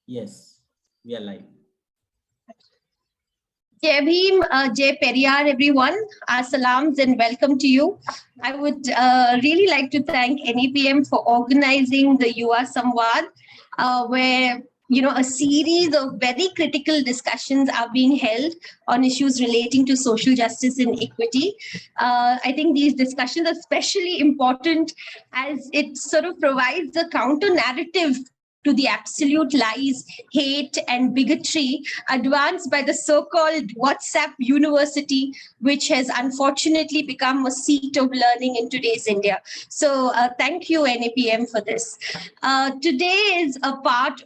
Yes, we are live. Jai Bhim, Jai Periyar, everyone. Our salams and welcome to you. I would really like to thank NEPM for organizing the Yuva Samvad, where a series of very critical discussions are being held on issues relating to social justice and equity. I think these discussions are especially important as it sort of provides a counter narrative to the absolute lies, hate, and bigotry advanced by the so-called WhatsApp university, which has unfortunately become a seat of learning in today's India. So thank you, NAPM, for this. Today is part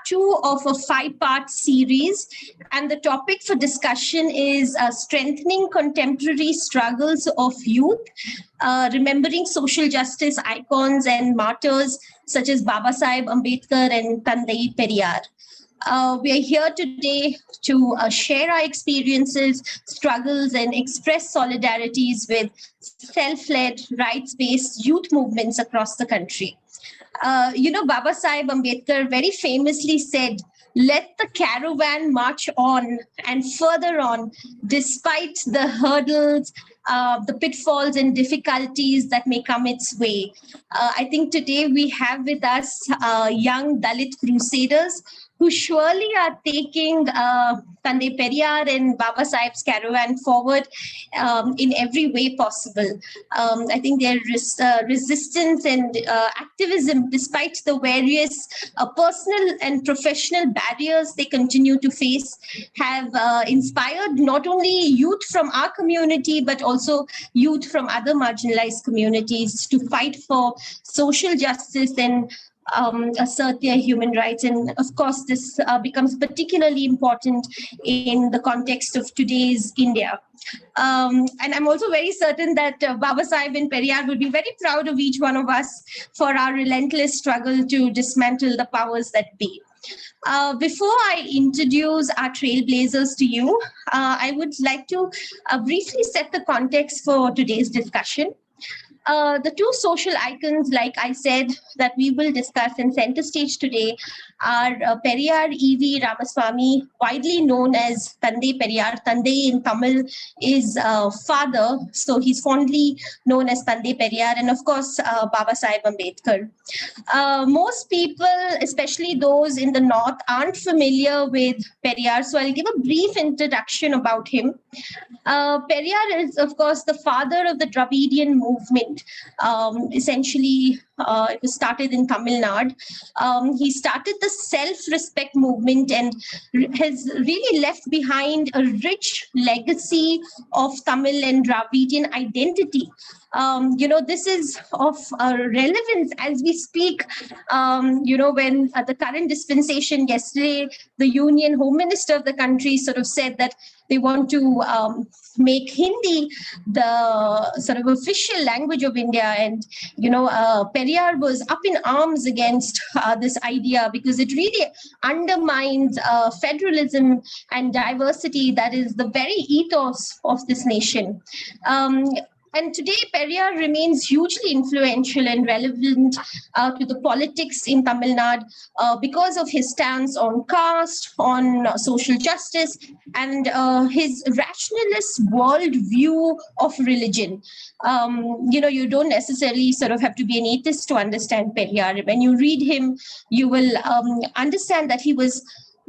two of a 5-part series, and the topic for discussion is strengthening contemporary struggles of youth, remembering social justice icons and martyrs such as Babasaheb Ambedkar and Thanthai Periyar. We are here today to share our experiences, struggles, and express solidarities with self-led, rights-based youth movements across the country. Babasaheb Ambedkar very famously said, "Let the caravan march on and further on, despite the hurdles, the pitfalls and difficulties that may come its way." I think today we have with us young Dalit crusaders who surely are taking Thanthai Periyar and Babasaheb's caravan forward in every way possible. I think their resistance and activism, despite the various personal and professional barriers they continue to face, have inspired not only youth from our community, but also youth from other marginalized communities to fight for social justice and assert their human rights. And of course, this becomes particularly important in the context of today's India. And I'm also very certain that Babasaheb and Periyar will be very proud of each one of us for our relentless struggle to dismantle the powers that be. Before I introduce our trailblazers to you, I would like to briefly set the context for today's discussion. The two social icons, like I said, that we will discuss in center stage today are Periyar E.V. Ramaswamy, widely known as Thanthai Periyar. Thanthai in Tamil is father, so he's fondly known as Thanthai Periyar, and of course, Babasaheb Ambedkar. Most people, especially those in the north, aren't familiar with Periyar, so I'll give a brief introduction about him. Periyar is, of course, the father of the Dravidian movement. Essentially, it was started in Tamil Nadu. He started the self-respect movement and has really left behind a rich legacy of Tamil and Dravidian identity. This is of relevance as we speak, when the current dispensation yesterday, the Union Home Minister of the country sort of said that they want to make Hindi the sort of official language of India. And, Periyar was up in arms against this idea because it really undermines federalism and diversity that is the very ethos of this nation. And today, Periyar remains hugely influential and relevant to the politics in Tamil Nadu because of his stance on caste, on social justice, and his rationalist worldview of religion. You don't necessarily sort of have to be an atheist to understand Periyar. When you read him, you will understand that he was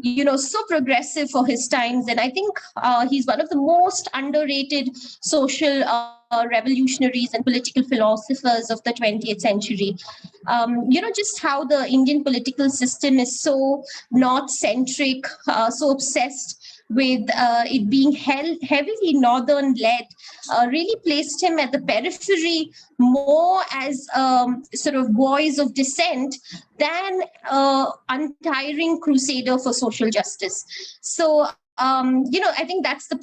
so progressive for his times. And I think he's one of the most underrated social revolutionaries and political philosophers of the 20th century. Just how the Indian political system is so North-centric, so obsessed with it being heavily northern-led, really placed him at the periphery more as sort of voice of dissent than untiring crusader for social justice. So I think that's the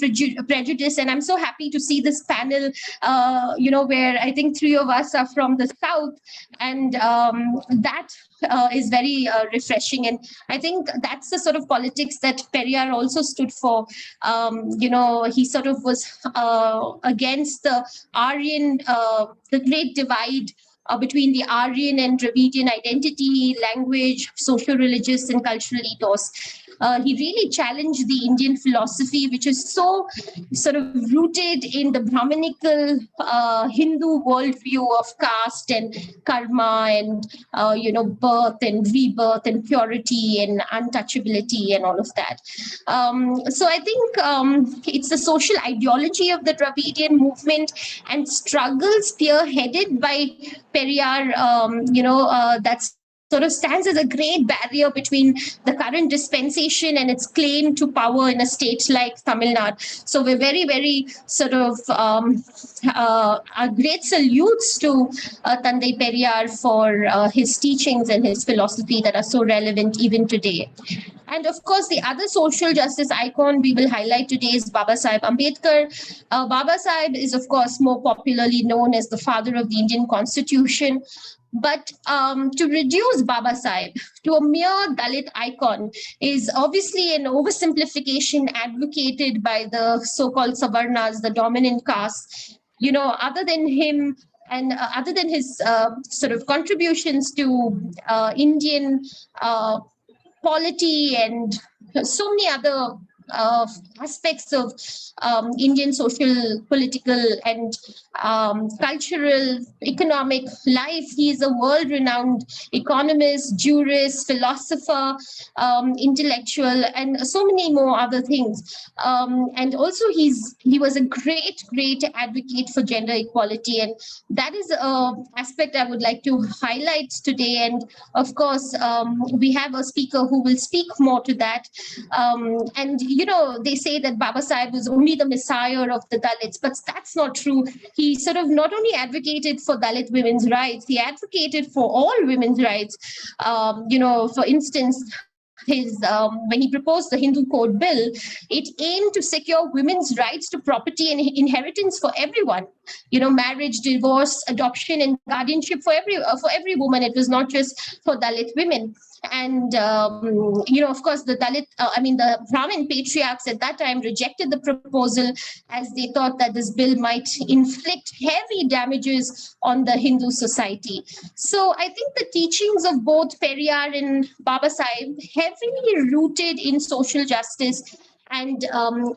prejudice, and I'm so happy to see this panel, where I think 3 of us are from the South, and that is very refreshing. And I think that's the sort of politics that Periyar also stood for. He sort of was against the Aryan, the great divide between the Aryan and Dravidian identity, language, social, religious, and cultural ethos. He really challenged the Indian philosophy, which is so sort of rooted in the Brahminical Hindu worldview of caste and karma and, birth and rebirth and purity and untouchability and all of that. So I think it's the social ideology of the Dravidian movement and struggles spearheaded by Periyar, that's sort of stands as a great barrier between the current dispensation and its claim to power in a state like Tamil Nadu. So we're very, very sort of a great salutes to Thanthai Periyar for his teachings and his philosophy that are so relevant even today. And of course, the other social justice icon we will highlight today is Babasaheb Ambedkar. Babasaheb is, of course, more popularly known as the father of the Indian Constitution. But to reduce Babasaheb to a mere Dalit icon is obviously an oversimplification advocated by the so-called Savarnas, the dominant caste. Other than him and other than his sort of contributions to Indian polity and so many other aspects of Indian social, political, and cultural, economic life. He is a world-renowned economist, jurist, philosopher, intellectual, and so many more other things. And also, he was a great, great advocate for gender equality, and that is an aspect I would like to highlight today. And of course, we have a speaker who will speak more to that. And they say that Babasaheb was only the messiah of the Dalits, but that's not true. He sort of not only advocated for Dalit women's rights, he advocated for all women's rights. For instance, when he proposed the Hindu Code Bill, it aimed to secure women's rights to property and inheritance for everyone. Marriage, divorce, adoption, and guardianship for every woman. It was not just for Dalit women. And, of course, the Brahmin patriarchs at that time rejected the proposal as they thought that this bill might inflict heavy damages on the Hindu society. So I think the teachings of both Periyar and Babasaheb, heavily rooted in social justice and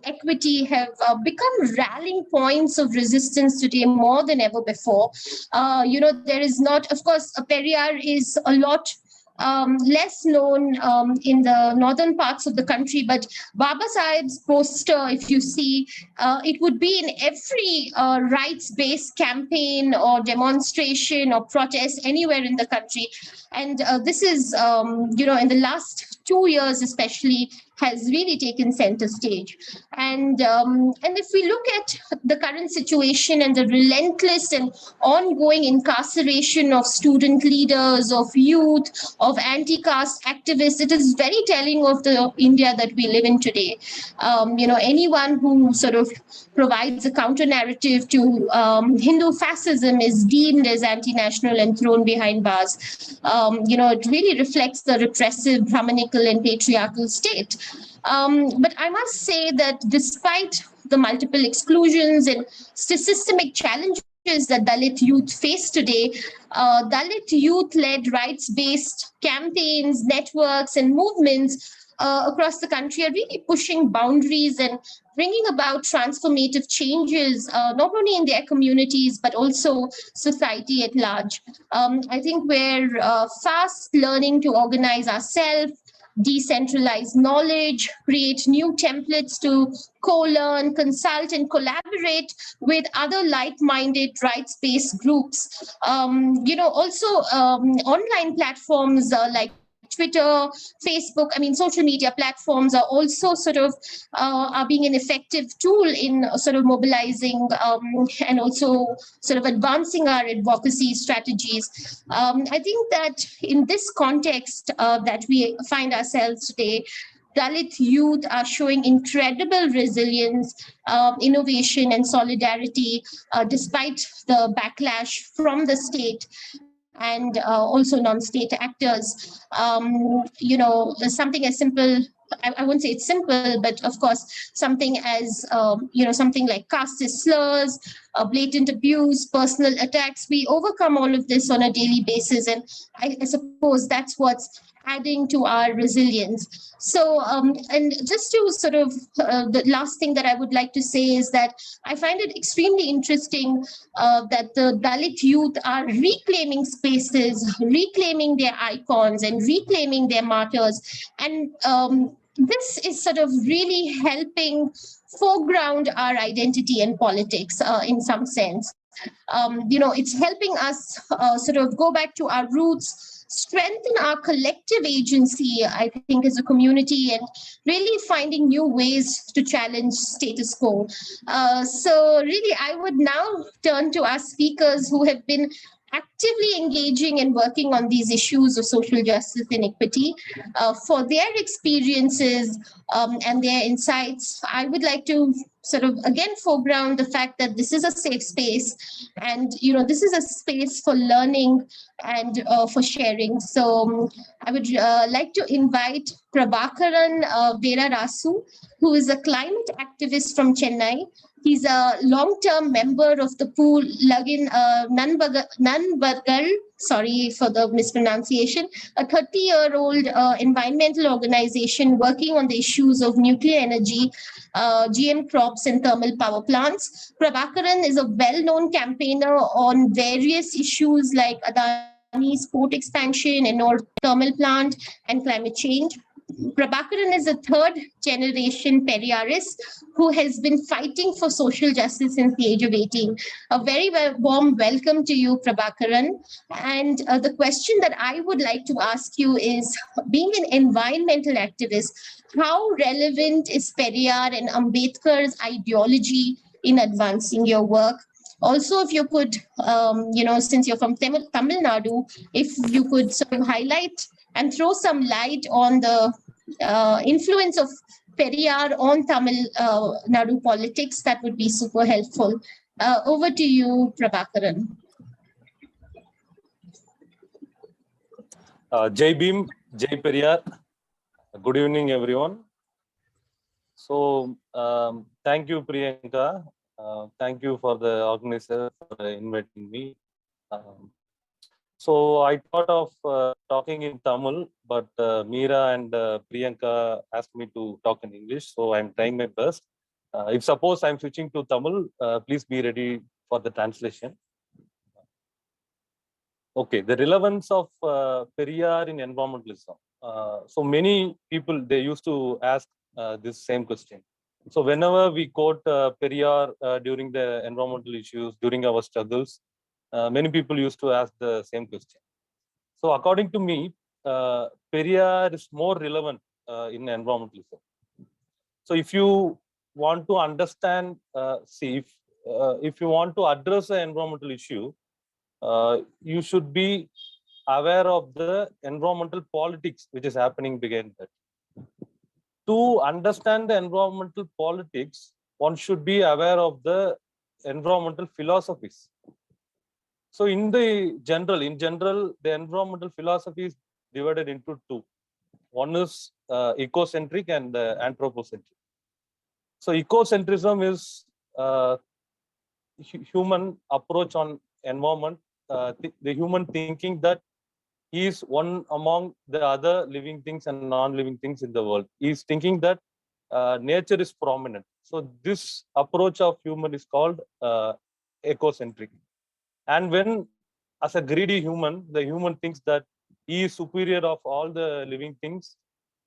equity, have become rallying points of resistance today more than ever before. There is not, of course, Periyar is a lot less known in the northern parts of the country, but Babasaheb's poster, if you see, it would be in every rights-based campaign or demonstration or protest anywhere in the country. And this is, in the last 2 years especially, has really taken center stage. And if we look at the current situation and the relentless and ongoing incarceration of student leaders, of youth, of anti-caste activists, it is very telling of the India that we live in today. Anyone who sort of provides a counter narrative to Hindu fascism is deemed as anti-national and thrown behind bars. It really reflects the repressive, Brahminical and patriarchal state. But I must say that despite the multiple exclusions and systemic challenges that Dalit youth face today, Dalit youth-led rights-based campaigns, networks, and movements across the country are really pushing boundaries and bringing about transformative changes, not only in their communities, but also society at large. I think we're fast learning to organize ourselves, decentralize knowledge, create new templates to co-learn, consult, and collaborate with other like-minded rights-based groups. Online platforms like Twitter, Facebook, social media platforms are also sort of are being an effective tool in sort of mobilizing and also sort of advancing our advocacy strategies. I think that in this context that we find ourselves today, Dalit youth are showing incredible resilience, innovation, and solidarity despite the backlash from the state and also non-state actors. Something as simple I won't say it's simple, but of course, something as, something like caste slurs, blatant abuse, personal attacks. We overcome all of this on a daily basis. And I suppose that's what's adding to our resilience. So, and just to sort of, the last thing that I would like to say is that I find it extremely interesting that the Dalit youth are reclaiming spaces, reclaiming their icons, and reclaiming their martyrs. And this is sort of really helping foreground our identity and politics in some sense. It's helping us sort of go back to our roots, strengthen our collective agency, I think, as a community, and really finding new ways to challenge status quo. So really, I would now turn to our speakers who have been actively engaging and working on these issues of social justice and equity for their experiences and their insights. I would like to sort of again foreground the fact that this is a safe space, and this is a space for learning and for sharing. So I would like to invite Prabhakaran Veeraarasu, who is a climate activist from Chennai. He's a long-term member of the Poovulagin Nanbargal, sorry for the mispronunciation, a 30-year-old environmental organization working on the issues of nuclear energy, GM crops, and thermal power plants. Prabhakaran is a well-known campaigner on various issues like Adani's port expansion and North thermal plant and climate change. Prabhakaran is a third-generation Periyarist who has been fighting for social justice since the age of 18. A very warm welcome to you, Prabhakaran. And the question that I would like to ask you is, being an environmental activist, how relevant is Periyar and Ambedkar's ideology in advancing your work? Also, if you could, since you're from Tamil Nadu, if you could sort of highlight and throw some light on the influence of Periyar on Tamil Nadu politics, that would be super helpful. Over to you, Prabhakaran. Jai Bhim, Jai Periyar. Good evening, everyone. So, thank you, Priyanka. Thank you for the organizer for inviting me. So I thought of talking in Tamil, but Meera and Priyanka asked me to talk in English, so I'm trying my best. If suppose I'm switching to Tamil, please be ready for the translation. Okay, the relevance of Periyar in environmentalism. So many people, they used to ask this same question. So whenever we quote Periyar during the environmental issues, during our struggles, many people used to ask the same question. So according to me, Periyar is more relevant in environmentalism. So if you want to understand, if you want to address an environmental issue, you should be aware of the environmental politics which is happening behind that. To understand the environmental politics, one should be aware of the environmental philosophies. So in general, the environmental philosophy is divided into two. One is ecocentric and anthropocentric. So ecocentrism is human approach on environment, the human thinking that he is one among the other living things and non-living things in the world. He is thinking that nature is prominent. So this approach of human is called ecocentric. And when, as a greedy human, the human thinks that he is superior of all the living things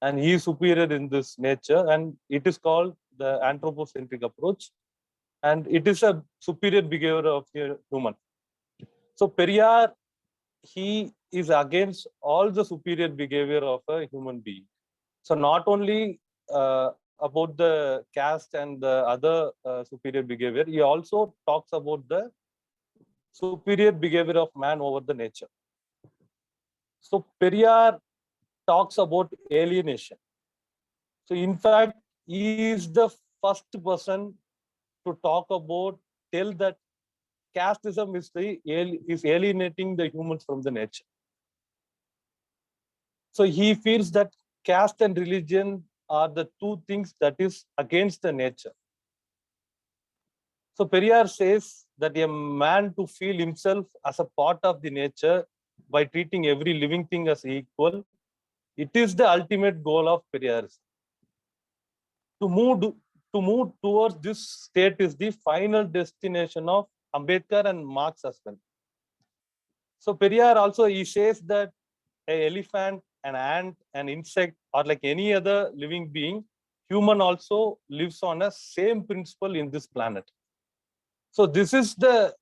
and he is superior in this nature, and it is called the anthropocentric approach. And it is a superior behavior of the human. So Periyar, he is against all the superior behavior of a human being. So not only about the caste and the other superior behavior, he also talks about the superior behavior of man over the nature. So Periyar talks about alienation. So in fact, he is the first person to tell that casteism is alienating the humans from the nature. So he feels that caste and religion are the two things that is against the nature. So Periyar says that a man to feel himself as a part of the nature by treating every living thing as equal, it is the ultimate goal of Periyar. To move towards this state is the final destination of Ambedkar and Marx as well. So Periyar also, he says that an elephant, an ant, an insect, or like any other living being, human also lives on a same principle in this planet. So this is the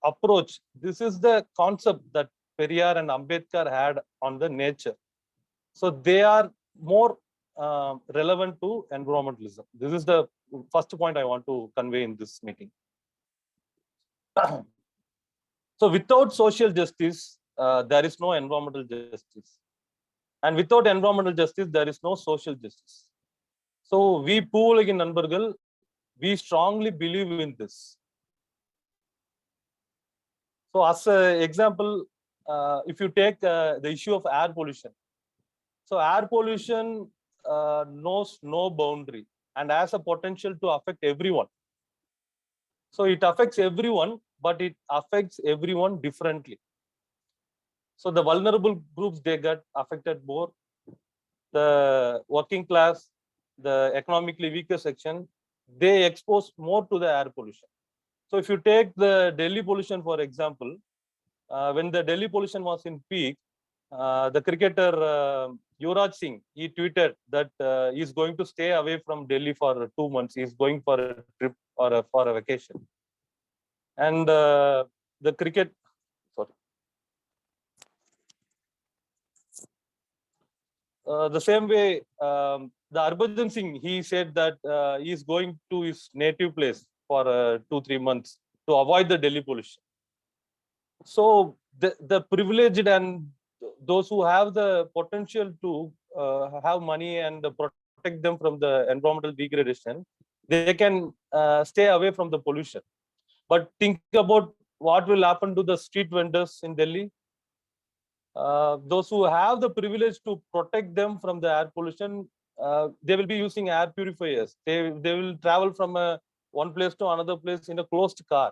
approach, this is the concept that Periyar and Ambedkar had on the nature. So they are more relevant to environmentalism. This is the first point I want to convey in this meeting. So without social justice, there is no environmental justice. And without environmental justice, there is no social justice. So we Poovulagin Nanbargal, we strongly believe in this. So as an example, if you take the issue of air pollution. So air pollution knows no boundary and has a potential to affect everyone. So it affects everyone, but it affects everyone differently. So the vulnerable groups, they get affected more. The working class, the economically weaker section, they expose more to the air pollution. So if you take the Delhi pollution, for example, when the Delhi pollution was in peak, the cricketer Yuvraj Singh, he tweeted that he's going to stay away from Delhi for 2 months. He's going for a trip or for a vacation. And the cricket, sorry. The same way, the Harbhajan Singh, he said that he's going to his native place for 2-3 months to avoid the Delhi pollution. So the privileged and those who have the potential to have money and protect them from the environmental degradation, they can stay away from the pollution. But think about what will happen to the street vendors in Delhi. Those who have the privilege to protect them from the air pollution, they will be using air purifiers. They will travel from one place to another place in a closed car.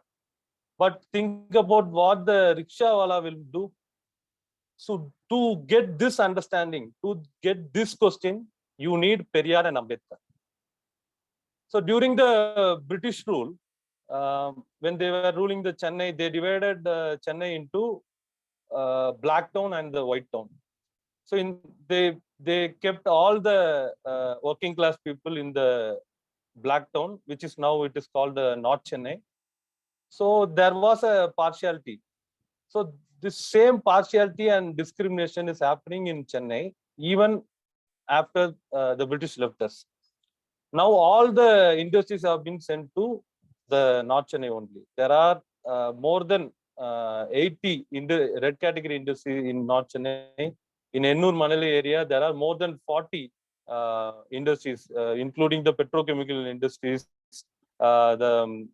But think about what the rickshawala will do. So to get this understanding, to get this question, you need Periyar and Ambedkar. So during the British rule, when they were ruling the Chennai, they divided Chennai into black town and the white town. So they kept all the working class people in the black town, which is now it is called North Chennai. So there was a partiality. So this same partiality and discrimination is happening in Chennai, even after the British left us. Now all the industries have been sent to the North Chennai only. There are more than 80 in the red category industry in North Chennai. In Ennur Manali area, there are more than 40 industries, including the petrochemical industries, the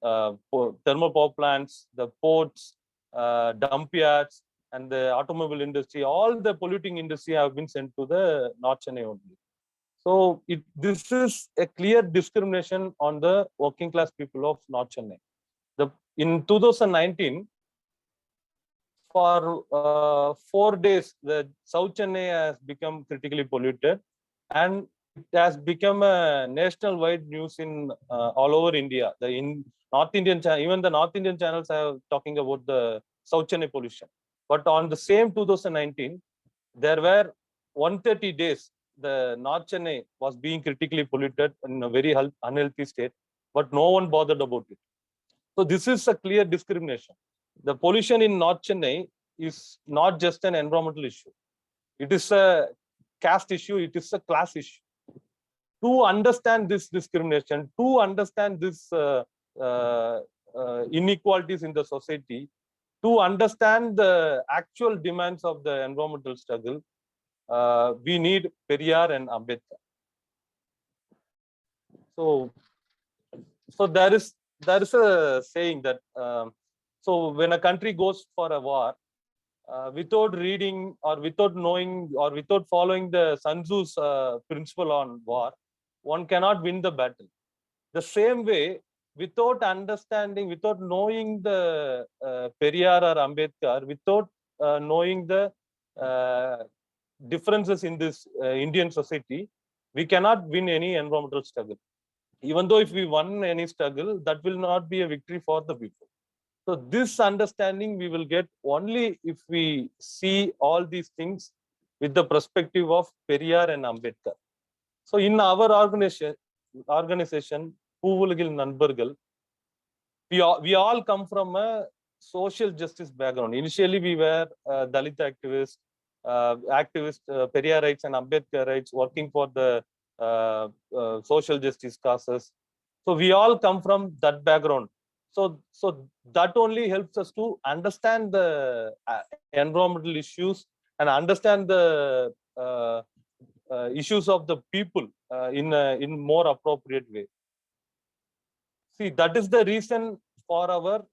thermal power plants, the ports, dump yards, and the automobile industry. All the polluting industry have been sent to the North Chennai only. So this is a clear discrimination on the working class people of North Chennai. In 2019, for 4 days, the South Chennai has become critically polluted, and it has become a national-wide news in all over India. Even the North Indian channels are talking about the South Chennai pollution. But on the same 2019, there were 130 days the North Chennai was being critically polluted in a very unhealthy state, but no one bothered about it. So this is a clear discrimination. The pollution in North Chennai is not just an environmental issue. It is a caste issue. It is a class issue. To understand this discrimination, to understand this inequalities in the society, to understand the actual demands of the environmental struggle, we need Periyar and Ambedkar. So there is a saying that so when a country goes for a war, without reading or without knowing or without following the Sun Tzu's principle on war, one cannot win the battle. The same way, without understanding, without knowing the Periyar or Ambedkar, without knowing the differences in this Indian society, we cannot win any environmental struggle. Even though if we won any struggle, that will not be a victory for the people. So this understanding we will get only if we see all these things with the perspective of Periyar and Ambedkar. So in our organization Poovulagin Nanbargal, we all come from a social justice background. Initially, we were Dalit activists, Periyar rights and Ambedkar rights, working for the social justice causes. So we all come from that background. So that only helps us to understand the environmental issues and understand the issues of the people in more appropriate way. See, that is the reason for our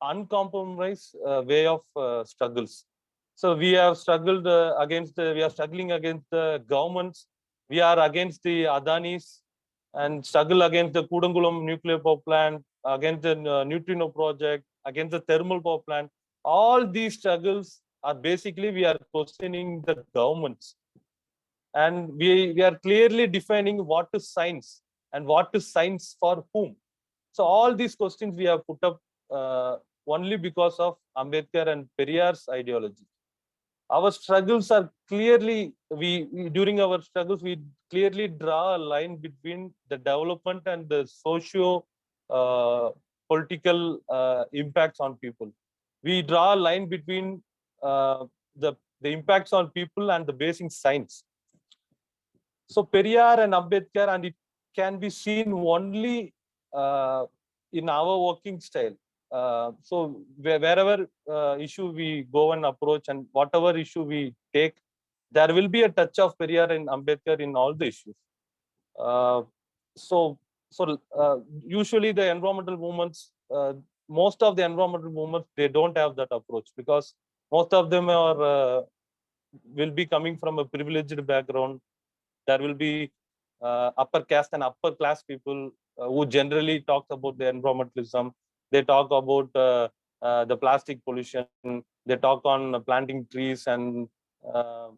uncompromised way of struggles. So we have struggled we are struggling against the governments. We are against the Adanis and struggle against the Kudangulam nuclear power plant, against the neutrino project, against the thermal power plant. All these struggles are basically we are questioning the governments. And we are clearly defining what is science and what is science for whom. So all these questions we have put up only because of Ambedkar and Periyar's ideology. Our struggles are clearly, during our struggles, we clearly draw a line between the development and the socio-political impacts on people. We draw a line between the impacts on people and the basic science. So Periyar and Ambedkar, and it can be seen only in our working style. So wherever issue we go and approach and whatever issue we take, there will be a touch of Periyar and Ambedkar in all the issues. Usually the environmental movements, most of the environmental movements, they don't have that approach because most of them are will be coming from a privileged background. There will be upper caste and upper class people who generally talk about the environmentalism. They talk about the plastic pollution. They talk on planting trees, and that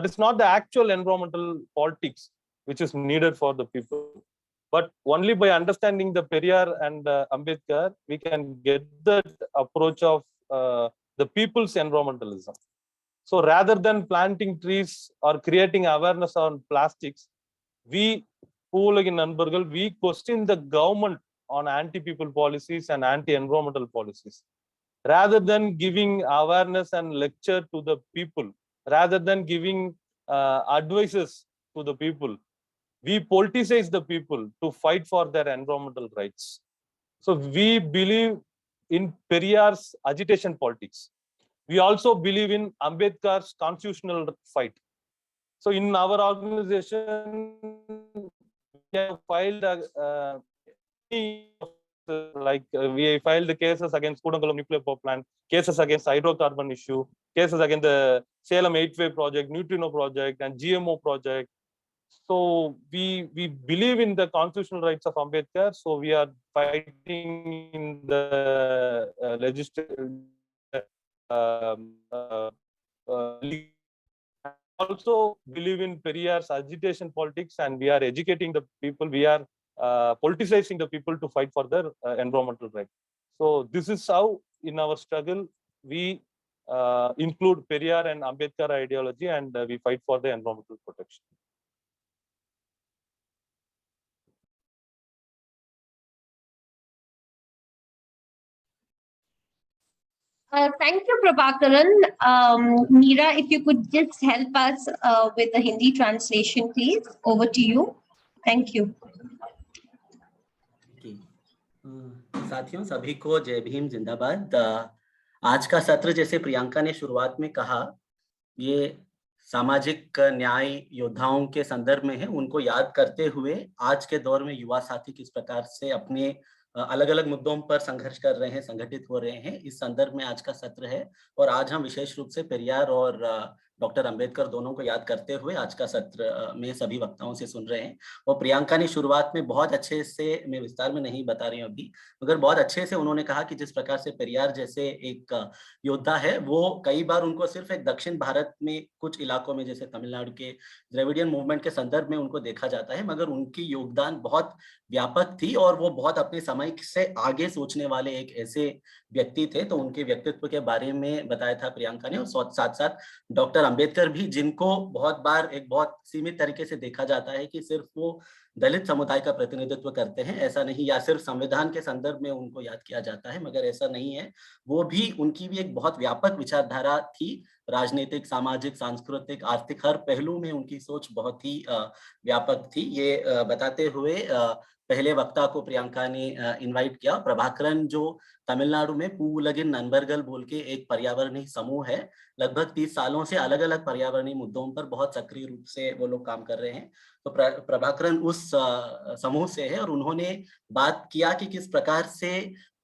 is not the actual environmental politics which is needed for the people. But only by understanding the Periyar and Ambedkar, we can get that approach of the people's environmentalism. So rather than planting trees or creating awareness on plastics, we, Poovulagin Nanbargal, we question the government on anti-people policies and anti-environmental policies. Rather than giving awareness and lecture to the people, rather than giving advices to the people, we politicize the people to fight for their environmental rights. So we believe in Periyar's agitation politics. We also believe in Ambedkar's constitutional fight. So in our organization, we have filed we filed the cases against Kudangulam nuclear power plant, cases against hydrocarbon issue, cases against the Salem 8-way project, neutrino project, and GMO project. So we believe in the constitutional rights of Ambedkar. So we are fighting in the legislature. Also believe in Periyar's agitation politics, and we are educating the people. We are politicizing the people to fight for their environmental rights. So this is how in our struggle we include Periyar and Ambedkar ideology, and we fight for the environmental protection. Thank you, Prabhakaran. Meera, if you could just help us with the Hindi translation, please. Over to you. Thank you. साथियों, सभी को जय भीम, जिंदाबाद। आज का सत्र, जैसे प्रियंका ने शुरुआत में कहा, ये सामाजिक न्याय योद्धाओं के संदर्भ में है। उनको याद करते हुए आज के दौर में युवा साथी किस प्रकार से अपने अलग अलग मुद्दों पर संघर्ष कर रहे हैं, संगठित हो रहे हैं, इस संदर्भ में आज का सत्र है। और आज हम विशेष रूप से पेरियार और डॉक्टर अंबेडकर दोनों को याद करते हुए आज का सत्र में सभी वक्ताओं से सुन रहे हैं। और प्रियंका ने शुरुआत में बहुत अच्छे से, मैं विस्तार में नहीं बता रही हूँ अभी, मगर बहुत अच्छे से उन्होंने कहा कि जिस प्रकार से पेरियार जैसे एक योद्धा है, वो कई बार उनको सिर्फ एक दक्षिण भारत में कुछ इलाकों में जैसे तमिलनाडु के द्रविडियन मूवमेंट के संदर्भ में उनको देखा जाता है, मगर उनकी योगदान बहुत व्यापक थी और वो बहुत अपने समय से आगे सोचने वाले एक ऐसे व्यक्ति थे। तो उनके व्यक्तित्व के बारे में बताया था प्रियंका ने। और साथ साथ डॉक्टर अंबेडकर भी, जिनको बहुत बार एक बहुत सीमित तरीके से देखा जाता है कि सिर्फ वो दलित समुदाय का प्रतिनिधित्व करते हैं, ऐसा नहीं, या सिर्फ संविधान के संदर्भ में उनको याद किया जाता है, मगर ऐसा नहीं है। वो भी, उनकी भी एक बहुत व्यापक विचारधारा थी, राजनीतिक, सामाजिक, सांस्कृतिक, आर्थिक हर पहलू में उनकी सोच बहुत ही व्यापक थी। ये बताते हुए पहले वक्ता को प्रियंका ने इनवाइट किया। प्रभाकरन जो तमिलनाडु में पूवुलगिन नंबरगल बोल के एक पर्यावरणीय समूह है, लगभग 30 सालों से अलग अलग पर्यावरणीय मुद्दों पर बहुत सक्रिय रूप से वो लोग काम कर रहे हैं। तो प्रभाकरन उस समूह से है और उन्होंने बात किया कि किस प्रकार से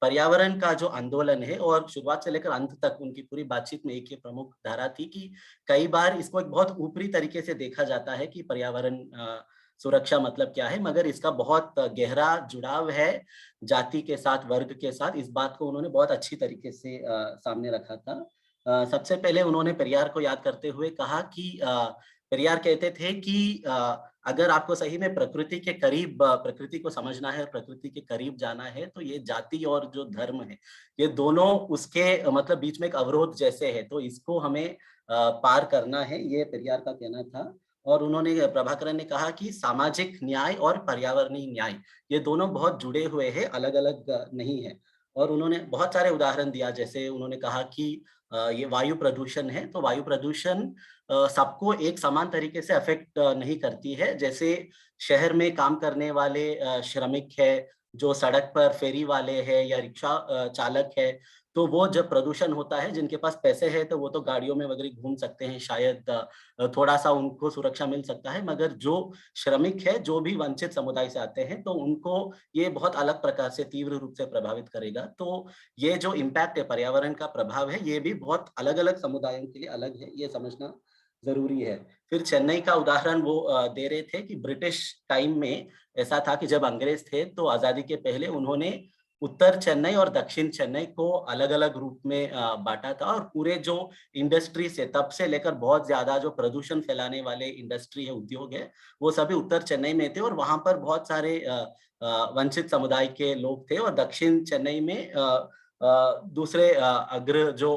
पर्यावरण का जो आंदोलन है, और शुरुआत से लेकर अंत तक उनकी पूरी बातचीत में एक ही प्रमुख धारा थी कि कई बार इसको एक बहुत ऊपरी तरीके से देखा जाता है कि पर्यावरण सुरक्षा मतलब क्या है, मगर इसका बहुत गहरा जुड़ाव है जाति के साथ, वर्ग के साथ। इस बात को उन्होंने बहुत अच्छी तरीके से सामने रखा था। सबसे पहले उन्होंने पेरियार को याद करते हुए कहा कि पेरियार कहते थे कि अगर आपको सही में प्रकृति के करीब, प्रकृति को समझना है, प्रकृति के करीब जाना है, तो ये जाति और जो धर्म है, ये दोनों उसके मतलब बीच में एक अवरोध जैसे है, तो इसको हमें पार करना है, ये पेरियार का कहना था। और उन्होंने, प्रभाकरन ने कहा कि सामाजिक न्याय और पर्यावरणीय न्याय ये दोनों बहुत जुड़े हुए हैं, अलग अलग नहीं है। और उन्होंने बहुत सारे उदाहरण दिया, जैसे उन्होंने कहा कि ये वायु प्रदूषण है, तो वायु प्रदूषण सबको एक समान तरीके से अफेक्ट नहीं करती है। जैसे शहर में काम करने वाले श्रमिक है, जो सड़क पर फेरी वाले हैं या रिक्शा चालक है, तो वो जब प्रदूषण होता है, जिनके पास पैसे हैं तो वो तो गाड़ियों में वगैरह घूम सकते हैं, शायद थोड़ा सा उनको सुरक्षा मिल सकता है, मगर जो श्रमिक है, जो भी वंचित समुदाय से आते हैं, तो उनको ये बहुत अलग प्रकार से तीव्र रूप से प्रभावित करेगा। तो ये जो इम्पैक्ट है, पर्यावरण का प्रभाव है, ये भी बहुत अलग अलग समुदायों के लिए अलग है, ये समझना जरूरी है। फिर चेन्नई का उदाहरण वो दे रहे थे कि ब्रिटिश टाइम में ऐसा था कि जब अंग्रेज थे तो आजादी के पहले उन्होंने उत्तर चेन्नई और दक्षिण चेन्नई को अलग अलग रूप में बांटा था, और पूरे जो इंडस्ट्री से तब से लेकर बहुत ज्यादा जो प्रदूषण फैलाने वाले इंडस्ट्री है, उद्योग है, वो सभी उत्तर चेन्नई में थे, और वहां पर बहुत सारे वंचित समुदाय के लोग थे। और दक्षिण चेन्नई में दूसरे अग्र जो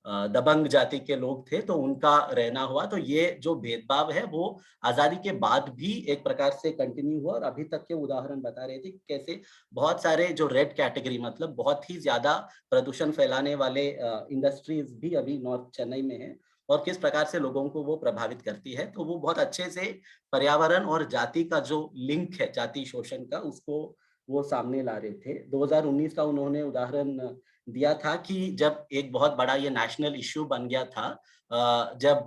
दबंग जाति के लोग थे, तो उनका रहना हुआ। तो ये जो भेदभाव है वो आजादी के बाद भी एक प्रकार से कंटिन्यू हुआ, और अभी तक के उदाहरण बता रहे थे कि कैसे बहुत सारे जो रेड कैटेगरी, मतलब बहुत ही ज्यादा प्रदूषण फैलाने वाले इंडस्ट्रीज भी अभी नॉर्थ चेन्नई में है, और किस प्रकार से लोगों को वो प्रभावित करती है। तो वो बहुत अच्छे से पर्यावरण और जाति का जो लिंक है, जाति शोषण का, उसको वो सामने ला रहे थे। 2019 का उन्होंने उदाहरण दिया था कि जब एक बहुत बड़ा ये नेशनल इश्यू बन गया था, जब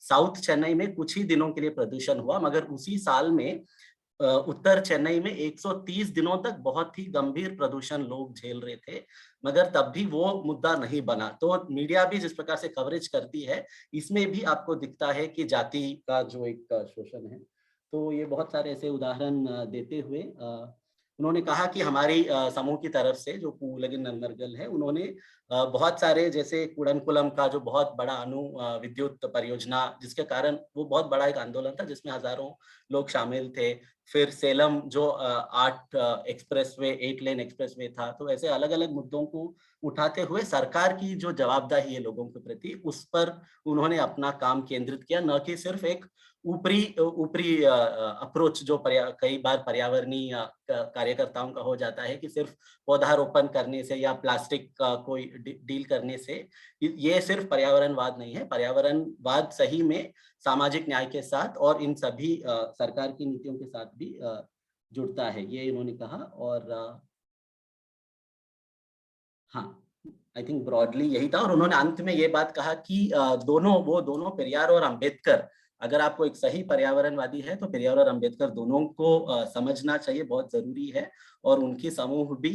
साउथ चेन्नई में कुछ ही दिनों के लिए प्रदूषण हुआ, मगर उसी साल में उत्तर चेन्नई में 130 दिनों तक बहुत ही गंभीर प्रदूषण लोग झेल रहे थे, मगर तब भी वो मुद्दा नहीं बना। तो मीडिया भी जिस प्रकार से कवरेज करती है, इसमें भी आपको दिखता है कि जाति का जो एक शोषण है। तो ये बहुत सारे ऐसे उदाहरण देते हुए उन्होंने कहा कि हमारी समूह की तरफ से जो पूवुलगिन नंबरगल है, उन्होंने बहुत सारे, जैसे कुड़नकुलम का जो बहुत बड़ा अणु विद्युत परियोजना, जिसके कारण वो बहुत बड़ा एक आंदोलन था जिसमें हजारों लोग शामिल थे। फिर सेलम जो 8 एक्सप्रेसवे, 8 लेन एक्सप्रेसवे था। तो ऐसे अलग अलग मुद्दों को उठाते हुए सरकार की जो जवाबदेही है लोगों के प्रति, उस पर उन्होंने अपना काम केंद्रित किया, न कि सिर्फ एक ऊपरी अप्रोच जो कई बार पर्यावरणीय कार्यकर्ताओं का हो जाता है कि सिर्फ पौधारोपण करने से या प्लास्टिक का कोई डील करने से ये सिर्फ पर्यावरणवाद नहीं है। पर्यावरणवाद सही में सामाजिक न्याय के साथ और इन सभी सरकार की नीतियों के साथ भी जुड़ता है, ये इन्होंने कहा। और हाँ, आई थिंक ब्रॉडली यही था। और उन्होंने अंत में ये बात कहा कि दोनों पेरियार और अंबेडकर, अगर आपको एक सही पर्यावरणवादी है तो पेरियार और अंबेडकर दोनों को समझना चाहिए, बहुत जरूरी है। और उनकी समूह भी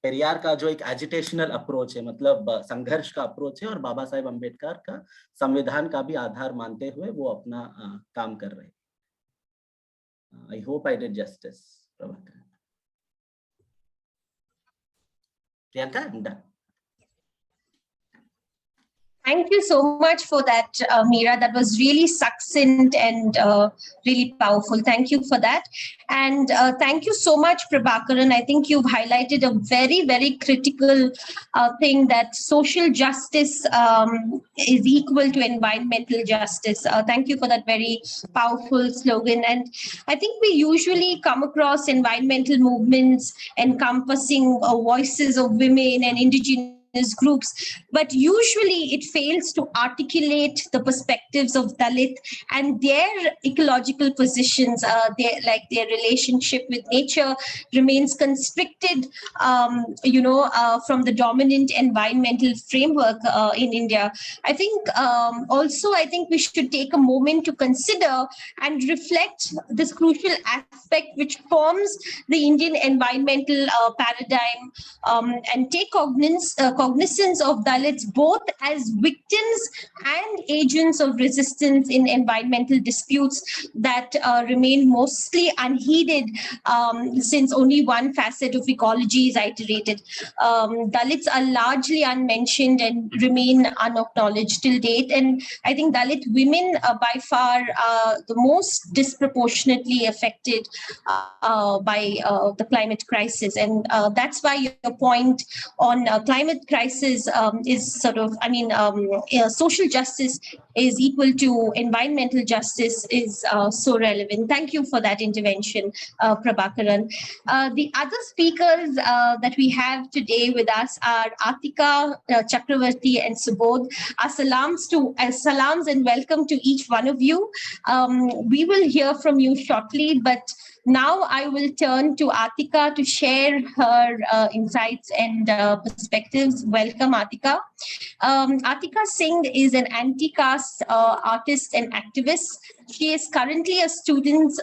पेरियार का जो एक एजिटेशनल अप्रोच है, मतलब संघर्ष का अप्रोच है, और बाबा साहेब अम्बेडकर का संविधान का भी आधार मानते हुए वो अपना काम कर रहे हैं। I hope I did justice, Prabhakar. Priyanka, I'm done. Thank you so much for that, Meera. That was really succinct and really powerful. Thank you for that. And thank you so much, Prabhakaran. I think you've highlighted a very, very critical thing, that social justice is equal to environmental justice. Thank you for that very powerful slogan. And I think we usually come across environmental movements encompassing voices of women and indigenous groups, but usually it fails to articulate the perspectives of Dalit and their ecological positions. Their relationship with nature remains constricted, from the dominant environmental framework in India. I think we should take a moment to consider and reflect this crucial aspect which forms the Indian environmental paradigm, and take cognizance of Dalits both as victims and agents of resistance in environmental disputes that remain mostly unheeded, since only one facet of ecology is iterated. Dalits are largely unmentioned and remain unacknowledged till date. And I think Dalit women are by far the most disproportionately affected by the climate crisis. And that's why your point on climate crisis is sort of, social justice is equal to environmental justice is so relevant. Thank you for that intervention, Prabhakaran. The other speakers that we have today with us are Aatika, Chakravarthy, and Subodh. Our salams and welcome to each one of you. We will hear from you shortly, but now I will turn to Aatika to share her insights and perspectives. Welcome, Aatika. Aatika Singh is an anti-caste artist and activist. She is currently a student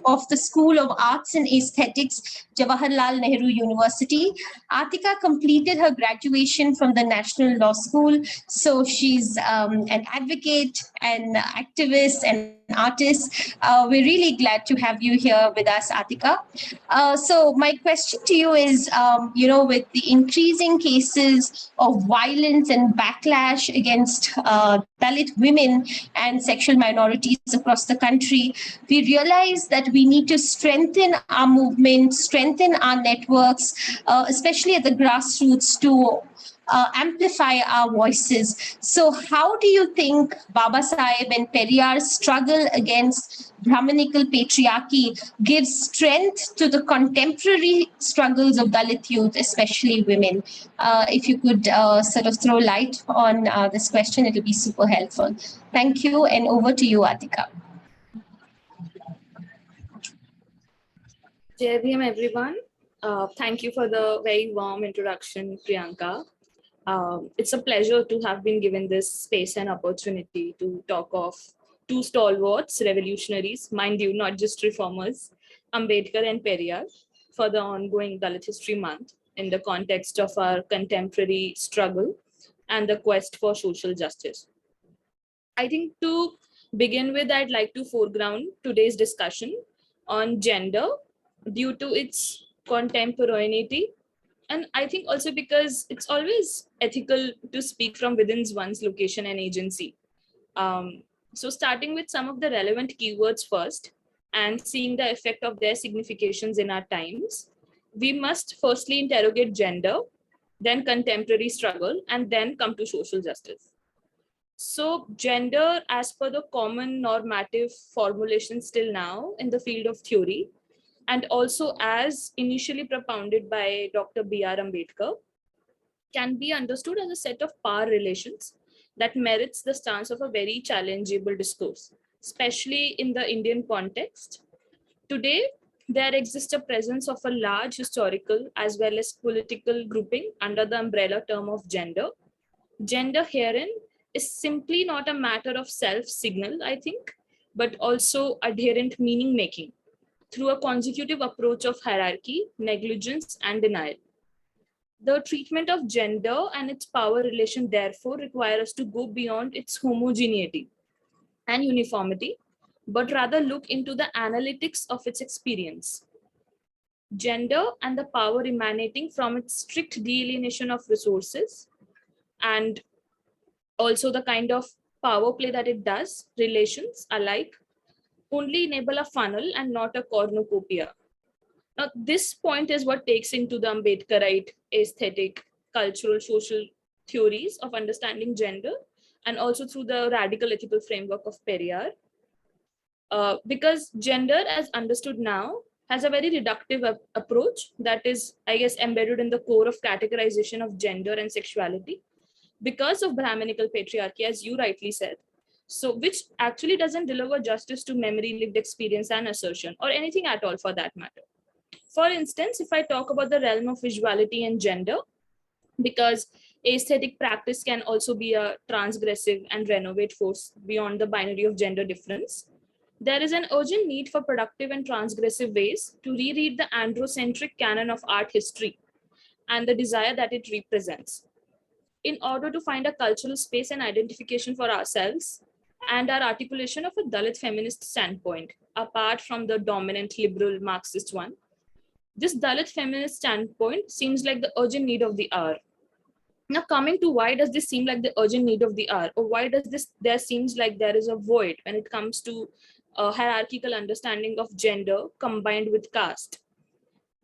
of the School of Arts and Aesthetics, Jawaharlal Nehru University. Aatika completed her graduation from the National Law School. So she's an advocate, an activist, and artist. We're really glad to have you here with us, Aatika. So my question to you is, with the increasing cases of violence and backlash against Dalit women and sexual minorities across the country, we realize that we need to strengthen our movement, strengthen our networks, especially at the grassroots, to amplify our voices. So how do you think Babasaheb and Periyar's struggle against Brahmanical patriarchy gives strength to the contemporary struggles of Dalit youth, especially women? If you could sort of throw light on this question, it will be super helpful. Thank you, and over to you, Adhikar. Jai Bhim, everyone. Thank you for the very warm introduction, Priyanka. It's a pleasure to have been given this space and opportunity to talk of two stalwarts, revolutionaries, mind you, not just reformers, Ambedkar and Periyar, for the ongoing Dalit History Month in the context of our contemporary struggle and the quest for social justice. I think to begin with, I'd like to foreground today's discussion on gender due to its contemporaneity. And I think also because it's always ethical to speak from within one's location and agency. So starting with some of the relevant keywords first and seeing the effect of their significations in our times, we must firstly interrogate gender, then contemporary struggle, and then come to social justice. So gender, as per the common normative formulation still now in the field of theory, and also as initially propounded by Dr. B.R. Ambedkar, can be understood as a set of power relations that merits the stance of a very challengeable discourse, especially in the Indian context. Today, there exists a presence of a large historical as well as political grouping under the umbrella term of gender. Gender herein is simply not a matter of self-signal, I think, but also adherent meaning-making through a consecutive approach of hierarchy, negligence, and denial. The treatment of gender and its power relation therefore require us to go beyond its homogeneity and uniformity, but rather look into the analytics of its experience. Gender and the power emanating from its strict delineation of resources, and also the kind of power play that it does, relations alike, only enable a funnel and not a cornucopia. Now, this point is what takes into the Ambedkarite aesthetic, cultural, social theories of understanding gender, and also through the radical ethical framework of Periyar. Because gender, as understood now, has a very reductive approach that is, I guess, embedded in the core of categorization of gender and sexuality because of Brahminical patriarchy, as you rightly said. So, which actually doesn't deliver justice to memory, lived experience, and assertion, or anything at all for that matter. For instance, if I talk about the realm of visuality and gender, because aesthetic practice can also be a transgressive and renovate force beyond the binary of gender difference, there is an urgent need for productive and transgressive ways to reread the androcentric canon of art history and the desire that it represents, in order to find a cultural space and identification for ourselves and our articulation of a Dalit feminist standpoint, apart from the dominant liberal Marxist one. This Dalit feminist standpoint seems like the urgent need of the hour. Now, coming to why does this seem like the urgent need of the hour, or why does there seems like there is a void when it comes to a hierarchical understanding of gender combined with caste?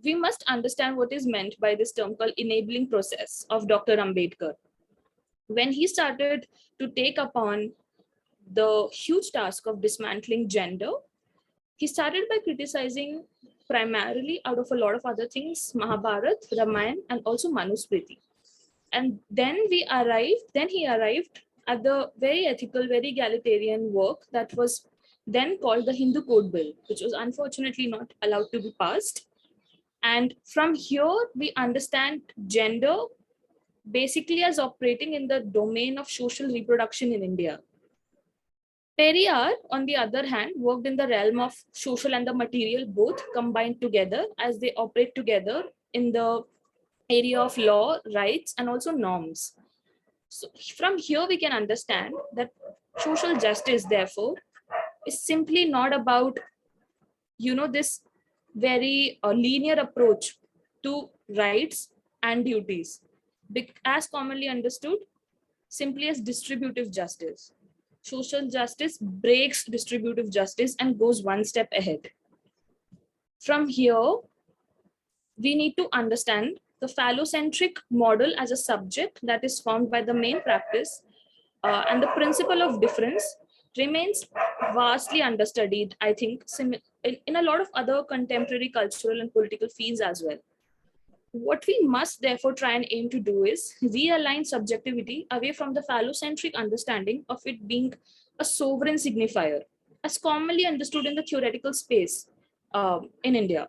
We must understand what is meant by this term called enabling process of Dr. Ambedkar. When he started to take upon the huge task of dismantling gender, he started by criticizing primarily, out of a lot of other things, Mahabharat, Ramayana, and also Manusmriti. And then he arrived at the very ethical, very egalitarian work that was then called the Hindu Code Bill, which was unfortunately not allowed to be passed. And from here, we understand gender basically as operating in the domain of social reproduction in India. Periyar, on the other hand, worked in the realm of social and the material both combined together as they operate together in the area of law, rights, and also norms. So from here, we can understand that social justice, therefore, is simply not about, this very linear approach to rights and duties, as commonly understood simply as distributive justice. Social justice breaks distributive justice and goes one step ahead. From here, we need to understand the phallocentric model as a subject that is formed by the main practice, and the principle of difference remains vastly understudied, I think, in a lot of other contemporary cultural and political fields as well. What we must therefore try and aim to do is realign subjectivity away from the phallocentric understanding of it being a sovereign signifier, as commonly understood in the theoretical space in India.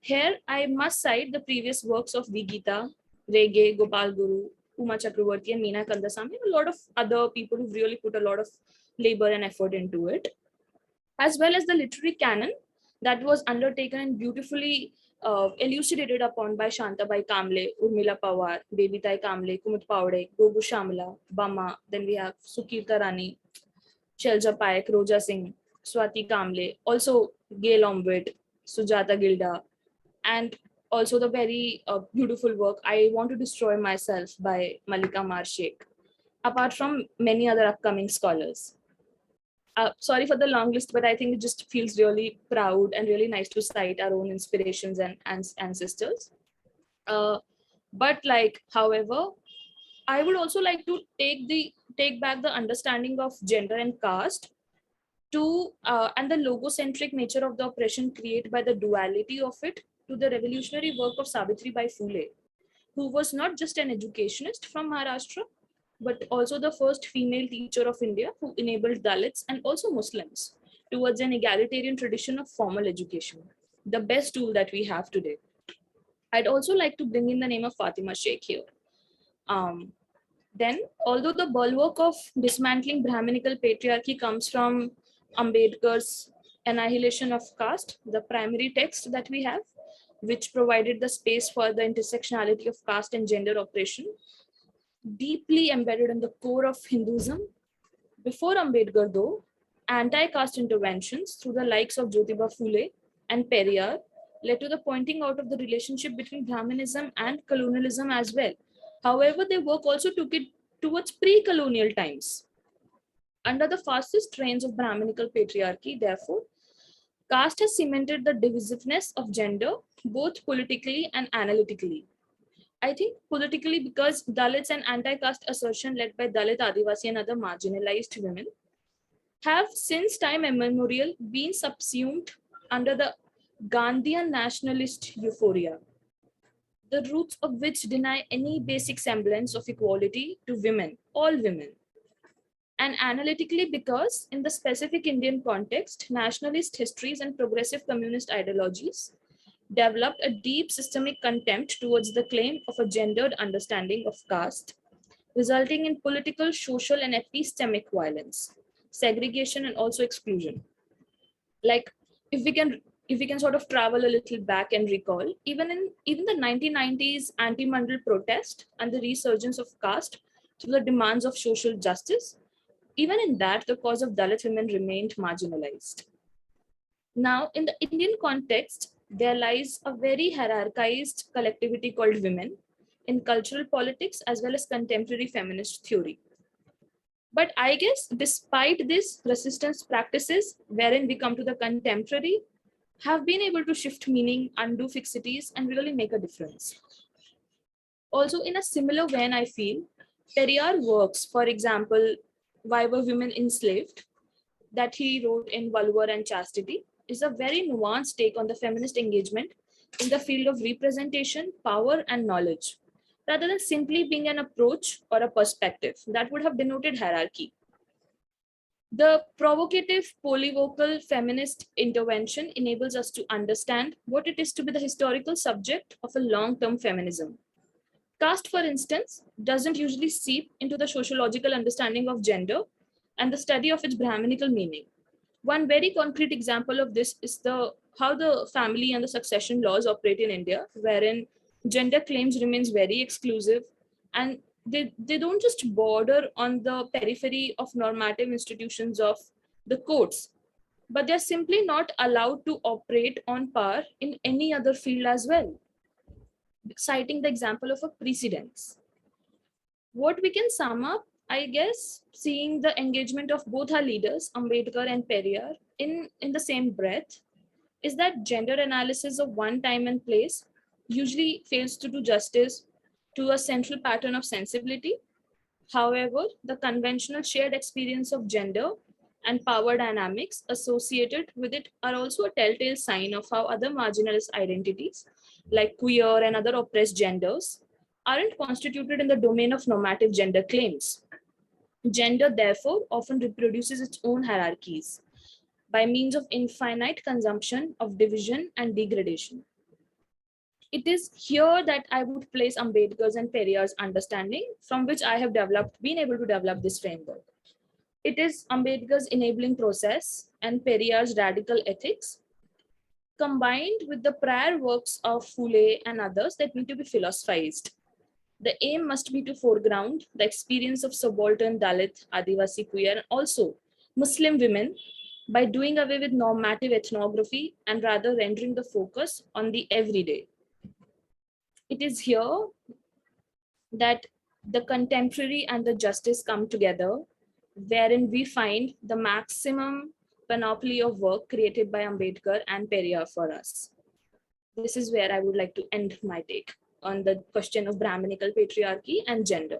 Here, I must cite the previous works of V. Gita, Rege, Gopal Guru, Uma Chakravarthy, and Meena Kandasamy, and a lot of other people who've really put a lot of labor and effort into it, as well as the literary canon that was undertaken and beautifully elucidated upon by Shantabai Kamble, Urmila Pawar, Babitai Kamble, Kumud Paude, Gogu Shamla, Bama. Then we have Sukirta Rani, Shelja Payak, Roja Singh, Swati Kamble, also Gail Ombit, Sujata Gilda, and also the very beautiful work I Want to Destroy Myself by Malika Marshek, apart from many other upcoming scholars. Sorry for the long list, but I think it just feels really proud and really nice to cite our own inspirations and ancestors. But however, I would also like to take back the understanding of gender and caste to and the logocentric nature of the oppression created by the duality of it to the revolutionary work of Savitri Bai Phule, who was not just an educationist from Maharashtra, but also the first female teacher of India who enabled Dalits and also Muslims towards an egalitarian tradition of formal education, the best tool that we have today. I'd also like to bring in the name of Fatima Sheikh here. Then, although the bulwark of dismantling Brahminical patriarchy comes from Ambedkar's Annihilation of Caste, the primary text that we have, which provided the space for the intersectionality of caste and gender oppression, deeply embedded in the core of Hinduism. Before Ambedkar, though, anti-caste interventions through the likes of Jyotiba Phule and Periyar led to the pointing out of the relationship between Brahmanism and colonialism as well. However, their work also took it towards pre-colonial times. Under the fastest trains of Brahminical patriarchy, therefore, caste has cemented the divisiveness of gender, both politically and analytically. I think politically because Dalits and anti-caste assertion led by Dalit, Adivasi and other marginalized women have since time immemorial been subsumed under the Gandhian nationalist euphoria, the roots of which deny any basic semblance of equality to women, all women. And analytically because in the specific Indian context, nationalist histories and progressive communist ideologies developed a deep systemic contempt towards the claim of a gendered understanding of caste, resulting in political, social, and epistemic violence, segregation, and also exclusion. Like if we can sort of travel a little back and recall, even the 1990s anti-mandal protest and the resurgence of caste through the demands of social justice, even in that, the cause of Dalit women remained marginalized. Now, in the Indian context, there lies a very hierarchized collectivity called women in cultural politics as well as contemporary feminist theory. But I guess despite this, resistance practices, wherein we come to the contemporary, have been able to shift meaning, undo fixities, and really make a difference. Also, in a similar vein, I feel Periyar works, for example, Why Were Women Enslaved, that he wrote in Valvar and Chastity, is a very nuanced take on the feminist engagement in the field of representation, power, and knowledge, rather than simply being an approach or a perspective that would have denoted hierarchy. The provocative, polyvocal feminist intervention enables us to understand what it is to be the historical subject of a long-term feminism. Caste, for instance, doesn't usually seep into the sociological understanding of gender and the study of its Brahminical meaning. One very concrete example of this is how the family and the succession laws operate in India, wherein gender claims remains very exclusive and they don't just border on the periphery of normative institutions of the courts, but they're simply not allowed to operate on par in any other field as well, citing the example of a precedence. What we can sum up, I guess, seeing the engagement of both our leaders, Ambedkar and Periyar, in the same breath, is that gender analysis of one time and place usually fails to do justice to a central pattern of sensibility. However, the conventional shared experience of gender and power dynamics associated with it are also a telltale sign of how other marginalized identities, like queer and other oppressed genders, aren't constituted in the domain of normative gender claims. Gender, therefore, often reproduces its own hierarchies by means of infinite consumption of division and degradation. It is here that I would place Ambedkar's and Periyar's understanding, from which I have been able to develop this framework. It is Ambedkar's enabling process and Periyar's radical ethics, combined with the prior works of Phule and others, that need to be philosophized. The aim must be to foreground the experience of subaltern Dalit, Adivasi, queer, and also Muslim women by doing away with normative ethnography and rather rendering the focus on the everyday. It is here that the contemporary and the justice come together, wherein we find the maximum panoply of work created by Ambedkar and Periyar for us. This is where I would like to end my take on the question of Brahminical patriarchy and gender.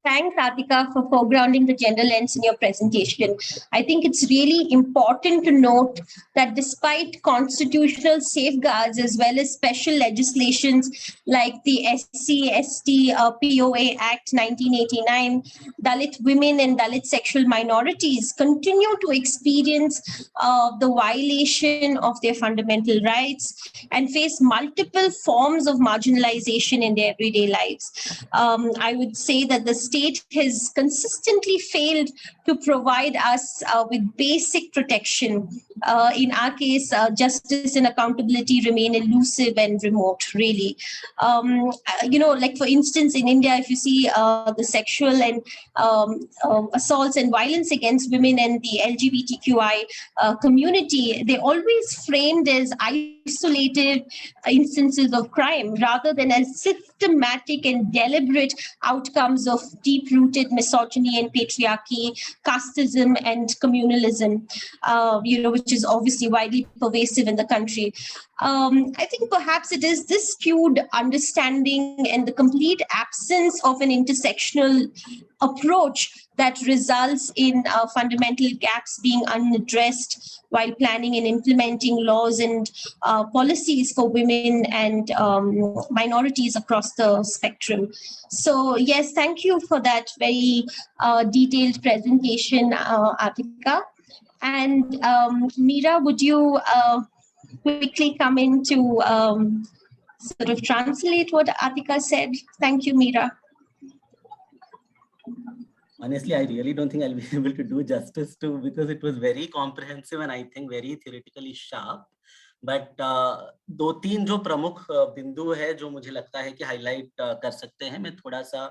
Thanks, Aatika, for foregrounding the gender lens in your presentation. I think it's really important to note that despite constitutional safeguards as well as special legislations like the SC/ST POA Act 1989, Dalit women and Dalit sexual minorities continue to experience the violation of their fundamental rights and face multiple forms of marginalization in their everyday lives. I would say that this state has consistently failed to provide us with basic protection. In our case, justice and accountability remain elusive and remote, really. Like for instance, in India, if you see the sexual and assaults and violence against women and the LGBTQI community, they're always framed as isolated instances of crime rather than as systematic and deliberate outcomes of deep-rooted misogyny and patriarchy, casteism and communalism, which is obviously widely pervasive in the country. I think perhaps it is this skewed understanding and the complete absence of an intersectional approach that results in fundamental gaps being unaddressed while planning and implementing laws and policies for women and minorities across the spectrum. So yes, thank you for that very detailed presentation, Aatika. And Meera, would you quickly come in to sort of translate what Aatika said? Thank you, Meera. Honestly, I really don't think I'll be able to do justice to, because it was very comprehensive and I think very theoretically sharp. But दो तीन जो प्रमुख बिंदु है जो मुझे लगता है कि हाईलाइट कर सकते हैं, मैं थोड़ा सा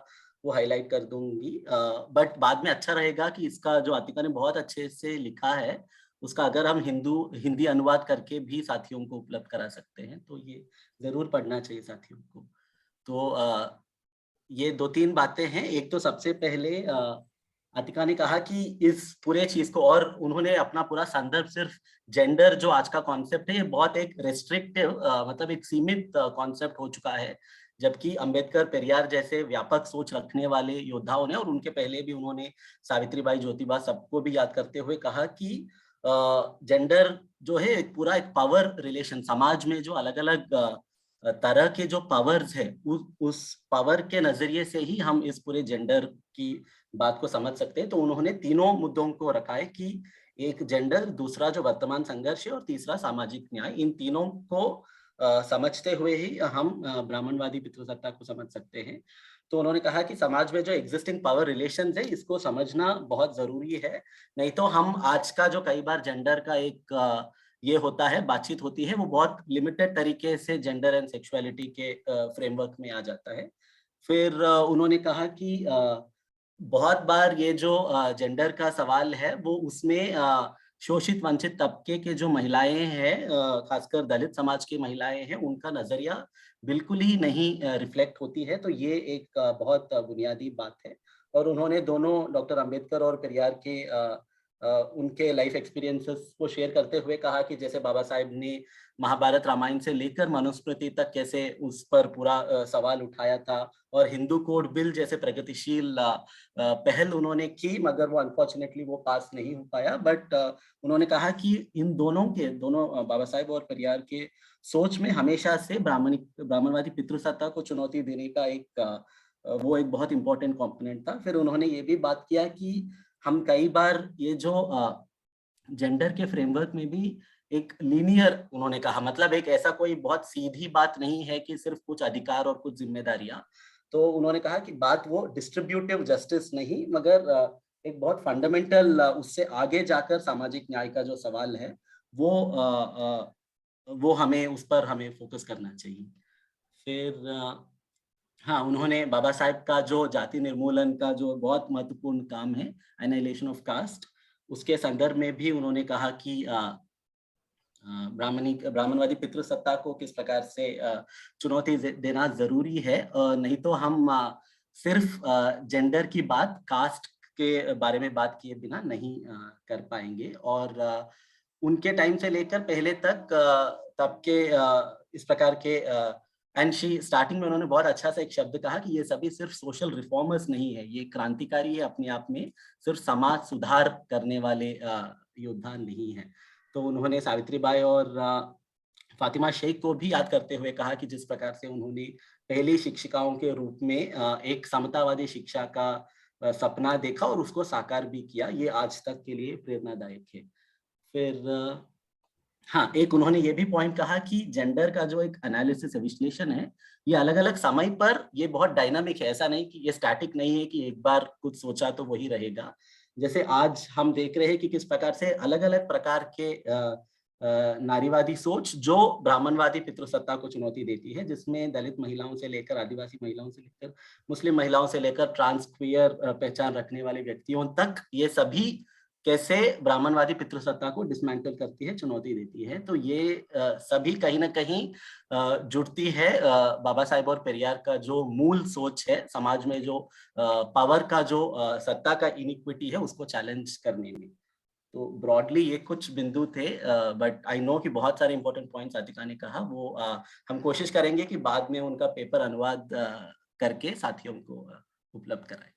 वो हाईलाइट कर दूंगी. बट बाद में अच्छा रहेगा कि इसका जो आतिका ने बहुत अच्छे से लिखा है उसका अगर हम हिंदी अनुवाद करके भी साथियों को उपलब्ध करा सकते हैं तो ये जरूर पढ़ना चाहिए साथियों को. तो ये दो तीन बातें हैं. एक तो सबसे पहले आतिका ने कहा कि इस पूरे चीज को, और उन्होंने अपना पूरा संदर्भ सिर्फ जेंडर जो आज का कॉन्सेप्ट है ये बहुत एक रेस्ट्रिक्टिव मतलब एक सीमित कॉन्सेप्ट हो चुका है, जबकि अंबेडकर पेरियार जैसे व्यापक सोच रखने वाले योद्धाओं ने, और उनके पहले भी उन्होंने सावित्रीबाई, ज्योतिबा सबको भी याद करते हुए कहा कि जेंडर जो है एक पूरा एक पावर रिलेशन, समाज में जो अलग अलग तरह के जो पावर्स है उस पावर के नजरिए से ही हम इस पूरे जेंडर की बात को समझ सकते हैं. तो उन्होंने तीनों मुद्दों को रखा है कि एक जेंडर, दूसरा जो वर्तमान संघर्ष है और तीसरा सामाजिक न्याय. इन तीनों को समझते हुए ही हम ब्राह्मणवादी पितृसत्ता को समझ सकते हैं. तो उन्होंने कहा कि समाज में जो एग्जिस्टिंग पावर रिलेशंस है इसको समझना बहुत जरूरी है, नहीं तो हम आज का जो कई बार जेंडर का एक ये होता है, बातचीत होती है, वो बहुत लिमिटेड तरीके से जेंडर एंड सेक्सुअलिटी के फ्रेमवर्क में आ जाता है. फिर उन्होंने कहा कि बहुत बार ये जो जेंडर का सवाल है वो उसमें शोषित वंचित तबके के जो महिलाएं हैं, खासकर दलित समाज की महिलाएं हैं, उनका नजरिया बिल्कुल ही नहीं रिफ्लेक्ट होती है. तो ये एक बहुत बुनियादी बात है. और उन्होंने दोनों डॉक्टर अंबेडकर और पेरियार के उनके लाइफ एक्सपीरियंसेस को शेयर करते हुए कहा कि जैसे बाबा साहेब ने महाभारत रामायण से लेकर मनुस्मृति तक कैसे उस पर पूरा सवाल उठाया था, और हिंदू कोड बिल जैसे प्रगतिशील पहल उन्होंने की, मगर वो अनफॉर्चुनेटली वो पास नहीं हो पाया. बट उन्होंने कहा कि इन दोनों बाबा साहेब और पेरियार के सोच में हमेशा से ब्राह्मणवादी पितृसत्ता को चुनौती देने का वो एक बहुत इंपॉर्टेंट कॉम्पोनेंट था. फिर उन्होंने ये भी बात किया कि हम कई बार ये जो जेंडर के फ्रेमवर्क में भी एक लीनियर, उन्होंने कहा मतलब एक ऐसा कोई बहुत सीधी बात नहीं है कि सिर्फ कुछ अधिकार और कुछ जिम्मेदारियां. तो उन्होंने कहा कि बात वो डिस्ट्रीब्यूटिव जस्टिस नहीं, मगर एक बहुत फंडामेंटल उससे आगे जाकर सामाजिक न्याय का जो सवाल है वो हमें उस पर हमें फोकस करना चाहिए. फिर हाँ, उन्होंने बाबा साहेब का जो जाति निर्मूलन का जो बहुत महत्वपूर्ण काम है, एनाइलेशन ऑफ कास्ट, उसके संदर्भ में भी उन्होंने कहा कि ब्राह्मणवादी पितृसत्ता को किस प्रकार से चुनौती देना जरूरी है, नहीं तो हम सिर्फ जेंडर की बात कास्ट के बारे में बात किए बिना नहीं कर पाएंगे. और उनके टाइम से लेकर पहले तक तब के इस प्रकार के एंड स्टार्टिंग में उन्होंने बहुत अच्छा सा एक शब्द कहा कि ये सभी सिर्फ सोशल रिफॉर्मर्स नहीं है, ये क्रांतिकारी है अपने आप में, सिर्फ समाज सुधार करने वाले योद्धा नहीं है. तो उन्होंने सावित्रीबाई और फातिमा शेख को भी याद करते हुए कहा कि जिस प्रकार से उन्होंने पहली शिक्षिकाओं के रूप में एक समतावादी शिक्षा का सपना देखा और उसको साकार भी किया, ये आज तक के लिए प्रेरणादायक है. फिर हाँ, एक उन्होंने ये भी पॉइंट कहा कि जेंडर का जो एक एनालिसिस है, विश्लेषण है, ये अलग अलग समय पर ये बहुत डायनामिक है। ऐसा नहीं कि ये स्टैटिक नहीं है कि एक बार कुछ सोचा तो वही रहेगा। जैसे आज हम देख रहे हैं कि किस प्रकार से अलग अलग प्रकार के नारीवादी सोच जो ब्राह्मणवादी पितृसत्ता को चुनौती देती है, जिसमें दलित महिलाओं से लेकर आदिवासी महिलाओं से लेकर मुस्लिम महिलाओं से लेकर ट्रांसक्वियर पहचान रखने वाले व्यक्तियों तक, ये सभी कैसे ब्राह्मणवादी पितृसत्ता को डिसमेंटल करती है, चुनौती देती है। तो ये सभी कहीं ना कहीं जुड़ती है बाबा साहेब और पेरियार का जो मूल सोच है समाज में, जो पावर का जो सत्ता का इनिक्विटी है उसको चैलेंज करने में। तो ब्रॉडली ये कुछ बिंदु थे, बट आई नो कि बहुत सारे इंपॉर्टेंट पॉइंट्स आतिका ने कहा, वो हम कोशिश करेंगे कि बाद में उनका पेपर अनुवाद करके साथियों को उपलब्ध कराएं।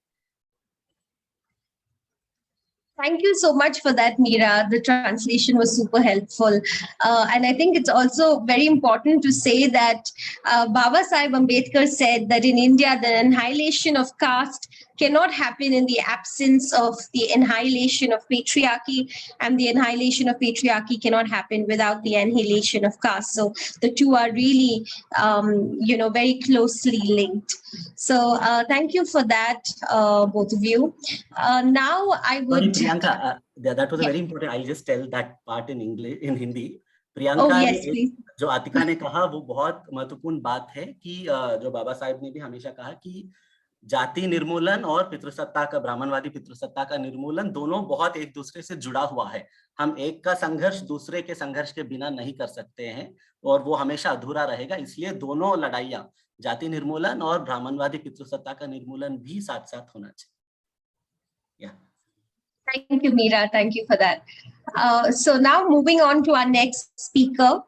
Thank you so much for that, Meera. The translation was super helpful. And I think it's also very important to say that Babasaheb Ambedkar said that in India, the annihilation of caste cannot happen in the absence of the annihilation of patriarchy, and the annihilation of patriarchy cannot happen without the annihilation of caste. So the two are really, very closely linked. So thank you for that, both of you. Now I would... Sorry, Priyanka, that was a very important. I'll just tell that part in English, in Hindi. Oh, Priyanka yes, please. जो आतिका ने कहा वो बहुत महत्वपूर्ण बात है कि जो बाबा साहेब ने भी हमेशा कहा कि जाति निर्मूलन और पितृसत्ता का, ब्राह्मणवादी पितृसत्ता का निर्मूलन, दोनों बहुत एक दूसरे से जुड़ा हुआ है। हम एक का संघर्ष दूसरे के संघर्ष के बिना नहीं कर सकते हैं और वो हमेशा अधूरा रहेगा। इसलिए दोनों लड़ाइयाँ, जाति निर्मूलन और ब्राह्मणवादी पितृसत्ता का निर्मूलन भी साथ साथ होना चाहिए। Thank you, Meera. Thank you for that. So now moving on to our next speaker,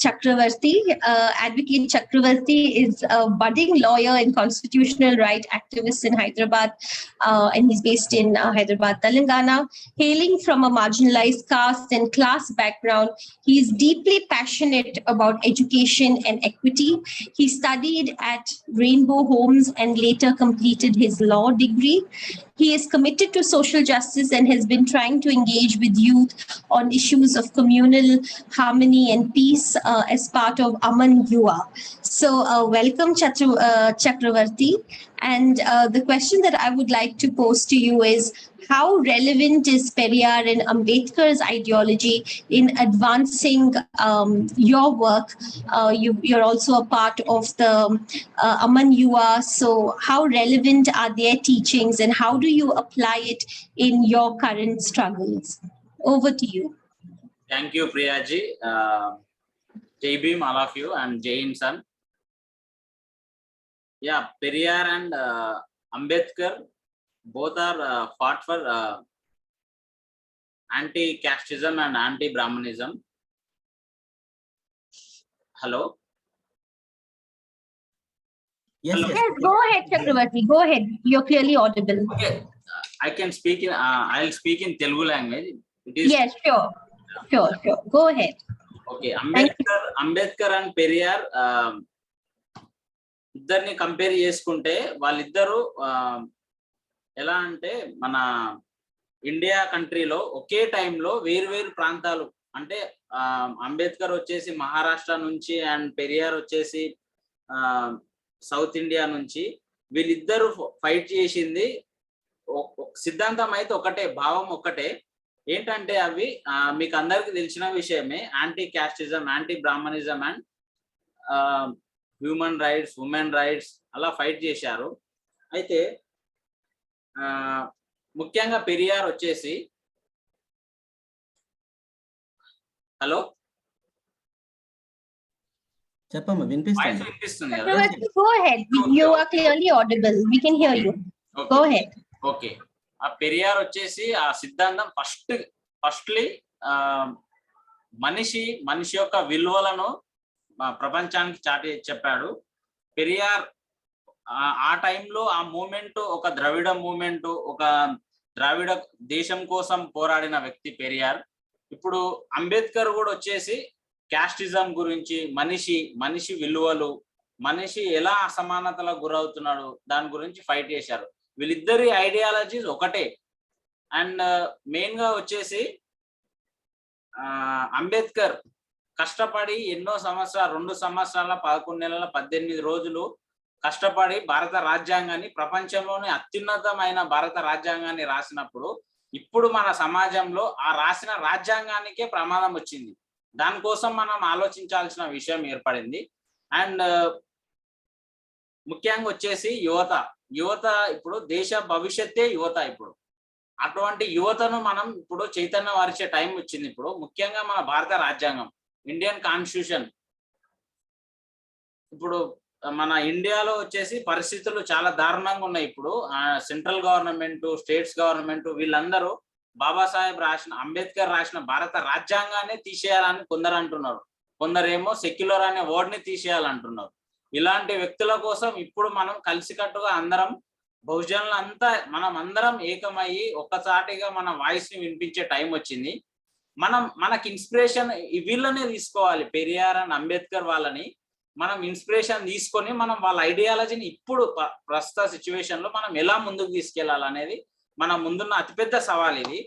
Chakravarthy. Advocate Chakravarthy is a budding lawyer and constitutional right activist in Hyderabad, and he's based in Hyderabad, Telangana. Hailing from a marginalized caste and class background, he is deeply passionate about education and equity. He studied at Rainbow Homes and later completed his law degree. He is committed to social justice and has been trying to engage with youth on issues of communal harmony and peace as part of Aman, Yuva. So welcome, Chakravarthy. And the question that I would like to pose to you is, how relevant is Periyar and Ambedkar's ideology in advancing your work? You're also a part of the Aman Yuva. So how relevant are their teachings and how do you apply it in your current struggles? Over to you. Thank you, Priyaji. Jai Bhim, all of you, and Jai Hind San. Yeah, Periyar and Ambedkar both are fought for anti-casteism and anti-Brahmanism. Hello? Yes, Yes, go ahead, Chakravarthy. Go ahead. You're clearly audible. Okay, I can speak in. I'll speak in Telugu language. It is, yes, sure. Go ahead. Okay, Ambedkar and Periyar. ఇద్దరిని compare చేసుకుంటే వాళ్ళిద్దరూ ఎలా అంటే మన India కంట్రీలో ఒకే టైంలో వేరు ప్రాంతాలు, అంటే అంబేద్కర్ వచ్చేసి మహారాష్ట్ర నుంచి అండ్ పెరియార్ వచ్చేసి సౌత్ ఇండియా నుంచి, వీళ్ళిద్దరూ ఫైట్ చేసింది సిద్ధాంతం అయితే ఒకటే, భావం ఒకటే. ఏంటంటే అవి మీకు అందరికి తెలిసిన విషయమే, anti casteism, anti Brahminism and human rights, women rights అలా ఫైట్ చేశారు. అయితే ముఖ్యంగా పెరియార్ వచ్చేసి, హలో చెప్పమ్మా, వినిపిస్తుంది. వినిపిస్తుంది కదా? Go ahead. You are clearly audible. We can hear you. Go ahead. Okay, ఆ పెరియార్ వచ్చేసి ఆ సిద్ధాంతం ఫస్ట్లీ మనిషి యొక్క విలువలను ప్రపంచానికి చాటి చెప్పాడు. పెరియార్ ఆ టైంలో ఆ మూమెంట్ ఒక ద్రవిడ మూమెంట్, ఒక ద్రావిడ దేశం కోసం పోరాడిన వ్యక్తి పెరియార్. ఇప్పుడు అంబేద్కర్ కూడా వచ్చేసి క్యాస్టిజం గురించి, మనిషి విలువలు, మనిషి ఎలా అసమానతలకు గురవుతున్నాడు దాని గురించి ఫైట్ చేశారు. వీళ్ళిద్దరి ఐడియాలజీస్ ఒకటే. అండ్ మెయిన్ గా వచ్చేసి అంబేద్కర్ కష్టపడి ఎన్నో సంవత్సరాలు 2 సంవత్సరాల 11 నెలల 18 రోజులు కష్టపడి భారత రాజ్యాంగాన్ని, ప్రపంచంలోనే అత్యున్నతమైన భారత రాజ్యాంగాన్ని రాసినప్పుడు ఇప్పుడు మన సమాజంలో ఆ రాసిన రాజ్యాంగానికే ప్రమాదం వచ్చింది. దానికోసం మనం ఆలోచించాల్సిన విషయం ఏర్పడింది. అండ్ ముఖ్యంగా వచ్చేసి యువత ఇప్పుడు దేశ భవిష్యత్తే యువత. ఇప్పుడు అటువంటి యువతను మనం ఇప్పుడు చైతన్య పరిచే టైం వచ్చింది. ఇప్పుడు ముఖ్యంగా మన భారత రాజ్యాంగం, ఇండియన్ కాన్స్టిట్యూషన్, ఇప్పుడు మన ఇండియాలో వచ్చేసి పరిస్థితులు చాలా దారుణంగా ఉన్నాయి. ఇప్పుడు సెంట్రల్ గవర్నమెంట్, స్టేట్స్ గవర్నమెంట్ వీళ్ళందరూ బాబాసాహెబ్ అంబేద్కర్ రాసిన భారత రాజ్యాంగాన్ని తీసేయాలని కొందరు అంటున్నారు. కొందరేమో సెక్యులర్ అనే వర్డ్ ని తీసేయాలంటున్నారు. ఇలాంటి వ్యక్తుల కోసం ఇప్పుడు మనం కలిసికట్టుగా అందరం బహుజనులంతా మనం అందరం ఏకమయ్యి ఒక్కసాటిగా మన వాయిస్ ని వినిపించే టైం వచ్చింది. మనకి ఇన్స్పిరేషన్ వీళ్ళనే తీసుకోవాలి. పెరియార్ అండ్ అంబేద్కర్ వాళ్ళని మనం ఇన్స్పిరేషన్ తీసుకొని మనం వాళ్ళ ఐడియాలజీని ఇప్పుడు ప్రస్తుత సిచ్యువేషన్ లో మనం ఎలా ముందుకు తీసుకెళ్లాలనేది మన ముందున్న అతిపెద్ద సవాల్ ఇది.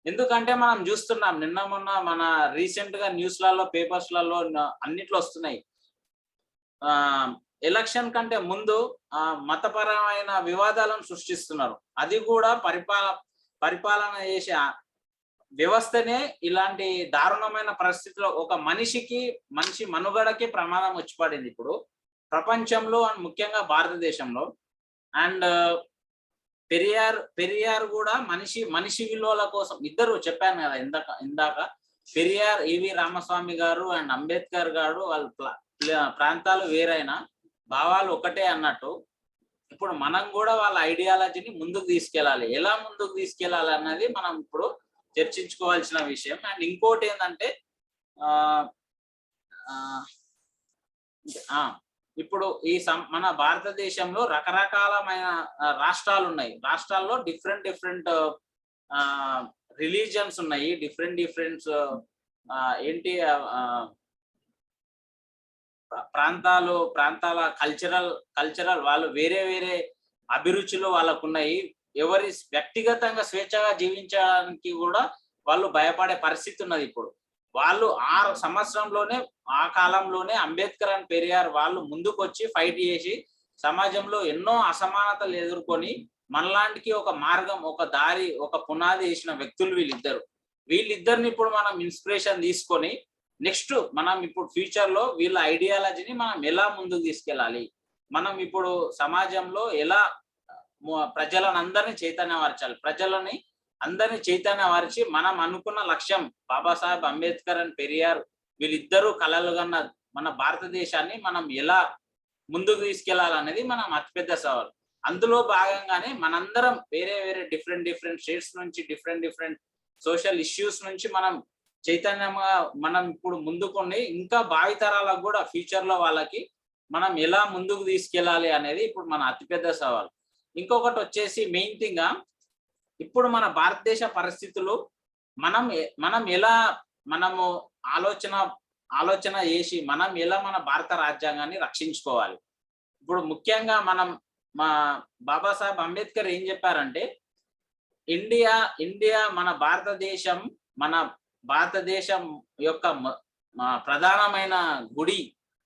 ఎందుకంటే మనం చూస్తున్నాం, నిన్న మొన్న మన రీసెంట్ గా న్యూస్లలో, పేపర్స్లలో అన్నిట్లో వస్తున్నాయి. ఎలక్షన్ కంటే ముందు మతపరమైన వివాదాలను సృష్టిస్తున్నారు. అది కూడా పరిపాలన చేసే వ్యవస్థనే ఇలాంటి దారుణమైన పరిస్థితిలో ఒక మనిషి మనుగడకి ప్రమాదం వచ్చి పడింది ఇప్పుడు ప్రపంచంలో, అండ్ ముఖ్యంగా భారతదేశంలో. అండ్ పెరియార్ కూడా మనిషి విలువల కోసం ఇద్దరు చెప్పాను కదా ఇందాక పెరియార్ ఈవి రామస్వామి గారు అండ్ అంబేద్కర్ గారు వాళ్ళ ప్రాంతాలు వేరైనా భావాలు ఒకటే అన్నట్టు ఇప్పుడు మనం కూడా వాళ్ళ ఐడియాలజీని ముందుకు తీసుకెళ్ళాలి. ఎలా ముందుకు తీసుకెళ్ళాలి అన్నది మనం ఇప్పుడు చర్చించుకోవాల్సిన విషయం. అండ్ ఇంకోటి ఏంటంటే ఇప్పుడు మన భారతదేశంలో రకరకాలమైన రాష్ట్రాలు ఉన్నాయి. రాష్ట్రాల్లో డిఫరెంట్ రిలీజియన్స్ ఉన్నాయి, డిఫరెంట్ ఏంటి ప్రాంతాల కల్చరల్ వాళ్ళు వేరే అభిరుచులు వాళ్ళకు ఉన్నాయి. ఎవరి వ్యక్తిగతంగా స్వేచ్ఛగా జీవించడానికి కూడా వాళ్ళు భయపడే పరిస్థితి ఉన్నది. ఇప్పుడు వాళ్ళు ఆ సంవత్సరంలోనే, ఆ కాలంలోనే అంబేద్కర్ అండ్ పెరియార్ వాళ్ళు ముందుకు వచ్చి ఫైట్ చేసి సమాజంలో ఎన్నో అసమానతలు ఎదుర్కొని మనలాంటికి ఒక మార్గం, ఒక దారి, ఒక పునాది వేసిన వ్యక్తులు వీళ్ళిద్దరిని ఇప్పుడు మనం ఇన్స్పిరేషన్ తీసుకొని నెక్స్ట్ మనం ఇప్పుడు ఫ్యూచర్ లో వీళ్ళ ఐడియాలజీని మనం ఎలా ముందుకు తీసుకెళ్ళాలి, మనం ఇప్పుడు సమాజంలో ఎలా ప్రజలను అందరినీ చైతన్యపరిచి మనం అనుకున్న లక్ష్యం బాబాసాహెబ్ అంబేద్కర్ అండ్ పెరియార్ వీళ్ళిద్దరూ కలలు కన్న మన భారతదేశాన్ని మనం ఎలా ముందుకు తీసుకెళ్లాలనేది మనం అతిపెద్ద సవాల్. అందులో భాగంగానే మనందరం వేరే డిఫరెంట్ స్టేట్స్ నుంచి డిఫరెంట్ సోషల్ ఇష్యూస్ నుంచి మనం చైతన్యంగా మనం ఇప్పుడు ముందుకొని ఇంకా భావితరాలకు కూడా ఫ్యూచర్ లో వాళ్ళకి మనం ఎలా ముందుకు తీసుకెళ్ళాలి అనేది ఇప్పుడు మన అతిపెద్ద సవాల్. ఇంకొకటి వచ్చేసి మెయిన్ థింగ్ ఇప్పుడు మన భారతదేశ పరిస్థితులు మనం ఎలా ఆలోచన చేసి మనం ఎలా మన భారత రాజ్యాంగాన్ని రక్షించుకోవాలి. ఇప్పుడు ముఖ్యంగా మా బాబాసాహెబ్ అంబేద్కర్ ఏం చెప్పారంటే ఇండియా మన భారతదేశం యొక్క ప్రధానమైన గుడి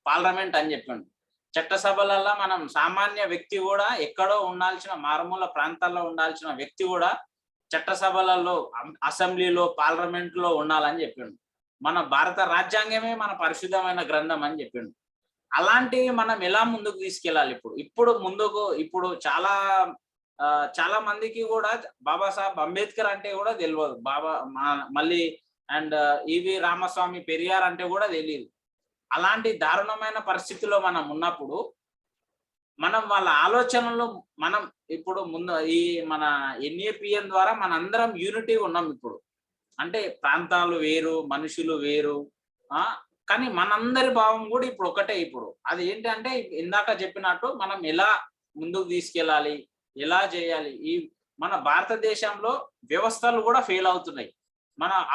పార్లమెంట్ అని చెప్పండి. చట్టసభలలో మనం సామాన్య వ్యక్తి కూడా ఎక్కడో ఉండాల్సిన, మారుమూల ప్రాంతాల్లో ఉండాల్సిన వ్యక్తి కూడా చట్టసభలలో, అసెంబ్లీలో, పార్లమెంట్ లో ఉండాలని చెప్పిండు. మన భారత రాజ్యాంగమే మన పరిశుద్ధమైన గ్రంథం అని చెప్పిండు. అలాంటివి మనం ఎలా ముందుకు తీసుకెళ్ళాలి? ఇప్పుడు చాలా మందికి కూడా బాబాసాహెబ్ అంబేద్కర్ అంటే కూడా తెలియదు. మళ్ళీ అండ్ ఈవి రామస్వామి పెరియార్ అంటే కూడా తెలియదు. అలాంటి దారుణమైన పరిస్థితిలో మనం ఉన్నప్పుడు మనం వాళ్ళ ఆలోచనలు మనం ఇప్పుడు ఈ మన NAPN ద్వారా మనందరం యూనిటీ ఉన్నాం. ఇప్పుడు అంటే ప్రాంతాలు వేరు, మనుషులు వేరు, కానీ మనందరి భావం కూడా ఇప్పుడు ఒకటే. ఇప్పుడు అది ఏంటంటే ఇందాక చెప్పినట్టు మనం ఎలా ముందుకు తీసుకెళ్ళాలి, ఎలా చేయాలి. మన భారతదేశంలో వ్యవస్థలు కూడా ఫెయిల్ అవుతున్నాయి.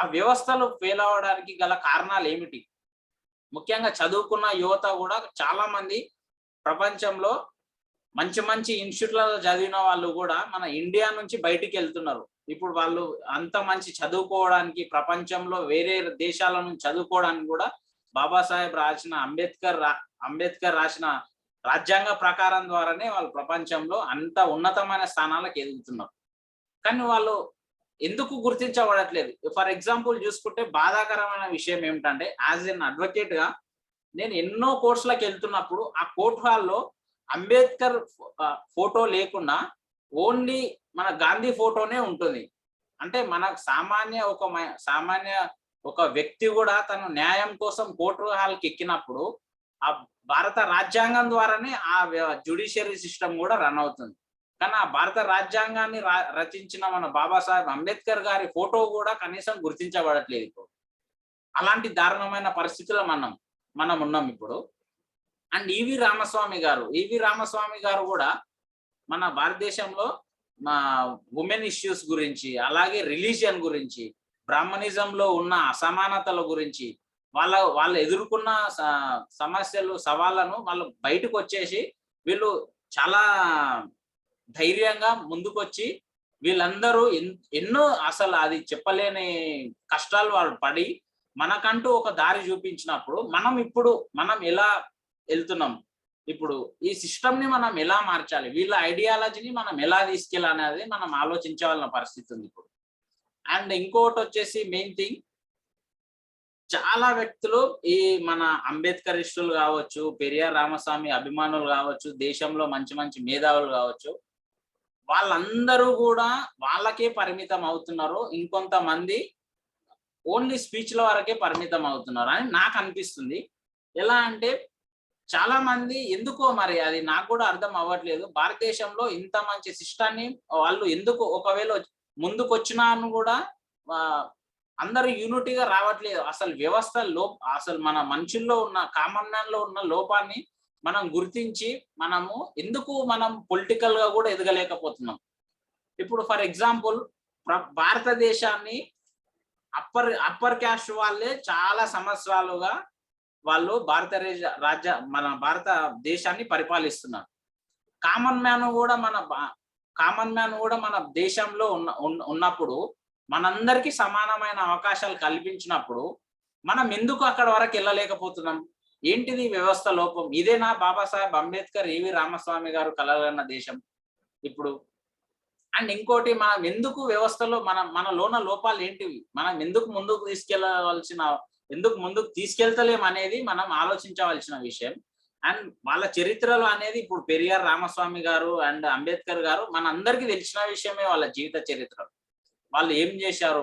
ఆ వ్యవస్థలు ఫెయిల్ అవ్వడానికి గల కారణాలు ఏమిటి? ముఖ్యంగా చదువుకున్న యువత కూడా చాలా మంది ప్రపంచంలో మంచి ఇన్స్టిట్యూట్లలో చదివిన వాళ్ళు కూడా మన ఇండియా నుంచి బయటికి వెళ్తున్నారు. ఇప్పుడు వాళ్ళు అంత మంచి చదువుకోవడానికి ప్రపంచంలో వేరే దేశాల నుంచి చదువుకోవడానికి కూడా బాబాసాహెబ్ రాసిన అంబేద్కర్ రాసిన రాజ్యాంగ ప్రకారం ద్వారానే వాళ్ళు ప్రపంచంలో అంత ఉన్నతమైన స్థానాలకు ఎదుగుతున్నారు. కానీ వాళ్ళు ఎందుకు గుర్తించబడట్లేదు? ఫర్ ఎగ్జాంపుల్ చూసుకుంటే బాధాకరమైన విషయం ఏమిటంటే, యాజ్ ఎన్ అడ్వకేట్ గా నేను ఎన్నో కోర్సులకు వెళ్తున్నప్పుడు ఆ కోర్ట్ హాల్లో అంబేద్కర్ ఫోటో లేకుండా ఓన్లీ మన గాంధీ ఫోటోనే ఉంటుంది. అంటే మనకు సామాన్య ఒక వ్యక్తి కూడా తను న్యాయం కోసం కోర్టు హాల్కి ఎక్కినప్పుడు ఆ భారత రాజ్యాంగం ద్వారానే ఆ జ్యుడిషియరీ సిస్టమ్ కూడా రన్ అవుతుంది. కానీ ఆ భారత రాజ్యాంగాన్ని రచించిన మన బాబాసాహెబ్ అంబేద్కర్ గారి ఫోటో కూడా కనీసం గుర్తించబడట్లేదు. ఇప్పుడు అలాంటి దారుణమైన పరిస్థితుల్లో మనం ఉన్నాం ఇప్పుడు. అండ్ ఈవి రామస్వామి గారు కూడా మన భారతదేశంలో ఉమెన్ ఇష్యూస్ గురించి, అలాగే రిలీజియన్ గురించి, బ్రాహ్మణిజంలో ఉన్న అసమానతల గురించి, వాళ్ళు ఎదుర్కొన్న సమస్యలు, సవాళ్ళను వాళ్ళు బయటకు వచ్చేసి వీళ్ళు చాలా ధైర్యంగా ముందుకొచ్చి వీళ్ళందరూ ఎన్నో అసలు అది చెప్పలేని కష్టాలు వాళ్ళు పడి మనకంటూ ఒక దారి చూపించినప్పుడు మనం ఎలా వెళ్తున్నాం, ఇప్పుడు ఈ సిస్టమ్ ని మనం ఎలా మార్చాలి, వీళ్ళ ఐడియాలజీని మనం ఎలా తీసుకెళ్ళాలనేది మనం ఆలోచించవలసిన పరిస్థితి ఉంది ఇప్పుడు. అండ్ ఇంకోటి వచ్చేసి మెయిన్ థింగ్, చాలా వ్యక్తులు ఈ మన అంబేద్కరిస్టులు కావచ్చు, పెరియార్ రామస్వామి అభిమానులు కావచ్చు, దేశంలో మంచి మేధావులు కావచ్చు, వాళ్ళందరూ కూడా వాళ్ళకే పరిమితం అవుతున్నారు. ఇంకొంతమంది ఓన్లీ స్పీచ్ల వరకే పరిమితం అవుతున్నారు అని నాకు అనిపిస్తుంది. ఎలా అంటే చాలా మంది ఎందుకో మరి అది నాకు కూడా అర్థం అవ్వట్లేదు, భారతదేశంలో ఇంత మంచి సిస్టాన్ని వాళ్ళు ఎందుకు ఒకవేళ ముందుకు వచ్చినాను కూడా అందరూ యూనిటీగా రావట్లేదు. అసలు అసలు మన మనుషుల్లో ఉన్న కామన్ మ్యాన్ లో ఉన్న లోపాన్ని మనం గుర్తించి మనం పొలిటికల్ గా కూడా ఎదగలేకపోతున్నాం. ఇప్పుడు ఫర్ ఎగ్జాంపుల్ భారతదేశాన్ని అప్పర్ క్యాస్ట్ వాళ్ళే చాలా సంవత్సరాలుగా వాళ్ళు మన భారతదేశాన్ని పరిపాలిస్తున్నారు. కామన్ మ్యాన్ కూడా మన దేశంలో ఉన్నప్పుడు, మనందరికీ సమానమైన అవకాశాలు కల్పించినప్పుడు మనం ఎందుకు అక్కడ వరకు వెళ్ళలేకపోతున్నాం? ఏంటిది వ్యవస్థ లోపం? ఇదేనా బాబాసాహెబ్ అంబేద్కర్, ఈవి రామస్వామి గారు కలగన్న దేశం ఇప్పుడు? అండ్ ఇంకోటి, మనం ఎందుకు వ్యవస్థలో మనలోన లోపాలు ఏంటివి, మనం ఎందుకు ముందుకు తీసుకెళ్తలేం అనేది మనం ఆలోచించవలసిన విషయం. అండ్ వాళ్ళ చరిత్రలో అనేది ఇప్పుడు పెరియార్ రామస్వామి గారు అండ్ అంబేద్కర్ గారు మనందరికీ తెలిసిన విషయమే. వాళ్ళ జీవిత చరిత్ర, వాళ్ళు ఏం చేశారు,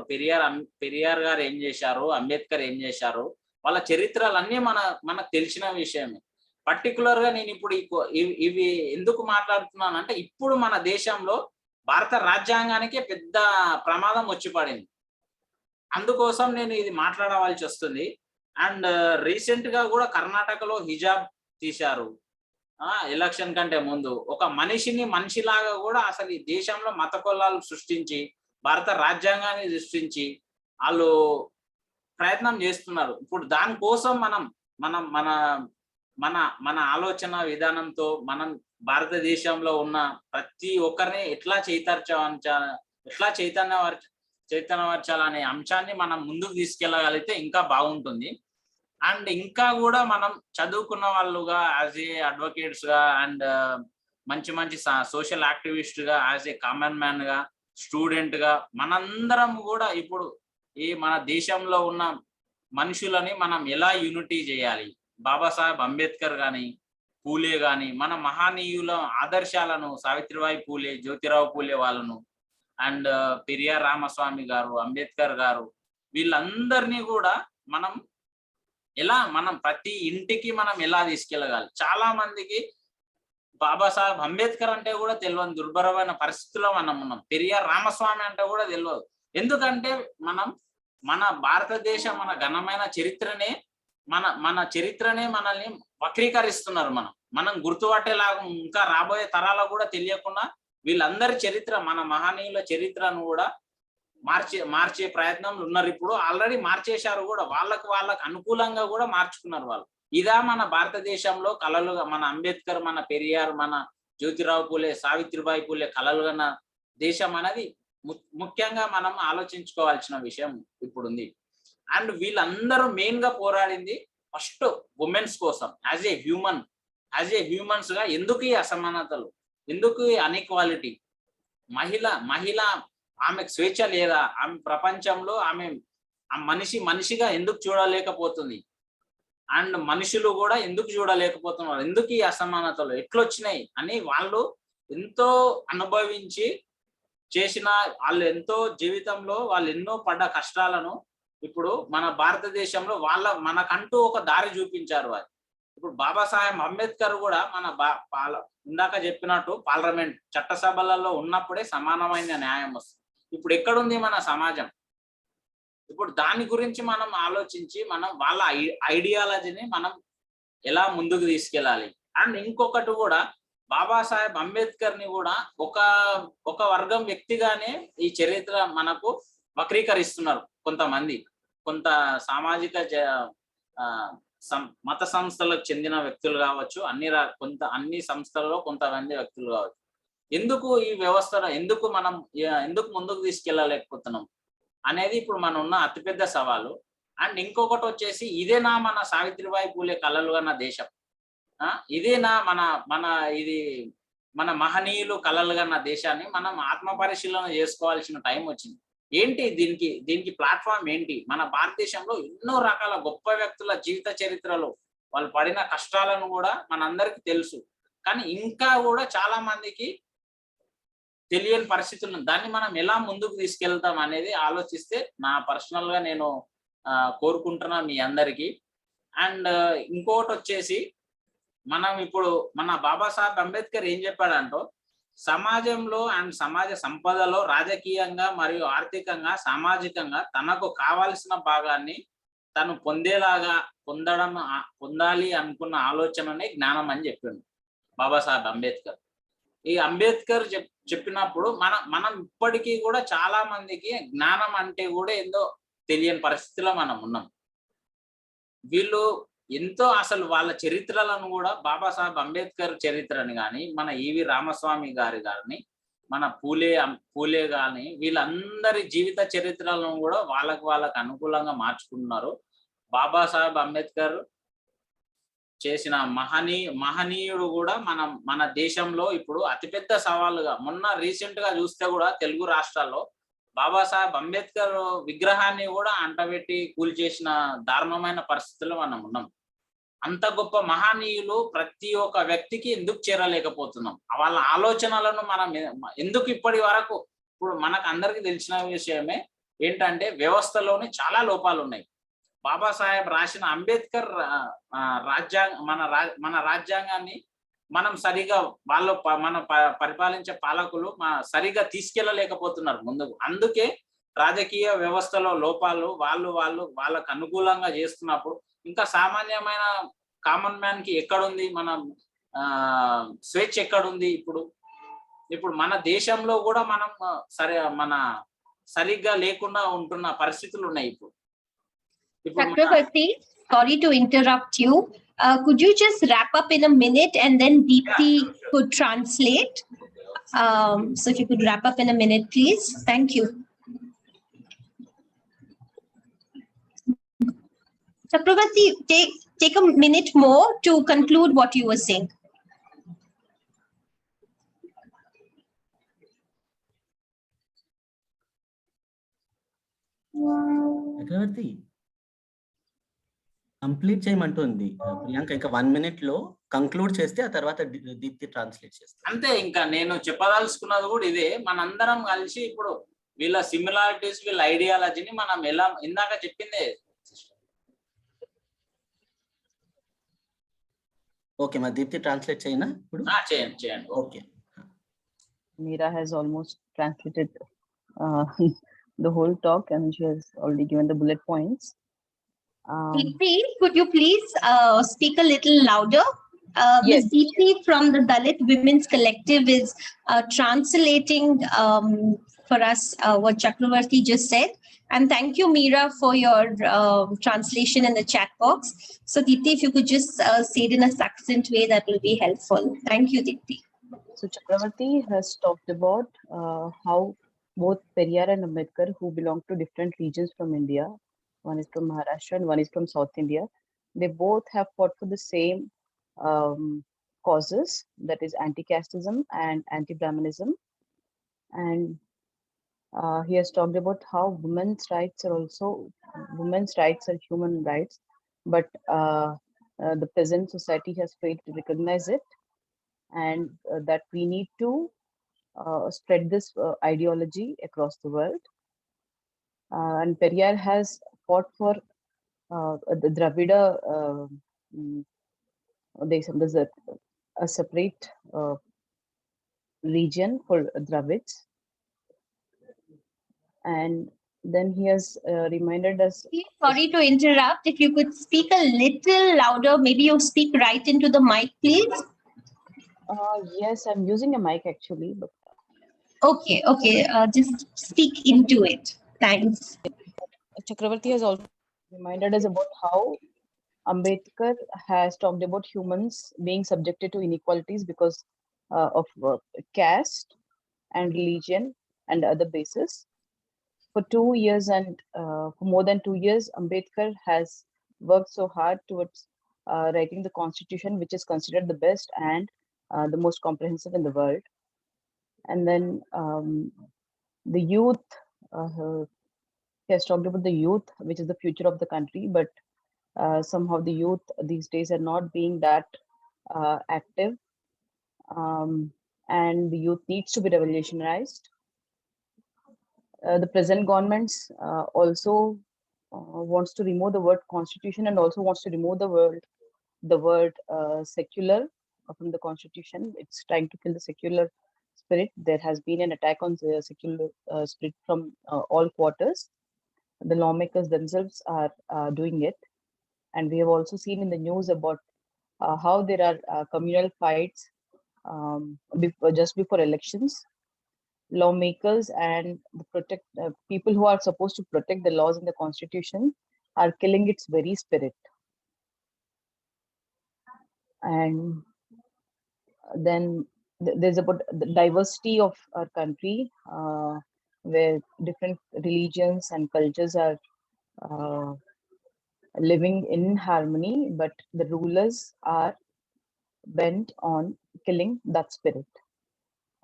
పెరియార్ గారు ఏం చేశారు, అంబేద్కర్ ఏం చేశారు, వాళ్ళ చరిత్రలన్నీ మనకు తెలిసిన విషయమే. పర్టికులర్ గా నేను ఇప్పుడు ఇవి ఎందుకు మాట్లాడుతున్నాను అంటే, ఇప్పుడు మన దేశంలో భారత రాజ్యాంగానికే పెద్ద ప్రమాదం వచ్చి పడింది. అందుకోసం నేను ఇది మాట్లాడవలసి వస్తుంది. అండ్ రీసెంట్ గా కూడా కర్ణాటకలో హిజాబ్ తీశారు ఎలక్షన్ కంటే ముందు. ఒక మనిషిలాగా కూడా అసలు ఈ దేశంలో మత కులాలు సృష్టించి, భారత రాజ్యాంగాన్ని సృష్టించి వాళ్ళు ప్రయత్నం చేస్తున్నారు. ఇప్పుడు దానికోసం మన ఆలోచన విధానంతో మనం భారతదేశంలో ఉన్న ప్రతి ఒక్కరిని ఎట్లా చైతన్యపరచాలనే అంశాన్ని మనం ముందుకు తీసుకెళ్ళగలిగితే ఇంకా బాగుంటుంది. అండ్ ఇంకా కూడా మనం చదువుకున్న వాళ్ళుగా, యాజ్ ఏ అడ్వకేట్స్ గా, అండ్ మంచి సోషల్ యాక్టివిస్ట్ గా, యాజ్ ఏ కామన్ మ్యాన్ గా, స్టూడెంట్ గా, మనందరం కూడా ఇప్పుడు ఈ మన దేశంలో ఉన్న మనుషులని మనం ఎలా యూనిటీ చేయాలి, బాబాసాహెబ్ అంబేద్కర్ గాని, పూలే గాని, మన మహానీయుల ఆదర్శాలను, సావిత్రిబాయి పూలే, జ్యోతిరావు పూలే వాళ్ళను, అండ్ పెరియార్ రామస్వామి గారు, అంబేద్కర్ గారు, వీళ్ళందరినీ కూడా మనం ప్రతి ఇంటికి మనం ఎలా తీసుకెళ్ళగాలి? చాలా మందికి బాబాసాహెబ్ అంబేద్కర్ అంటే కూడా తెలియని దుర్భరమైన పరిస్థితుల్లో మనం ఉన్నాం. పెరియార్ రామస్వామి అంటే కూడా తెలియదు. ఎందుకంటే మన భారతదేశం, మన ఘనమైన చరిత్రనే మన చరిత్రనే మనల్ని వక్రీకరిస్తున్నారు. మనం గుర్తుపట్టేలాగా ఇంకా రాబోయే తరాలకు కూడా తెలియకుండా వీళ్ళందరి చరిత్ర, మన మహనీయుల చరిత్రను కూడా మార్చే ప్రయత్నంలో ఉన్నారు. ఇప్పుడు ఆల్రెడీ మార్చేశారు కూడా, వాళ్ళకు అనుకూలంగా కూడా మార్చుకున్నారు వాళ్ళు. ఇదా మన భారతదేశంలో కళలుగా మన అంబేద్కర్, మన పెరియార్, మన జ్యోతిరావు పూలే, సావిత్రిబాయి పూలే కళలుగన్న దేశం అనేది ముఖ్యంగా మనం ఆలోచించుకోవాల్సిన విషయం ఇప్పుడు ఉంది. అండ్ వీళ్ళందరూ మెయిన్ గా పోరాడింది ఫస్ట్ ఉమెన్స్ కోసం. యాజ్ ఏ హ్యూమన్స్ గా ఎందుకు ఈ అసమానతలు, ఎందుకు ఈ అన్ఈక్వాలిటీ? మహిళ ఆమెకు స్వేచ్ఛ లేదా? ఆమె ప్రపంచంలో ఆమె మనిషిగా ఎందుకు చూడలేకపోతుంది? అండ్ మనుషులు కూడా ఎందుకు చూడలేకపోతున్నారు? ఎందుకు ఈ అసమానతలు ఎట్లొచ్చినాయి అని వాళ్ళు ఎంతో అనుభవించి చేసిన, వాళ్ళు ఎంతో జీవితంలో వాళ్ళు ఎన్నో పడ్డ కష్టాలను ఇప్పుడు మన భారతదేశంలో మనకంటూ ఒక దారి చూపించారు వారు. ఇప్పుడు బాబాసాహెబ్ అంబేద్కర్ కూడా ఇందాక చెప్పినట్టు పార్లమెంట్ చట్టసభలలో ఉన్నప్పుడే సమానమైన న్యాయం వస్తుంది. ఇప్పుడు ఎక్కడుంది మన సమాజం? ఇప్పుడు దాని గురించి మనం ఆలోచించి మనం వాళ్ళ ఐడియాలజీని మనం ఎలా ముందుకు తీసుకెళ్ళాలి. అండ్ ఇంకొకటి కూడా బాబాసాహెబ్ అంబేద్కర్ ని కూడా ఒక వర్గం వ్యక్తిగానే ఈ చరిత్ర మనకు వక్రీకరిస్తున్నారు కొంతమంది, కొంత సామాజిక మత సంస్థలకు చెందిన వ్యక్తులు కావచ్చు, అన్ని సంస్థలలో కొంతమంది వ్యక్తులు కావచ్చు. ఎందుకు ఈ వ్యవస్థను ఎందుకు ముందుకు తీసుకెళ్ళలేకపోతున్నాం అనేది ఇప్పుడు మనం ఉన్న అతిపెద్ద సవాలు. అండ్ ఇంకొకటి వచ్చేసి ఇదేనా మన సావిత్రిబాయి పూలే కలలు కన్న దేశం? ఇదేనా మన మహనీయులు కలలు కన్న దేశాన్ని మనం ఆత్మ పరిశీలన చేసుకోవాల్సిన టైం వచ్చింది. ఏంటి దీనికి ప్లాట్ఫామ్ ఏంటి? మన భారతదేశంలో ఎన్నో రకాల గొప్ప వ్యక్తుల జీవిత చరిత్రలు, వాళ్ళు పడిన కష్టాలను కూడా మనందరికీ తెలుసు. కానీ ఇంకా కూడా చాలా మందికి తెలియని పరిస్థితులు. దాన్ని మనం ఎలా ముందుకు తీసుకెళ్తాం అనేది ఆలోచిస్తే నా పర్సనల్ గా నేను కోరుకుంటున్నా మీ అందరికీ. అండ్ ఇంకోటి వచ్చేసి మనం ఇప్పుడు మన బాబాసాహెబ్ అంబేద్కర్ ఏం చెప్పాడంటో, సమాజంలో అండ్ సమాజ సంపదలో రాజకీయంగా మరియు ఆర్థికంగా సామాజికంగా తనకు కావాల్సిన భాగాన్ని తను పొందాలి అనుకున్న ఆలోచననే జ్ఞానం అని చెప్పిండు బాబాసాహెబ్ అంబేద్కర్. ఈ అంబేద్కర్ చెప్పినప్పుడు మనం ఇప్పటికీ కూడా చాలా మందికి జ్ఞానం అంటే కూడా ఏందో తెలియని పరిస్థితిలో మనం ఉన్నాం. వీళ్ళు ఎంతో అసలు వాళ్ళ చరిత్రలను కూడా బాబాసాహెబ్ అంబేద్కర్ చరిత్రని కానీ, మన ఈవి రామస్వామి గారిని, మన పూలే గాని, వీళ్ళందరి జీవిత చరిత్రలను కూడా వాళ్ళకు అనుకూలంగా మార్చుకుంటున్నారు. బాబాసాహెబ్ అంబేద్కర్ చేసిన మహనీయుడు కూడా మన దేశంలో ఇప్పుడు అతిపెద్ద సవాలుగా, మొన్న రీసెంట్ గా చూస్తే కూడా తెలుగు రాష్ట్రాల్లో బాబాసాహెబ్ అంబేద్కర్ విగ్రహాన్ని కూడా అంటబెట్టి కూల్చేసిన దారుణమైన పరిస్థితుల్లో మనం ఉన్నాం. అంత గొప్ప మహనీయులు ప్రతి ఒక్క వ్యక్తికి ఎందుకు చేరలేకపోతున్నాం? వాళ్ళ ఆలోచనలను మనం ఎందుకు ఇప్పటి వరకు, ఇప్పుడు మనకు అందరికీ తెలిసిన విషయమే ఏంటంటే వ్యవస్థలోని చాలా లోపాలు ఉన్నాయి. బాబాసాహెబ్ రాసిన అంబేద్కర్ మన రాజ్యాంగాన్ని మనం సరిగా మన పరిపాలించే పాలకులు సరిగా తీసుకెళ్ళలేకపోతున్నారు ముందుకు. అందుకే రాజకీయ వ్యవస్థలో లోపాలు వాళ్ళకు అనుకూలంగా చేస్తున్నప్పుడు ఇంకా సామాన్యమైన కామన్ మ్యాన్ కి ఎక్కడుంది మన స్వేచ్ఛ ఎక్కడుంది? ఇప్పుడు మన దేశంలో కూడా మనం సరిగ్గా లేకుండా ఉంటున్న పరిస్థితులు ఉన్నాయి ఇప్పుడు. Chakravarthy, sorry to interrupt you. Could you just wrap up in a minute and then Deepthi could translate? So if you could wrap up in a minute, please. Thank you. Chakravarthy, take a minute more to conclude what you were saying. Chakravarthi complete చేయమంటుంది ప్రియాంక. ఇంకా 1 minute లో conclude చేస్తే ఆ తర్వాత Deepti translate చేస్తాను. అంతే. ఇంకా నేను చెప్పదలుచుకున్నది కూడా ఇదే. మనందరం కలిసి ఇప్పుడు వీళ్ళ సిమిలారిటీస్, వీళ్ళ ఐడియాలజీని మనం ఎలా ఇందాక చెప్పిందే. ఓకే, మరి దీప్తి ట్రాన్స్లేట్ చేయనా ఇప్పుడు? చేయండి. Okay. Meera has almost translated the whole talk and she has already given the bullet points. Deepthi, could you please speak a little louder? Yes. Ms. Deepthi from the Dalit Women's Collective is translating for us what Chakravarthy just said. And thank you, Meera, for your translation in the chat box. So Deepthi, if you could just say it in a succinct way, that will be helpful. Thank you, Deepthi. So Chakravarthy has talked about how both Periyar and Ambedkar, who belong to different regions from India, one is from Maharashtra and one is from South India, they both have fought for the same causes, that is anti-casteism and anti-Brahmanism. And he has talked about how women's rights are human rights, but the present society has failed to recognize it, and that we need to spread this ideology across the world. And Periyar has fought for the Dravida. There's a separate region for Dravids, and then he has reminded us. Sorry to interrupt. If you could speak a little louder, maybe you speak right into the mic, please. Yes, I'm using a mic actually, but Okay, just speak into it. Thanks. Chakravarthy has also reminded us about how Ambedkar has talked about humans being subjected to inequalities because of caste and religion and other bases. For 2 years and for more than 2 years, Ambedkar has worked so hard towards writing the constitution, which is considered the best and the most comprehensive in the world. And then the youth, he has talked about the youth, which is the future of the country, but somehow the youth these days are not being that active, and the youth needs to be revolutionized. The present governments also wants to remove the word constitution and also wants to remove the word secular from the constitution. It's trying to kill the secular spirit. There has been an attack on the secular spirit from all quarters. The lawmakers themselves are doing it, and we have also seen in the news about how there are communal fights just before elections. Lawmakers and the people who are supposed to protect the laws in the constitution are killing its very spirit. And then there's about the diversity of our country, where different religions and cultures are living in harmony, but the rulers are bent on killing that spirit.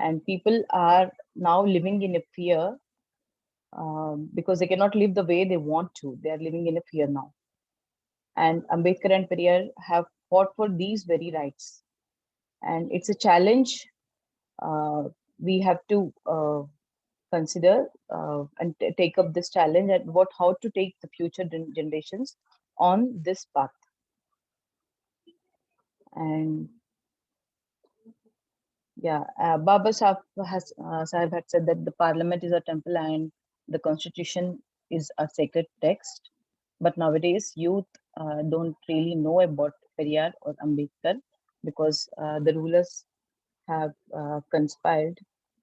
And people are now living in a fear because they cannot live the way they want to. They are living in a fear now. And Ambedkar and Periyar have fought for these very rights. And it's a challenge we have to consider and take up this challenge and how to take the future generations on this path. And yeah, Babasaheb had said that the parliament is a temple and the constitution is a sacred text. But nowadays, youth don't really know about Periyar or Ambedkar because the rulers have conspired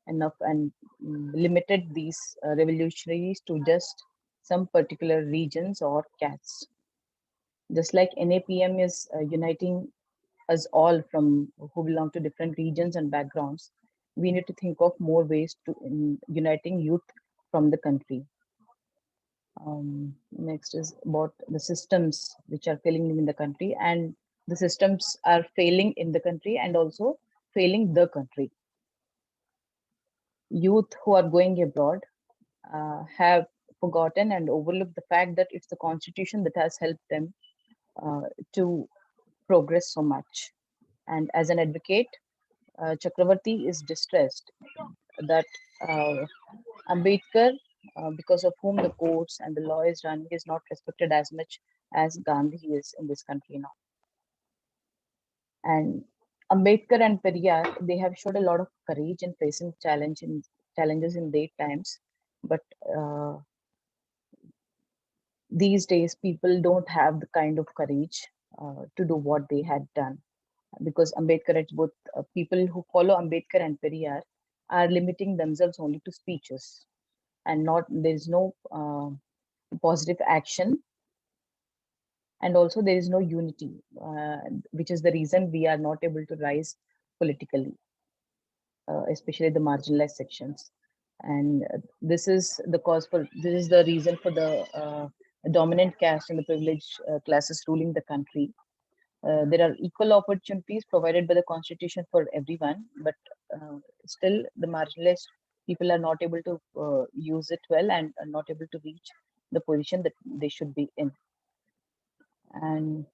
enough and limited these revolutionaries to just some particular regions or castes. Just like NAPM is uniting us all from who belong to different regions and backgrounds, we need to think of more ways to uniting youth from the country. Next is about the systems which are failing in the country, and the systems are failing in the country and also failing the country. Youth who are going abroad have forgotten and overlooked the fact that it's the constitution that has helped them to progress so much. And as an advocate, Chakravarthy is distressed that Ambedkar, because of whom the courts and the law is running, is not respected as much as Gandhi is in this country now. And Ambedkar and Periyar, they have showed a lot of courage in facing challenges in their times, but these days people don't have the kind of courage to do what they had done, because Ambedkar, both people who follow Ambedkar and Periyar are limiting themselves only to speeches, and there's no positive action, and also there is no unity, which is the reason we are not able to rise politically, especially the marginalized sections. And this is the reason for the dominant caste and the privileged classes ruling the country. There are equal opportunities provided by the constitution for everyone, but still the marginalized people are not able to use it well and are not able to reach the position that they should be in. And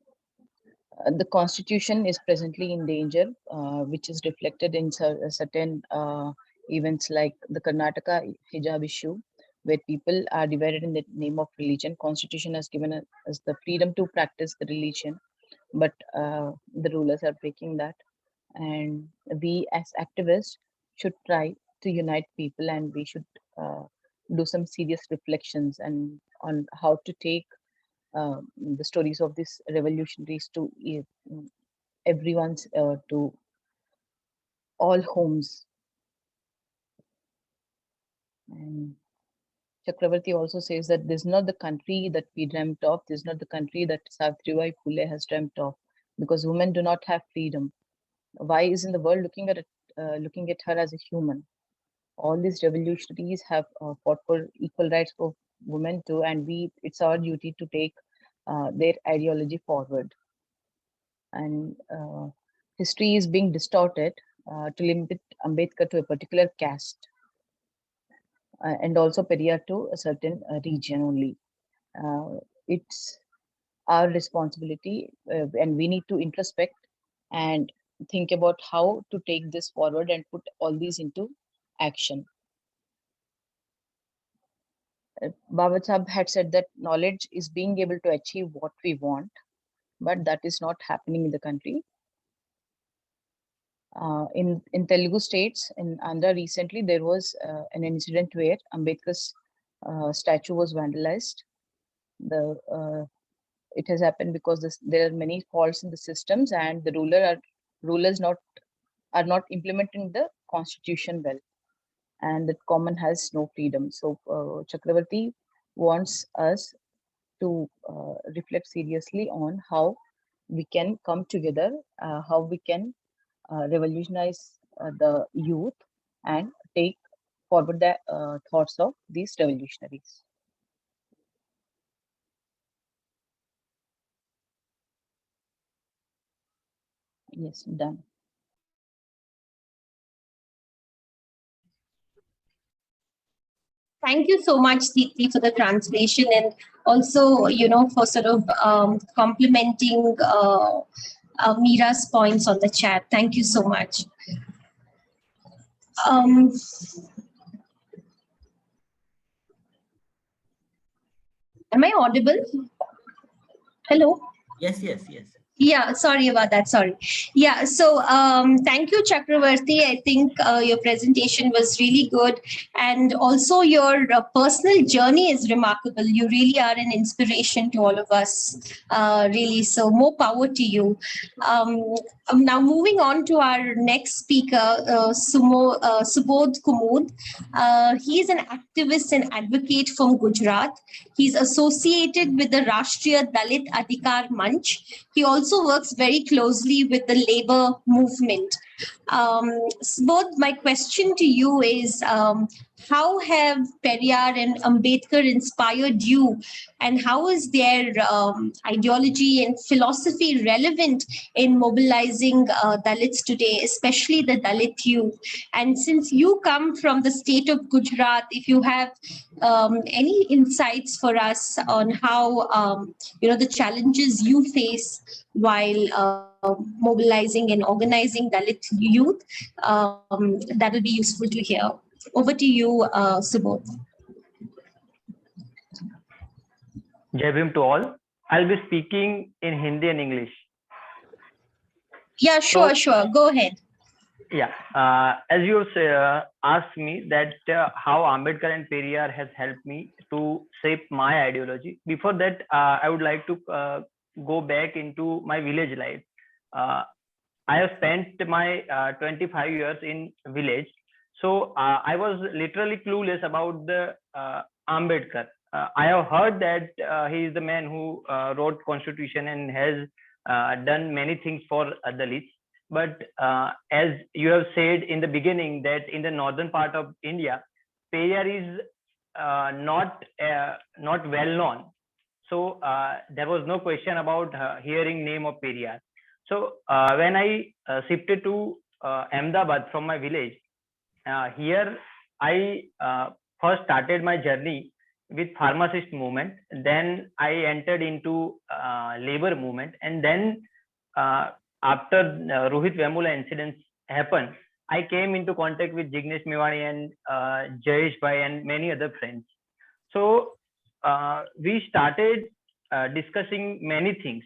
the constitution is presently in danger, which is reflected in certain events like the Karnataka hijab issue, where people are divided in the name of religion. Constitution has given us the freedom to practice the religion, but the rulers are breaking that. And we as activists should try to unite people, and we should do some serious reflections and on how to take the stories of these revolutionaries to everyone's to all homes. And Chakravarthy also says that this is not the country that we dreamt of. This is not the country that Savitribai Phule has dreamt of, because women do not have freedom. Why isn't the world looking at her as a human? All these revolutionaries have fought for equal rights for women too, and it's our duty to take their ideology forward. And history is being distorted to limit Ambedkar to a particular caste, and also Periyar to a certain region only. It's our responsibility, and we need to introspect and think about how to take this forward and put all these into action. Babasaheb had said that knowledge is being able to achieve what we want, but that is not happening in the country. In Telugu states, in Andhra recently, there was an incident where Ambedkar's statue was vandalized. It has happened because there are many faults in the systems, and the rulers are not implementing the constitution well, and that common has no freedom. So Chakravarthy wants us to reflect seriously on how we can come together, how we can revolutionize the youth and take forward the thoughts of these revolutionaries. Yes, done. Thank you so much, Deepthi, for the translation, and also, for sort of complimenting Meera's points on the chat. Thank you so much. Am I audible? Hello? Yes. Yeah, sorry about that. Sorry. Yeah, so thank you, Chakravarthy. I think your presentation was really good. And also your personal journey is remarkable. You really are an inspiration to all of us, really. So more power to you. Now moving on to our next speaker, Subodh Kumud. He is an activist and advocate from Gujarat. He's associated with the Rashtriya Dalit Adhikar Manch. He also works very closely with the labor movement. Subodh, my question to you is, how have Periyar and Ambedkar inspired you, and how is their ideology and philosophy relevant in mobilizing Dalits today, especially the Dalit youth? And since you come from the state of Gujarat, if you have any insights for us on how the challenges you face while mobilizing and organizing Dalit youth, that will be useful to hear. Over to you, Subodh. Jai Bhim to all. I'll be speaking in Hindi and English. Yeah, sure. Go ahead. Yeah, as you asked me that how Ambedkar and Periyar has helped me to shape my ideology. Before that, I would like to go back into my village life. I have spent my 25 years in village. So I was literally clueless about the Ambedkar. I have heard that he is the man who wrote constitution and has done many things for Dalits. But as you have said in the beginning that in the northern part of India, Periyar is not well known. So there was no question about hearing name of Periyar. So when I shifted to Ahmedabad from my village, here I first started my journey with pharmacist movement. Then I entered into labor movement, and then after Rohit Vemula incidents happened, I came into contact with Jignesh Mewani and Jayesh Bhai and many other friends. So we started discussing many things,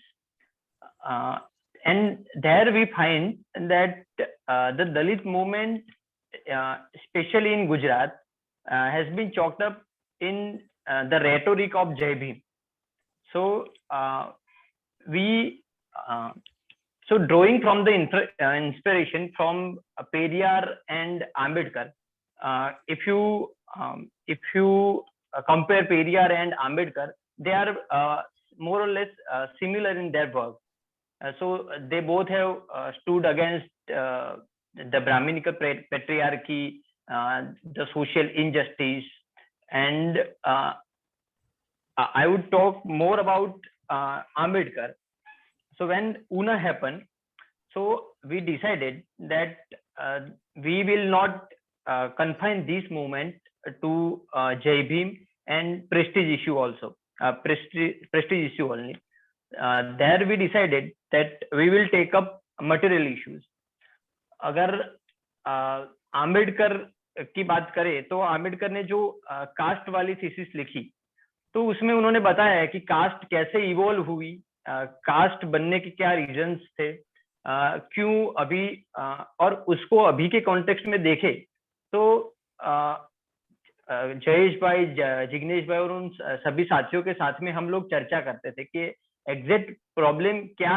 and there we find that the Dalit movement, especially in Gujarat, has been chalked up in the rhetoric of Jai Bhim. So so drawing from the inspiration from Periyar and Ambedkar, if you compare Periyar and Ambedkar, they are more or less similar in their work. So they both have stood against the Brahminical patriarchy, the social injustice, and I would talk more about Ambedkar. So when UNA happened, so we decided that we will not confine this movement to Jai Bhim and prestige issue also, prestige issue only. There we decided that we will take up material issues. अगर आम्बेडकर की बात करें तो आम्बेडकर ने जो cast वाली thesis लिखी, तो उसमें उन्होंने बताया है कि कास्ट कैसे इवॉल्व हुई, कास्ट बनने के क्या रीजंस थे, क्यों अभी, और उसको अभी के कॉन्टेक्स्ट में देखे तो जयेश भाई, जिग्नेश भाई और उन सभी साथियों के साथ में हम लोग चर्चा करते थे कि एग्जैक्ट प्रॉब्लम क्या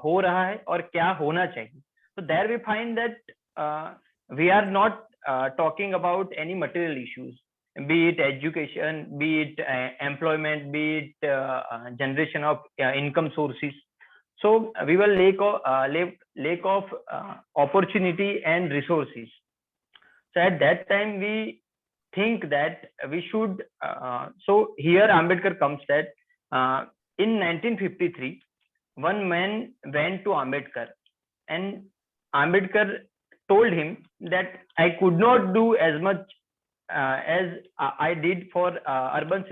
हो रहा है और क्या होना चाहिए. So there we find that we are not talking about any material issues, be it education, be it employment, be it generation of income sources. So we will lack of opportunity and resources. So at that time we think that we should. So here Ambedkar comes that in 1953, one man went to Ambedkar, and Ambedkar told him that I could not do as much as I did for urban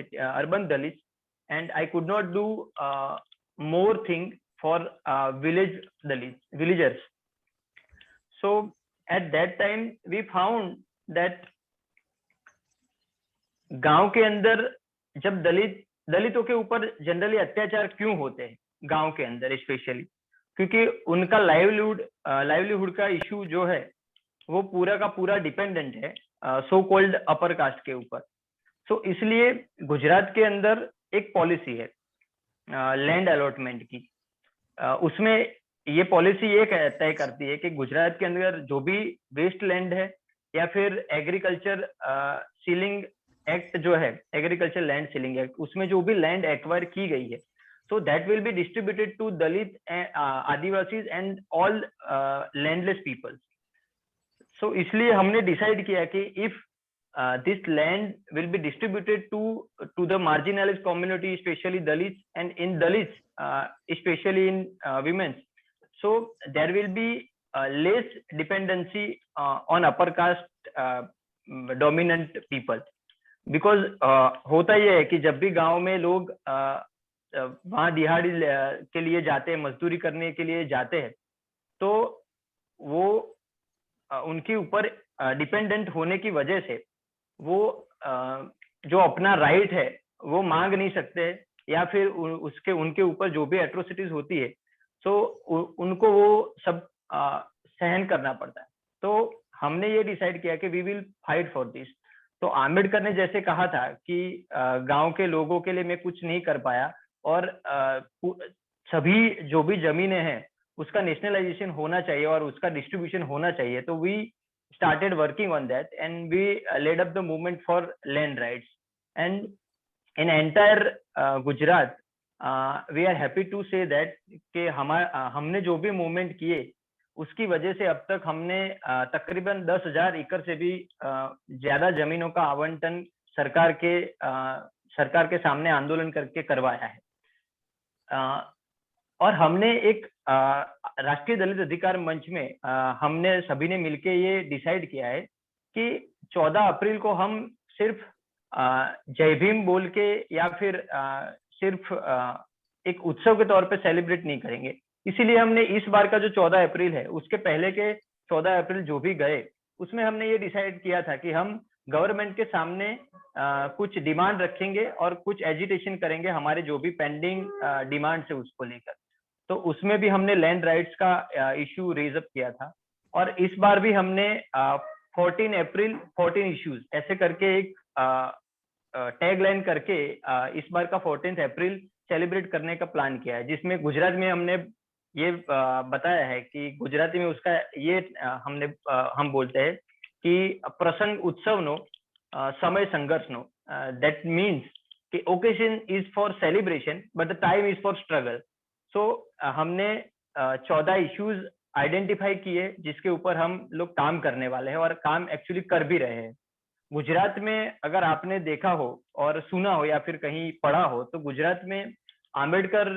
Dalits, and I could not do more thing for villagers. So at that time we found that गांव के अंदर जब दलितों के ऊपर generally अत्याचार क्यों होते हैं गांव के अंदर स्पेशली, क्योंकि उनका लाइवलीहुड का इशू जो है वो पूरा का पूरा डिपेंडेंट है सो कॉल्ड अपर कास्ट के ऊपर. सो इसलिए गुजरात के अंदर एक पॉलिसी है लैंड अलॉटमेंट की. उसमें ये पॉलिसी ये तय करती है कि गुजरात के अंदर जो भी वेस्ट लैंड है या फिर एग्रीकल्चर सीलिंग एक्ट जो है, एग्रीकल्चर लैंड सीलिंग एक्ट, उसमें जो भी लैंड एक्वायर की गई है, so that will be distributed to Dalit, Adivasis and all landless people. So इसलिए हमने डिसाइड किया कि if this land will be distributed to the marginalized community, especially Dalits, and in Dalits, especially in women, so there will be less dependency on upper caste dominant people. Because होता ये है कि जब भी गांव में लोग वहां दिहाड़ी के लिए जाते हैं, मजदूरी करने के लिए जाते हैं, तो वो उनके ऊपर डिपेंडेंट होने की वजह से वो जो अपना राइट है वो मांग नहीं सकते, या फिर उनके ऊपर जो भी एट्रोसिटीज होती है तो उनको वो सब सहन करना पड़ता है. तो हमने ये डिसाइड किया कि we will fight for this. तो आम्बेडकर ने जैसे कहा था कि गांव के लोगों के लिए मैं कुछ नहीं कर पाया और सभी जो भी जमीनें हैं उसका नेशनलाइजेशन होना चाहिए और उसका डिस्ट्रीब्यूशन होना चाहिए. तो we started working on that and we led up the movement for land rights, and in entire Gujarat we are happy to say that कि हमने जो भी मूवमेंट किए उसकी वजह से अब तक हमने तकरीबन 10,000 एकड़ से भी ज्यादा जमीनों का आवंटन सरकार के सामने आंदोलन करके करवाया है। और हमने एक राष्ट्रीय दलित अधिकार मंच में हमने सभी ने मिलके ये डिसाइड किया है कि 14 अप्रैल को हम सिर्फ जय भीम बोल के या फिर सिर्फ एक उत्सव के तौर पे सेलिब्रेट नहीं करेंगे। इसीलिए हमने इस बार का जो 14 अप्रैल है उसके पहले के 14 अप्रैल जो भी गए उसमें हमने ये डिसाइड किया था कि हम गवर्नमेंट के सामने कुछ डिमांड रखेंगे और कुछ एजिटेशन करेंगे हमारे जो भी पेंडिंग डिमांड है उसको लेकर। तो उसमें भी हमने लैंड राइट्स का इश्यू रेज अप किया था और इस बार भी हमने 14 अप्रैल 14 इश्यूज ऐसे करके एक टैग लाइन करके इस बार का 14 अप्रैल सेलिब्रेट करने का प्लान किया है, जिसमें गुजरात में हमने ये बताया है कि गुजराती में उसका ये हम बोलते हैं कि प्रसंग उत्सव नो समय संघर्ष नो, दैट मीन्स कि occasion is for celebration but the time is for struggle. So हमने 14 इश्यूज आइडेंटिफाई किए जिसके ऊपर हम लोग काम करने वाले हैं और काम एक्चुअली कर भी रहे हैं। गुजरात में अगर आपने देखा हो और सुना हो या फिर कहीं पढ़ा हो तो गुजरात में आम्बेडकर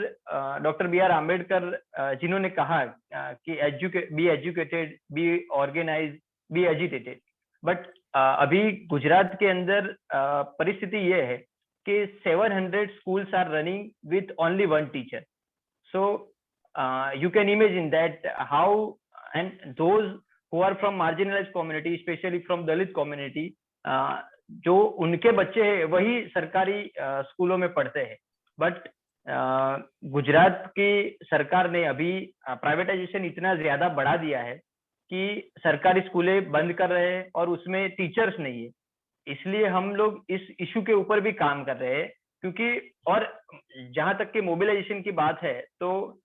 डॉक्टर BR आम्बेडकर जिन्होंने कहा कि be educated, be organise, be agitated, but अभी गुजरात के अंदर परिस्थिति ये है कि 700 schools are running with only one teacher. So you can imagine that how, and those who are from marginalized community, especially from Dalit community, जो उनके बच्चे हैं वही सरकारी स्कूलों में पढ़ते हैं। बट गुजरात की सरकार ने अभी प्राइवेटाइजेशन इतना ज्यादा बढ़ा दिया है कि सरकारी स्कूलें बंद कर रहे हैं और उसमें टीचर्स नहीं है। इसलिए हम लोग इस इशू के ऊपर भी काम कर रहे हैं, क्योंकि और जहां तक कि मोबिलाइजेशन की बात है तो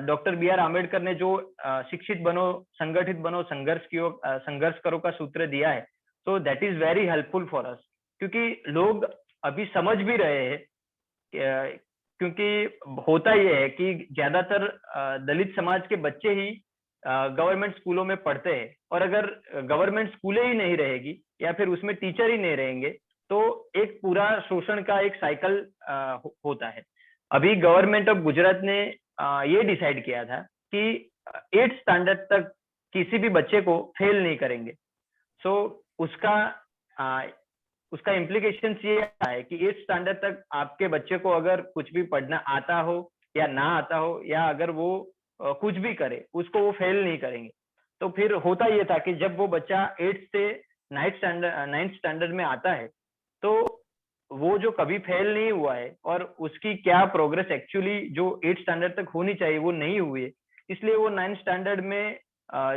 डॉक्टर BR आम्बेडकर ने जो शिक्षित बनो, संगठित बनो, संघर्ष करो का सूत्र दिया है, तो that is very helpful for us, क्योंकि लोग अभी समझ भी रहे हैं। क्योंकि होता यह है कि ज्यादातर दलित समाज के बच्चे ही गवर्नमेंट स्कूलों में पढ़ते हैं, और अगर गवर्नमेंट स्कूलें ही नहीं रहेगी या फिर उसमें टीचर ही नहीं रहेंगे तो एक पूरा शोषण का एक साइकिल होता है। अभी गवर्नमेंट ऑफ गुजरात ने ये डिसाइड किया था कि 8th स्टैंडर्ड तक किसी भी बच्चे को फेल नहीं करेंगे। सो उसका इम्प्लीकेशन ये है कि 8th स्टैंडर्ड तक आपके बच्चे को अगर कुछ भी पढ़ना आता हो या ना आता हो, या अगर वो कुछ भी करे, उसको वो फेल नहीं करेंगे। तो फिर होता ये था कि जब वो बच्चा 8th से 9th स्टैंडर्ड में आता है तो वो जो कभी फेल नहीं हुआ है और उसकी क्या प्रोग्रेस एक्चुअली जो 8th स्टैंडर्ड तक होनी चाहिए वो नहीं हुई है, इसलिए वो 9th स्टैंडर्ड में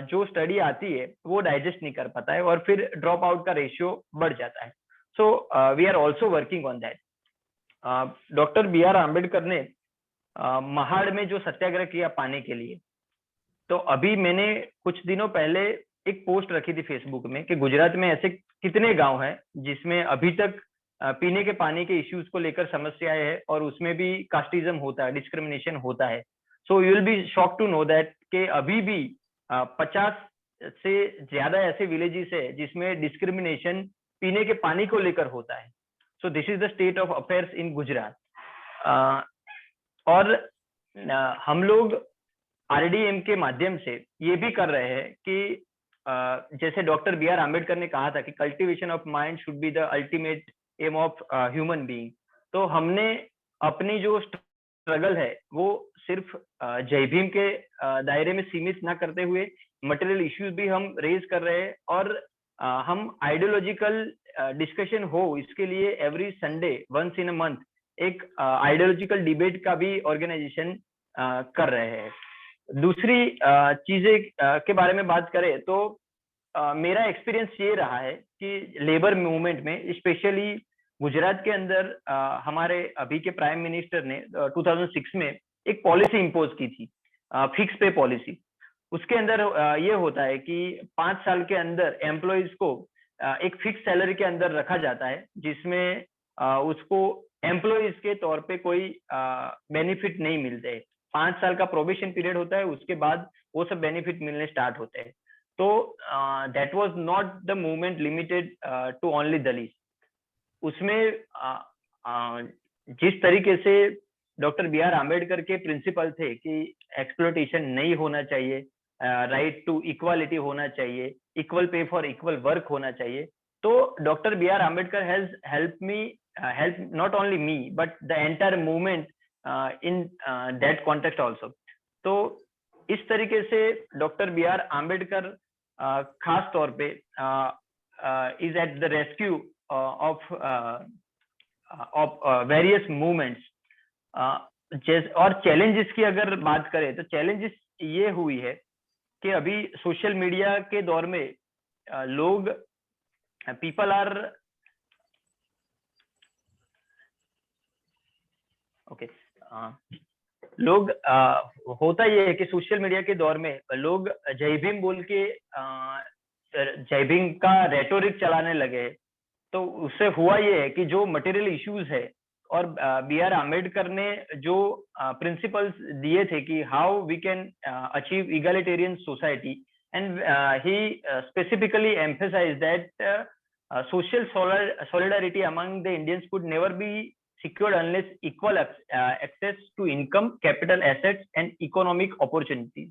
जो स्टडी आती है वो डाइजेस्ट नहीं कर पाता है और फिर ड्रॉप आउट का रेशियो बढ़ जाता है। So we are also working on that. Doctor BR Ambedkar ने महाड़ में जो सत्याग्रह किया पानी के लिए, तो अभी मैंने कुछ दिनों पहले एक पोस्ट रखी थी फेसबुक में कि गुजरात में ऐसे कितने गांव हैं जिसमें अभी तक पीने के पानी के इश्यूज को लेकर समस्याएं है और उसमें भी कास्टिज्म होता है, डिस्क्रिमिनेशन होता है। So you will be shock to know that कि अभी भी 50 से ज्यादा ऐसे विलेजेस है जिसमें डिस्क्रिमिनेशन पीने के पानी को लेकर होता है। So this is the state of affairs in Gujarat. और हम लोग RDM के माध्यम से ये भी कर रहे हैं कि जैसे डॉक्टर BR आम्बेडकर ने कहा था कि cultivation of mind should be the ultimate aim of human being, तो हमने अपनी जो स्ट्रगल है वो सिर्फ जय भीम के दायरे में सीमित ना करते हुए मटेरियल इश्यूज भी हम रेज कर रहे हैं, और हम आइडियोलॉजिकल डिस्कशन हो इसके लिए every Sunday once in a month एक आइडियोलॉजिकल डिबेट का भी ऑर्गेनाइजेशन कर रहे हैं। दूसरी चीजें के बारे में बात करें तो मेरा एक्सपीरियंस ये रहा है कि लेबर मूवमेंट में स्पेशली गुजरात के अंदर हमारे अभी के प्राइम मिनिस्टर ने 2006 में एक पॉलिसी इंपोज की थी, फिक्स पे पॉलिसी। उसके अंदर ये होता है कि 5 साल के अंदर एम्प्लॉइज को एक फिक्स सैलरी के अंदर रखा जाता है, जिसमें उसको एम्प्लॉइज के तौर पे कोई बेनिफिट नहीं मिलते। 5 साल का प्रोबेशन पीरियड होता है, उसके बाद वो सब बेनिफिट मिलने स्टार्ट होते हैं। तो that was not the movement limited to only Dalit. उसमें जिस तरीके से डॉक्टर बी आर आम्बेडकर के प्रिंसिपल थे कि एक्सप्लोटेशन नहीं होना चाहिए, राइट टू इक्वालिटी होना चाहिए, equal pay for equal work होना चाहिए, तो doctor B R Ambedkar has help not only me but the entire movement in that context also। तो इस तरीके से डॉक्टर बी आर आम्बेडकर खास तौर पे is at the rescue of various movements। और चैलेंजेस की अगर बात करें तो चैलेंजेस ये हुई है कि अभी सोशल मीडिया के दौर में लोग पीपल आर लोग होता ये है कि सोशल मीडिया के दौर में लोग जय भीम बोल के जय भीम का रेटोरिक चलाने लगे। तो उससे हुआ ये है कि जो मटेरियल इश्यूज है और बी आर आम्बेडकर ने जो प्रिंसिपल्स दिए थे कि how we can achieve egalitarian society, and he specifically emphasise that social solidarity among the Indians could never be secured unless equal access to income, capital, assets, and economic opportunities.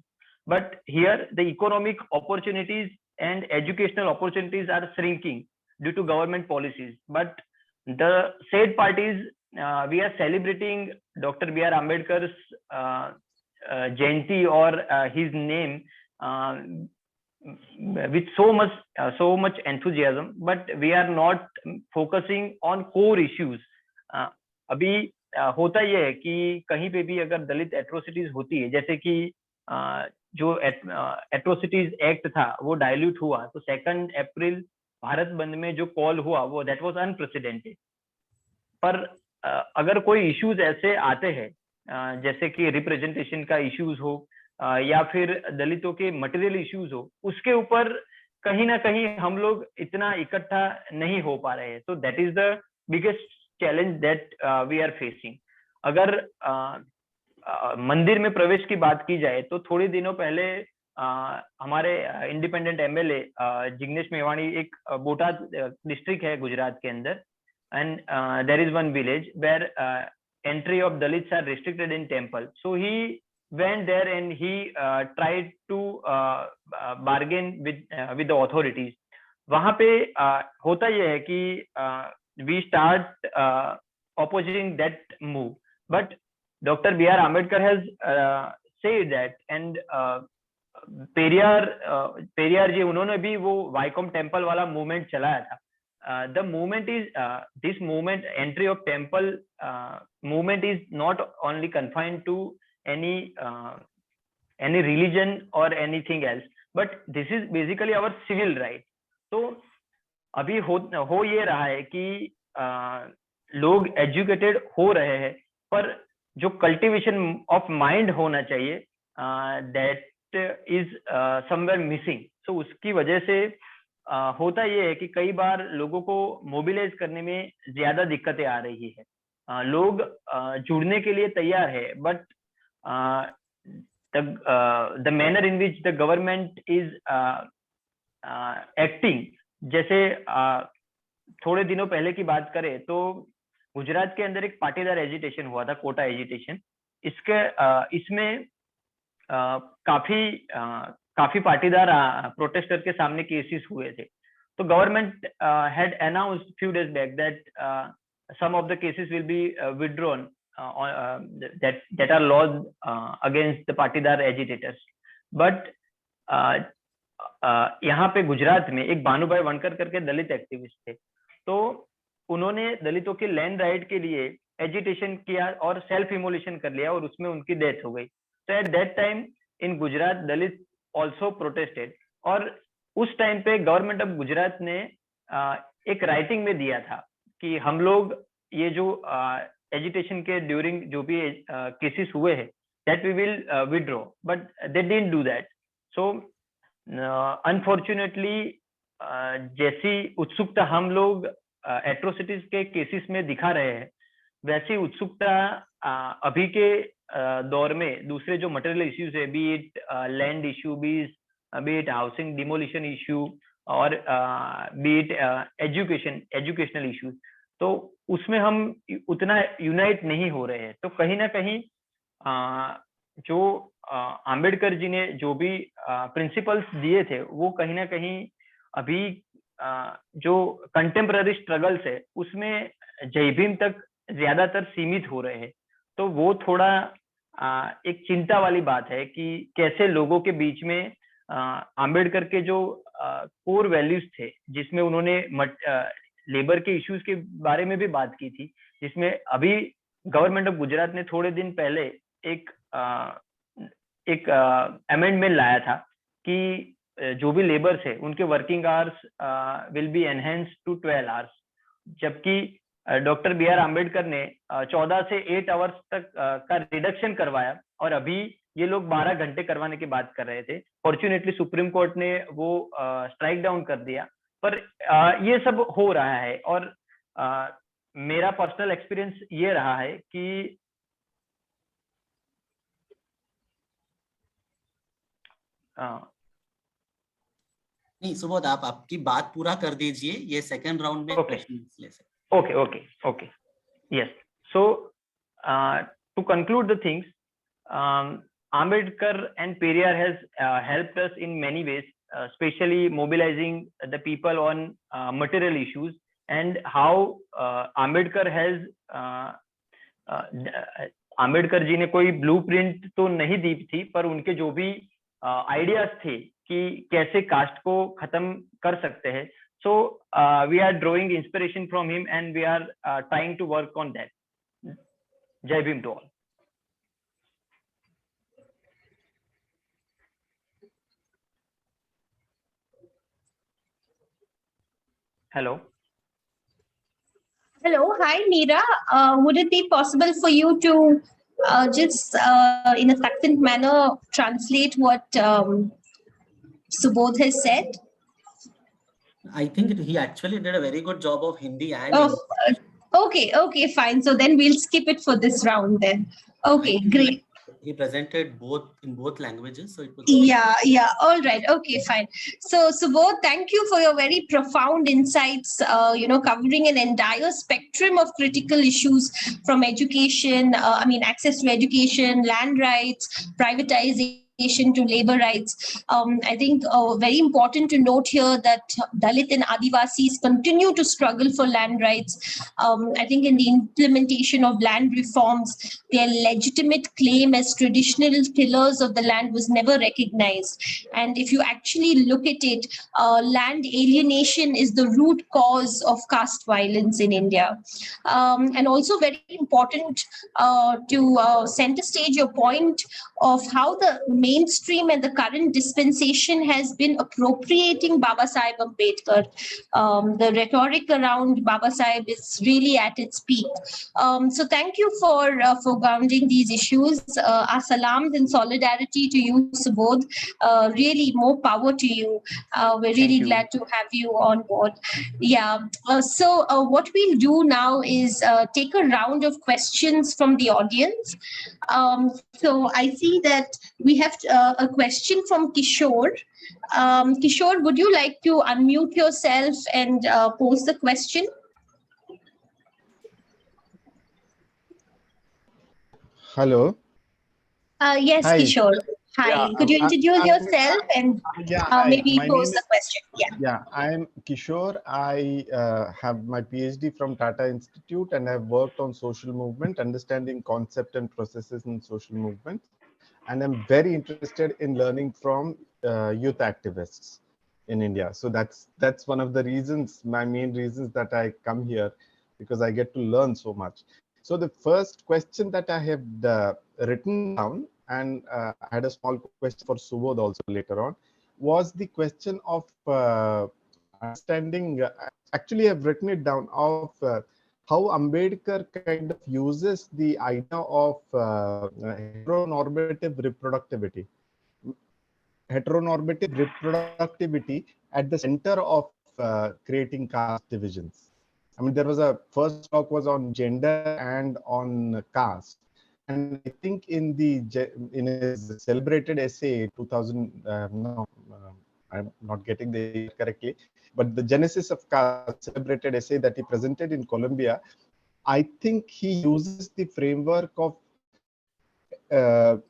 But here, the economic opportunities and educational opportunities are shrinking due to government policies. But the sad part is, we are celebrating Dr. B.R. Ambedkar's Jayanti or his name with so much enthusiasm, but we are not focusing on core issues। अभी होता यह है कि कहीं पे भी अगर दलित atrocities होती है, जैसे कि जो एट्रोसिटीज एक्ट था वो डाइल्यूट हुआ, तो 2 अप्रैल भारत बंद में जो कॉल हुआ वो दैट वाज अनप्रेसिडेंटेड। पर अगर कोई इश्यूज ऐसे आते हैं जैसे कि रिप्रेजेंटेशन का इश्यूज हो या फिर दलितों के मटेरियल इश्यूज हो, उसके ऊपर कहीं ना कहीं हम लोग इतना इकट्ठा नहीं हो पा रहे हैं। तो that is the biggest challenge that we are facing. अगर मंदिर में प्रवेश की बात की जाए तो थोड़े दिनों पहले हमारे इंडिपेंडेंट एमएलए जिग्नेश मेवाणी, एक बोटाद डिस्ट्रिक्ट है गुजरात के अंदर, and there is one village where entry of Dalits are restricted in temple. So he went there and he tried to bargain with the authorities. वहां पे होता यह है कि we start opposing that move, but Dr. B.R. Ambedkar has said that, and Periyar जी उन्होंने भी वो वाइकॉम temple वाला मूवमेंट चलाया था। The movement is this movement, entry of temple movement is not only confined to any religion or anything else, but this is basically our civil right। तो अभी हो ये रहा है कि लोग एजुकेटेड हो रहे हैं, पर जो कल्टिवेशन ऑफ माइंड होना चाहिए दैट इज समवेयर मिसिंग। तो उसकी वजह से होता ये है कि कई बार लोगों को मोबिलाइज करने में ज्यादा दिक्कतें आ रही है। लोग जुड़ने के लिए तैयार है, but the manner in which the government is acting, जैसे थोड़े दिनों पहले की बात करें तो गुजरात के अंदर एक पाटीदार एजिटेशन हुआ था, कोटा एजिटेशन। इसमें काफी पाटीदार प्रोटेस्टर के सामने केसेस हुए थे। तो government had announced few days back that some of the cases will be withdrawn that are lodged against the Patidar agitators. But यहाँ पे गुजरात में एक भानुभाई वनकर करके दलित एक्टिविस्ट थे, तो उन्होंने दलितों के लैंड राइट के लिए एजिटेशन किया और सेल्फ इमोलेशन कर लिया और उसमें उनकी डेथ हो गई। तो at that time in Gujarat Dalit also protested, और उस टाइम पे गवर्नमेंट ऑफ गुजरात ने एक राइटिंग में दिया था कि हम लोग ये जो एजिटेशन के ड्यूरिंग जो भी केसेस हुए हैं that we will withdraw, but they didn't do that. So unfortunately जैसी उत्सुकता हम लोग एट्रोसिटीज के केसेस में दिखा रहे हैं, वैसी उत्सुकता अभी के दौर में दूसरे जो मटेरियल इश्यूज है, B it land issue, B it housing demolition issue, और बी इट एजुकेशनल इश्यूज, तो उसमें हम उतना यूनाइट नहीं हो रहे हैं। तो कहीं ना कहीं जो आम्बेडकर जी ने जो भी प्रिंसिपल्स दिए थे, वो कहीं ना कहीं अभी जो कंटेम्पररी स्ट्रगल्स है उसमें जय भीम तक ज्यादातर सीमित हो रहे हैं। तो वो थोड़ा एक चिंता वाली बात है कि कैसे लोगों के बीच में आम्बेडकर के जो कोर वैल्यूज थे, जिसमें उन्होंने लेबर के इश्यूज के बारे में भी बात की थी, जिसमें अभी गवर्नमेंट ऑफ गुजरात ने थोड़े दिन पहले एक अमेंडमेंट लाया था कि जो भी लेबर्स है उनके working hours will be enhance to 12 hours, जबकि डॉक्टर B.R. आम्बेडकर ने 14 से 8 आवर्स तक का रिडक्शन करवाया, और अभी ये लोग 12 घंटे करवाने की बात कर रहे थे। फॉर्चुनेटली सुप्रीम कोर्ट ने वो स्ट्राइक डाउन कर दिया, पर ये सब हो रहा है। और मेरा पर्सनल एक्सपीरियंस ये रहा है कि नहीं सुबोध, आप आपकी बात पूरा कर दीजिए, ये सेकंड राउंड में क्वेश्चन ले सकते। Okay. Yes. So, to conclude the things, Ambedkar and Periyar has helped us in many ways, especially mobilizing the people on material issues, and how Ambedkar जी ने कोई ब्लूप्रिंट तो नहीं दी थी, पर उनके जो भी आइडियाज थे कि कैसे कास्ट को खत्म कर सकते हैं, so we are drawing inspiration from him, and we are trying to work on that. Jai Bhim to all. Hello. Hello, hi Meera. Would it be possible for you to just in a succinct manner translate what Subodh has said? I think he actually did a very good job of Hindi and Okay, fine. So then we'll skip it for this round then. Okay, great. He presented in both languages, so it was yeah, all right, okay, fine. So Subodh, thank you for your very profound insights, covering an entire spectrum of critical issues, from education, access to education, land rights, privatization to labor rights. I think very important to note here that Dalit and Adivasis continue to struggle for land rights. I think in the implementation of land reforms, their legitimate claim as traditional tillers of the land was never recognized. And if you actually look at it, land alienation is the root cause of caste violence in India. And also very important to center stage your point of how the mainstream and the current dispensation has been appropriating Babasaheb Ambedkar. The rhetoric around Babasaheb is really at its peak. So thank you for grounding these issues. Our salams and solidarity to you, Subodh. Really more power to you. We're really glad to have you on board. Yeah. So what we'll do now is take a round of questions from the audience. So I see that we have a question from Kishore. Kishore, would you like to unmute yourself and pose the question? Hello. Yes, Hi. Kishore. Hi. Yeah, Could you introduce yourself and maybe pose the question? Yeah, I am Kishore. I have my PhD from Tata Institute, and I've worked on social movement, understanding concept and processes in social movement. And I'm very interested in learning from youth activists in India. So that's one of the reasons, my main reasons that I come here, because I get to learn so much. So the first question that I have written down, and I had a small question for Subodh also later on, was the question of understanding. Actually, I've written it down of how Ambedkar kind of uses the idea of heteronormative reproductivity. Heteronormative reproductivity at the center of creating caste divisions. I mean, there was a first talk was on gender and on caste. And I think in his celebrated essay 2000, I'm not getting the year correctly, but the Genesis of Caste celebrated essay that he presented in Columbia, I think he uses the framework of the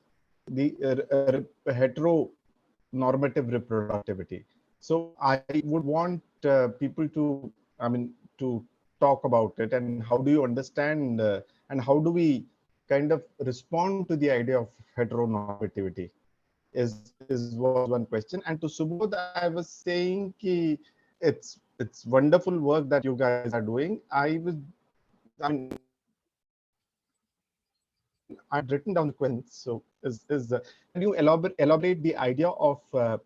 heteronormative reproductivity. So I would want people to, to talk about it, and how do you understand and how do we kind of respond to the idea of heteronormativity was one question. And to Subodh, I was saying it's wonderful work that you guys are doing. I've written down the questions. So can you elaborate the idea of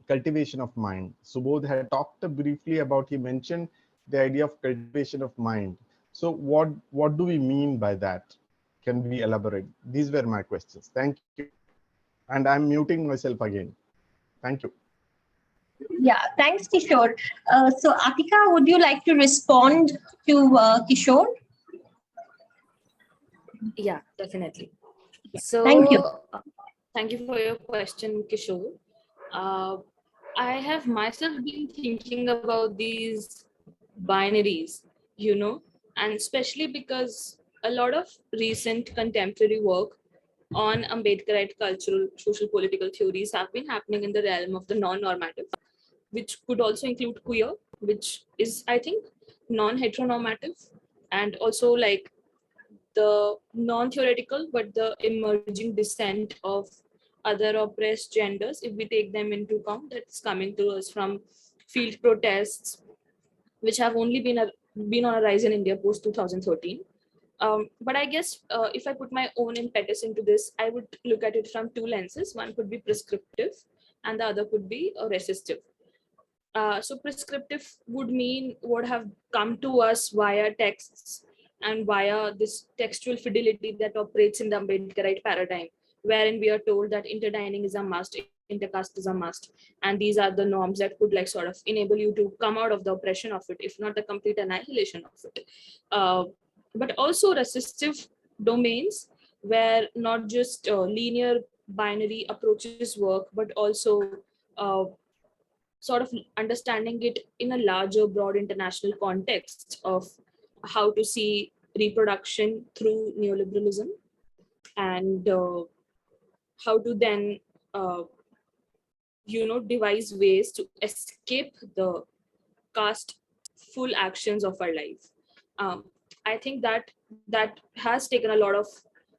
cultivation of mind? Subodh had talked briefly about, he mentioned the idea of cultivation of mind. So what do we mean by that? Can we elaborate? These were my questions. Thank you. And I'm muting myself again. Thank you. Yeah, thanks, Kishore. So, Aatika, would you like to respond to Kishore? Yeah, definitely. So, Thank you. Thank you for your question, Kishore. I have myself been thinking about these binaries, and especially because a lot of recent contemporary work on Ambedkarite cultural, social, political theories have been happening in the realm of the non-normative, which could also include queer, which is, I think, non-heteronormative, and also like the non-theoretical but the emerging descent of other oppressed genders, if we take them into account, that's coming to us from field protests, which have only been on a rise in India post 2013. But I guess if I put my own impetus into this, I would look at it from two lenses. One could be prescriptive, and the other could be resistive. So prescriptive would mean what have come to us via texts and via this textual fidelity that operates in the Ambedkarite paradigm, wherein we are told that interdining is a must, intercaste is a must, and these are the norms that could like sort of enable you to come out of the oppression of it, if not the complete annihilation of it. But also resistive domains where not just linear binary approaches work, but also sort of understanding it in a larger, broad international context of how to see reproduction through neoliberalism, and how to then, devise ways to escape the caste full actions of our life. I think that has taken a lot of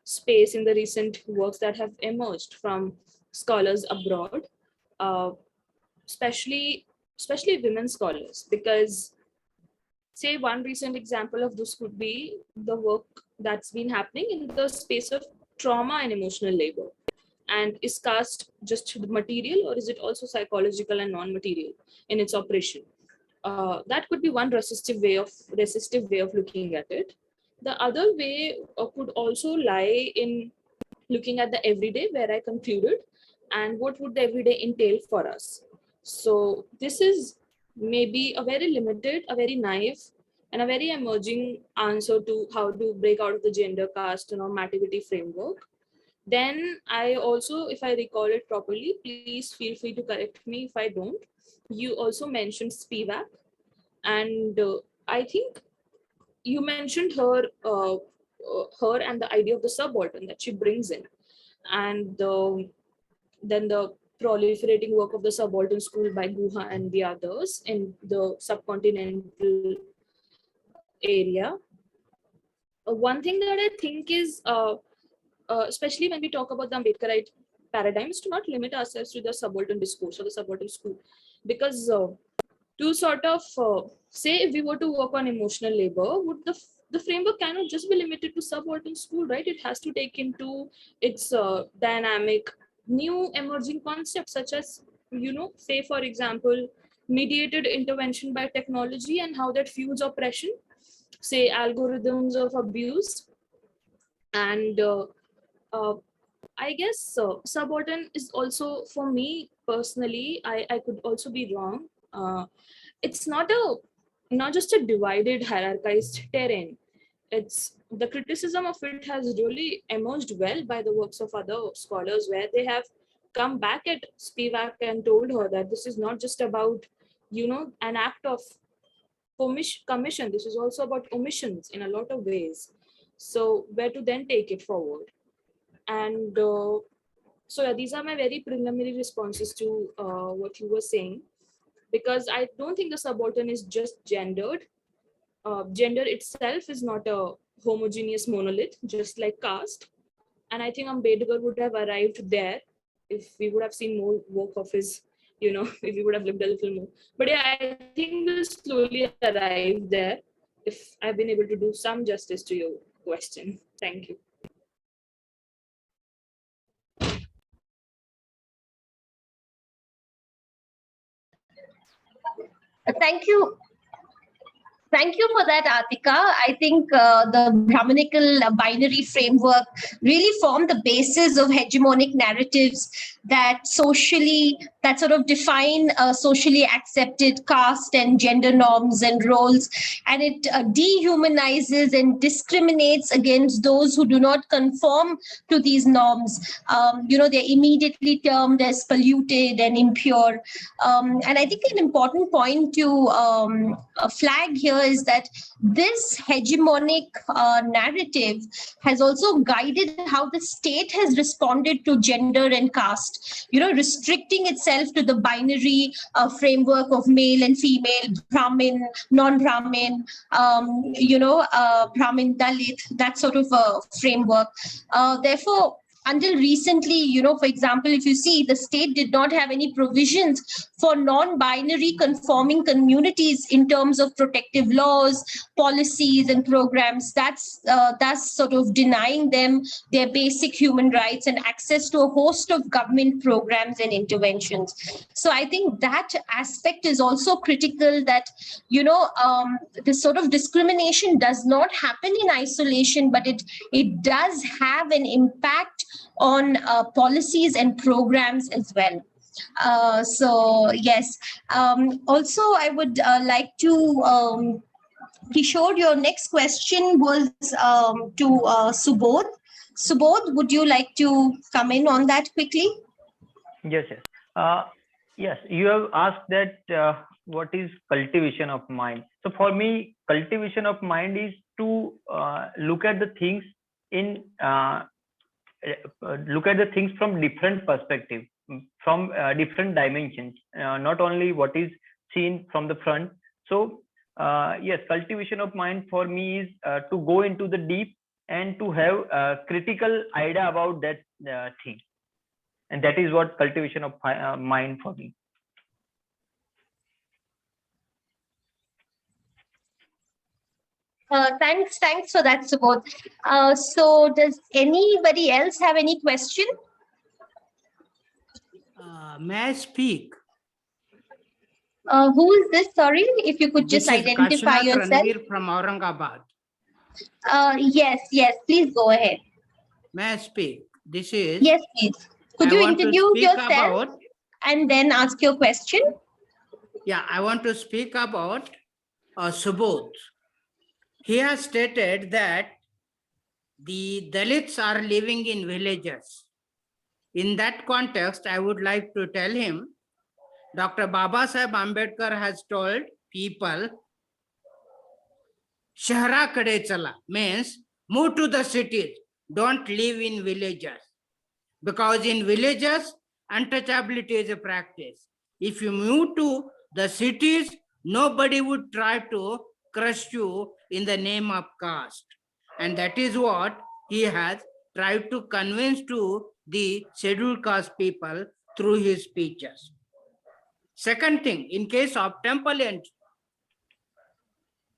space in the recent works that have emerged from scholars abroad, uh, especially women scholars, because say one recent example of this could be the work that's been happening in the space of trauma and emotional labor. And is caste just the material, or is it also psychological and non-material in its operation? That could be one resistive way of looking at it. The other way could also lie in looking at the everyday, where I concluded, and what would the everyday entail for us. So this is maybe a very limited, a very naive, and a very emerging answer to how to break out of the gender, caste, and normativity framework. Then I also, if I recall it properly, please feel free to correct me if I don't. You also mentioned Spivak, and I think you mentioned her and the idea of the subaltern that she brings in, and then the proliferating work of the subaltern school by Guha and the others in the subcontinental area. One thing that I think is, especially when we talk about the Ambedkarite paradigm, is to not limit ourselves to the subaltern discourse or the subaltern school, because to sort of say if we were to work on emotional labor, would the framework cannot just be limited to subaltern school, right? It has to take into its dynamic new emerging concepts, such as, say for example, mediated intervention by technology and how that fuels oppression, say algorithms of abuse. And I guess subaltern is also, for me personally, I could also be wrong. It's not just a divided, hierarchized terrain. it's the criticism of it has really emerged well by the works of other scholars, where they have come back at Spivak and told her that this is not just about, an act of commission. This is also about omissions in a lot of ways. So where to then take it forward? And so yeah, these are my very preliminary responses to what you were saying, because I don't think the subaltern is just gendered. Gender itself is not a homogeneous monolith, just like caste. And I think Ambedkar would have arrived there if we would have seen more work of his, if we would have lived a little more. But yeah, I think we'll slowly arrive there if I've been able to do some justice to your question. Thank you. Thank you. Thank you for that, Aatika. I think the Brahmanical binary framework really formed the basis of hegemonic narratives that sort of define socially accepted caste and gender norms and roles, and it dehumanizes and discriminates against those who do not conform to these norms. They're immediately termed as polluted and impure. And I think an important point to flag here is that this hegemonic narrative has also guided how the state has responded to gender and caste, restricting itself to the binary framework of male and female, Brahmin, non-Brahmin, Brahmin, Dalit, that sort of framework. Therefore, until recently, for example, if you see, the state did not have any provisions for non-binary conforming communities in terms of protective laws, policies, and programs. That's sort of denying them their basic human rights and access to a host of government programs and interventions. So I think that aspect is also critical, that, this sort of discrimination does not happen in isolation, but it does have an impact on policies and programs as well. So yes. Also, I would like to, Kishore, your next question was to Subodh. Subodh, would you like to come in on that quickly? Yes. Yes, you have asked that what is cultivation of mind. So for me, cultivation of mind is to look at the things from different perspectives, from different dimensions, not only what is seen from the front. So yes, cultivation of mind for me is to go into the deep and to have a critical idea about that thing, and that is what cultivation of mind for me. Thanks for that, Subodh. So does anybody else have any question? May I speak? Who is this? Sorry, if you could just identify yourself. Ranveer from Aurangabad. Yes, please go ahead. May I speak? This is... Yes, please. Could you introduce yourself and then ask your question? Yeah, I want to speak about Subodh. He has stated that the Dalits are living in villages. In that context, I would like to tell him, Dr. Babasaheb Ambedkar has told people, Shahra kade chala, means move to the cities, don't live in villages. Because in villages, untouchability is a practice. If you move to the cities, nobody would try to crush you in the name of caste. And that is what he has tried to convince to the scheduled caste people through his speeches. Second thing, in case of temple entry,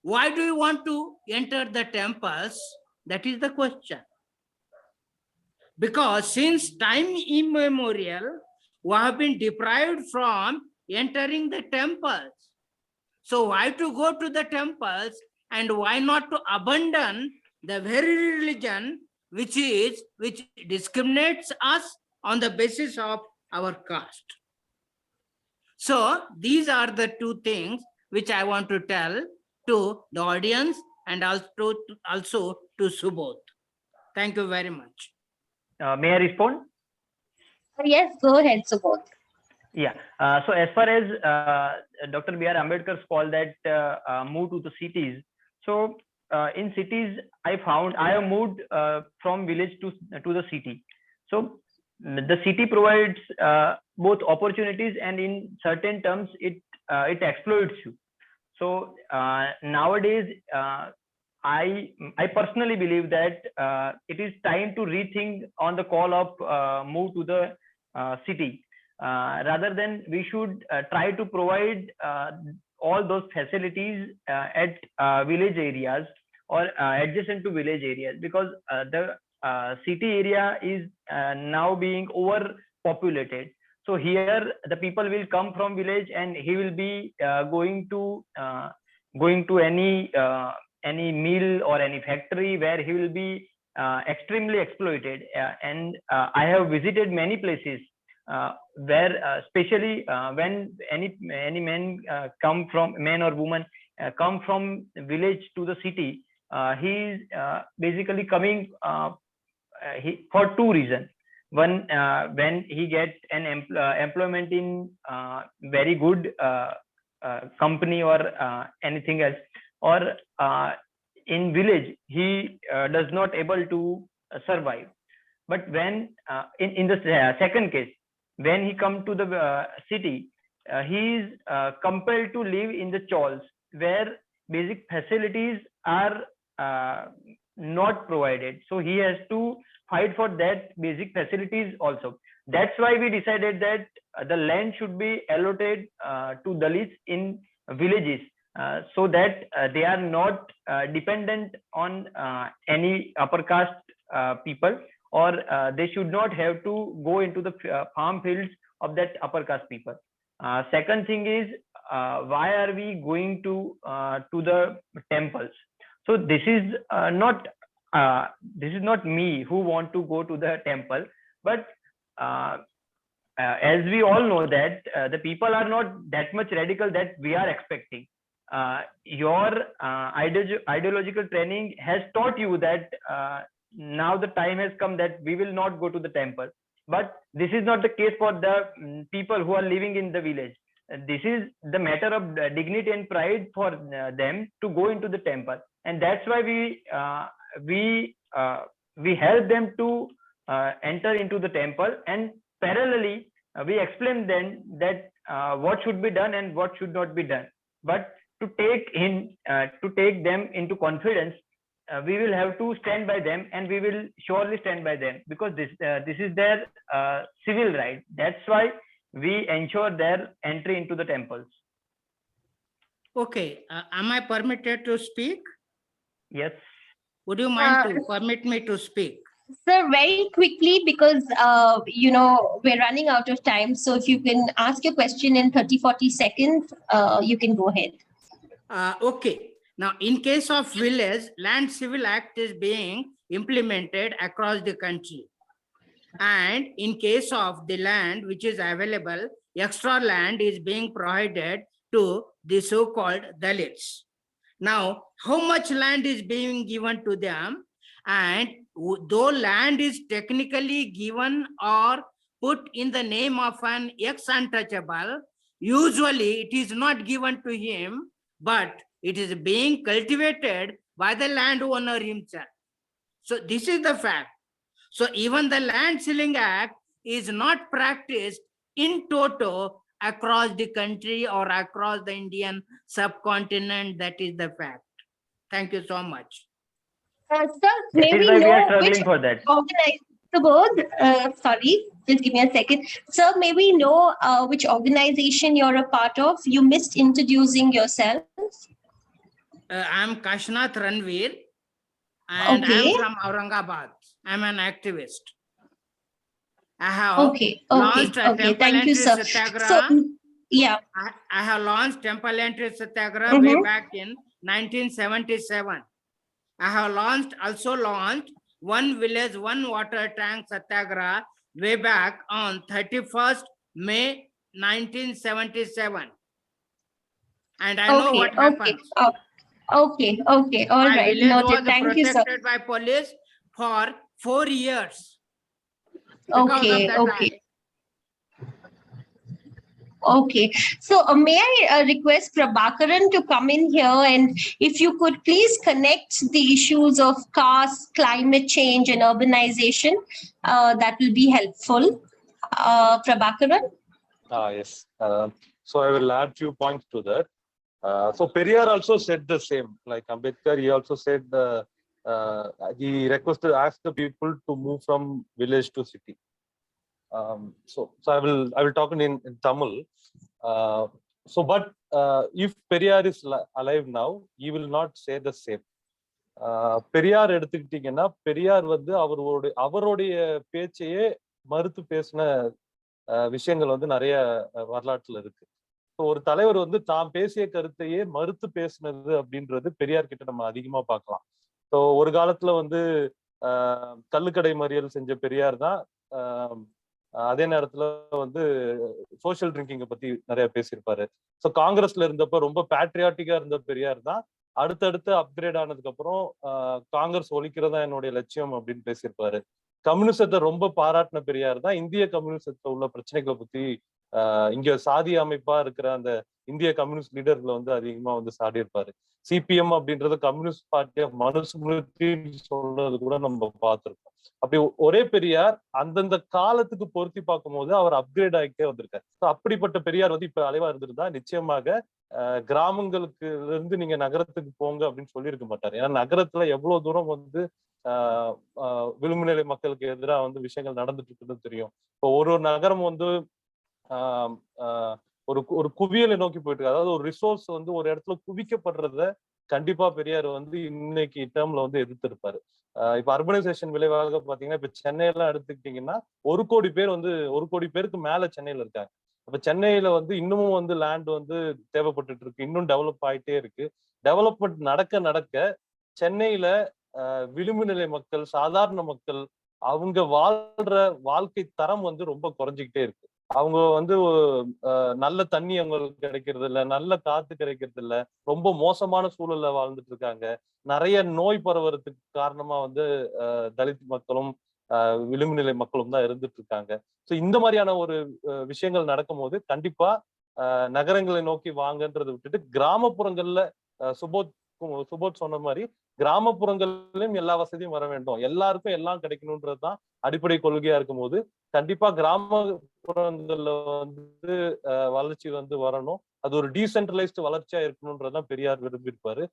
why do you want to enter the temples? That is the question. Because since time immemorial, we have been deprived from entering the temples. So why to go to the temples, and why not to abandon the very religion which discriminates us on the basis of our caste? So these are the two things which I want to tell to the audience and also to Subodh. Thank you very much. May I respond? Yes, go ahead, Subodh. Yeah. So as far as Dr. B.R. Ambedkar's call that move to the cities. So in cities, I have moved from village to the city. So the city provides both opportunities, and in certain terms, it exploits you. So nowadays, I personally believe that it is time to rethink on the call of move to the city. Rather than we should try to provide all those facilities at village areas or adjacent to village areas, because the city area is now being overpopulated. So here the people will come from village, and he will be going to any mill or any factory where he will be extremely exploited. And I have visited many places where especially when any man or woman come from village to the city, he is basically coming for two reasons. One, when he gets an employment in very good company or anything else, or in village he does not able to survive. But when in the second case, when he come to the city, he is compelled to live in the chawls where basic facilities are not provided. So he has to fight for that basic facilities also. That's why we decided that the land should be allotted to Dalits in villages, so that they are not dependent on any upper caste people, or they should not have to go into the farm fields of that upper caste people. Second thing is, why are we going to the temples? So this is not me who want to go to the temple, but as we all know that the people are not that much radical that we are expecting. Your ideological training has taught you that now the time has come that we will not go to the temple. But this is not the case for the people who are living in the village. This is the matter of dignity and pride for them to go into the temple, and that's why we help them to enter into the temple, and parallelly we explain them that what should be done and what should not be done. But to take them into confidence, we will have to stand by them, and we will surely stand by them, because this is their civil right. That's why we ensure their entry into the temples. Okay, am I permitted to speak? Yes. Would you mind to permit me to speak? Sir, very quickly, because we're running out of time. So if you can ask your question in 30-40 seconds, you can go ahead. Okay. Now, in case of village, Land Civil Act is being implemented across the country. And in case of the land which is available, extra land is being provided to the so-called Dalits. Now, how much land is being given to them? And though land is technically given or put in the name of an ex-untouchable, usually it is not given to him, but it is being cultivated by the landowner himself. So this is the fact. So even the Land Ceiling Act is not practiced in toto across the country or across the Indian subcontinent. That is the fact. Thank you so much. Sir, may we know which for that. sorry, just give me a second. Sir, may we know which organization you're a part of? You missed introducing yourself. I'm Kashnath Ranveer, and I'm from Aurangabad. I'm an activist. I have launched a temple Thank you, entry sir. satyagraha. So, yeah. I have launched temple entry satyagraha way back in 1977. I have also launched One Village, One Water Tank satyagraha way back on 31st May 1977. And I know what happens. Okay, okay, all My right, village noted. was Thank you, sir. protected by police for 4 years. Because of Okay, that okay. act. Okay, so may I request Prabhakaran to come in here, and if you could please connect the issues of caste, climate change, and urbanization, that will be helpful. Prabhakaran? Yes. So I will add few points to that. So Periyar also said the same. Like Ambedkar, he also said he asked the people to move from village to city. So I will talk in Tamil. But if Periyar is alive now, he will not say the same. Periyar எடுத்துக்கிட்டீங்கன்னா பெரியார் வந்து அவருடைய பேச்சையே மறுத்து பேசின விஷயங்கள் வந்து நிறைய வரலாற்றுல இருக்கு. ஒரு தலைவர் வந்து தான் பேசிய கருத்தையே மறுத்து பேசினது அப்படின்றது பெரியார் கிட்ட நம்ம அதிகமா பார்க்கலாம். ஸோ ஒரு காலத்துல வந்து கள்ளுக்கடை மறியல் செஞ்ச பெரியார் தான் அதே நேரத்துல வந்து சோசியல் ட்ரிங்கிங்கை பத்தி நிறைய பேசியிருப்பாரு. ஸோ காங்கிரஸ்ல இருந்தப்ப ரொம்ப பேட்ரியாட்டிக்கா இருந்த பெரியார் தான் அடுத்தடுத்து அப்கிரேட் ஆனதுக்கு அப்புறம் காங்கிரஸ் ஒழிக்கிறதா என்னுடைய லட்சியம் அப்படின்னு பேசியிருப்பாரு. கம்யூனிசத்தை ரொம்ப பாராட்டின பெரியார் தான் இந்திய கம்யூனிசத்துல உள்ள பிரச்சனைகளை பத்தி இங்க சாதி அமைப்பா இருக்கிற அந்த இந்திய கம்யூனிஸ்ட் லீடர்களை வந்து அதிகமா வந்து சாடி இருப்பாரு. சிபிஎம் அப்படின்றது கம்யூனிஸ்ட் பார்ட்டி ஆஃப் மனுஸ்மிருதின்னு சொல்றது கூட நம்ம பார்த்திருக்கோம். அப்படி ஒரே பெரியார் அந்தந்த காலத்துக்கு பொருத்தி பார்க்கும் போது அவர் அப்கிரேட் ஆகிட்டே வந்திருக்காரு. அப்படிப்பட்ட பெரியார் வந்து இப்ப அலைவா இருந்திருந்தா நிச்சயமாக கிராமங்களுக்கு இருந்து நீங்க நகரத்துக்கு போங்க அப்படின்னு சொல்லியிருக்க மாட்டாரு. ஏன்னா நகரத்துல எவ்வளவு தூரம் வந்து விளிம்புநிலை மக்களுக்கு எதிராக வந்து விஷயங்கள் நடந்துட்டு இருக்குன்னு தெரியும். இப்போ ஒரு நகரம் வந்து ஒரு குவியலை நோக்கி போயிட்டு இருக்கு. அதாவது ஒரு ரிசோர்ஸ் வந்து ஒரு இடத்துல குவிக்கப்படுறத கண்டிப்பா பெரியார் வந்து இன்னைக்கு டேர்ம்ல வந்து எதிர்த்து இருப்பாரு. இப்ப அர்பனைசேஷன் விளைவாக பாத்தீங்கன்னா இப்ப சென்னையெல்லாம் எடுத்துக்கிட்டீங்கன்னா 1 கோடி பேர் வந்து 1 கோடி பேருக்கு மேல சென்னையில இருக்காங்க. அப்ப சென்னையில வந்து இன்னமும் வந்து லேண்ட் வந்து தேவைப்பட்டுட்டு இருக்கு, இன்னும் டெவலப் ஆயிட்டே இருக்கு. டெவலப்மெண்ட் நடக்க நடக்க சென்னையில விளிம்பு நிலை மக்கள், சாதாரண மக்கள், அவங்க வாழ்ற வாழ்க்கை தரம் வந்து ரொம்ப குறைஞ்சிக்கிட்டே இருக்கு. அவங்க வந்து நல்ல தண்ணி அவங்களுக்கு கிடைக்கிறது இல்லை, நல்ல காத்து கிடைக்கிறது இல்லை, ரொம்ப மோசமான சூழல்ல வாழ்ந்துட்டு இருக்காங்க. நிறைய நோய் பரவுறதுக்கு காரணமா வந்து தலித் மக்களும் விளிம்பு நிலை மக்களும் தான் இருந்துட்டு இருக்காங்க. ஸோ இந்த மாதிரியான ஒரு விஷயங்கள் நடக்கும் போது கண்டிப்பா நகரங்களை நோக்கி வாங்கன்றதை விட்டுட்டு கிராமப்புறங்கள்ல சுபோத் சொன்ன மாதிரி கிராமப்புறங்களிலும் எல்லா வசதியும் வர வேண்டும், எல்லாருக்கும் எல்லாம் கிடைக்கணும்ன்றதுதான் அடிப்படை கொள்கையா இருக்கும் போது கண்டிப்பா கிராமப்புறங்கள்ல வந்து வளர்ச்சி வந்து வரணும். அது ஒரு டீசென்ட்ரலைஸ்டு வளர்ச்சியா இருக்கணும்ன்றதுதான் பெரியார் விரும்பியிருப்பாரு.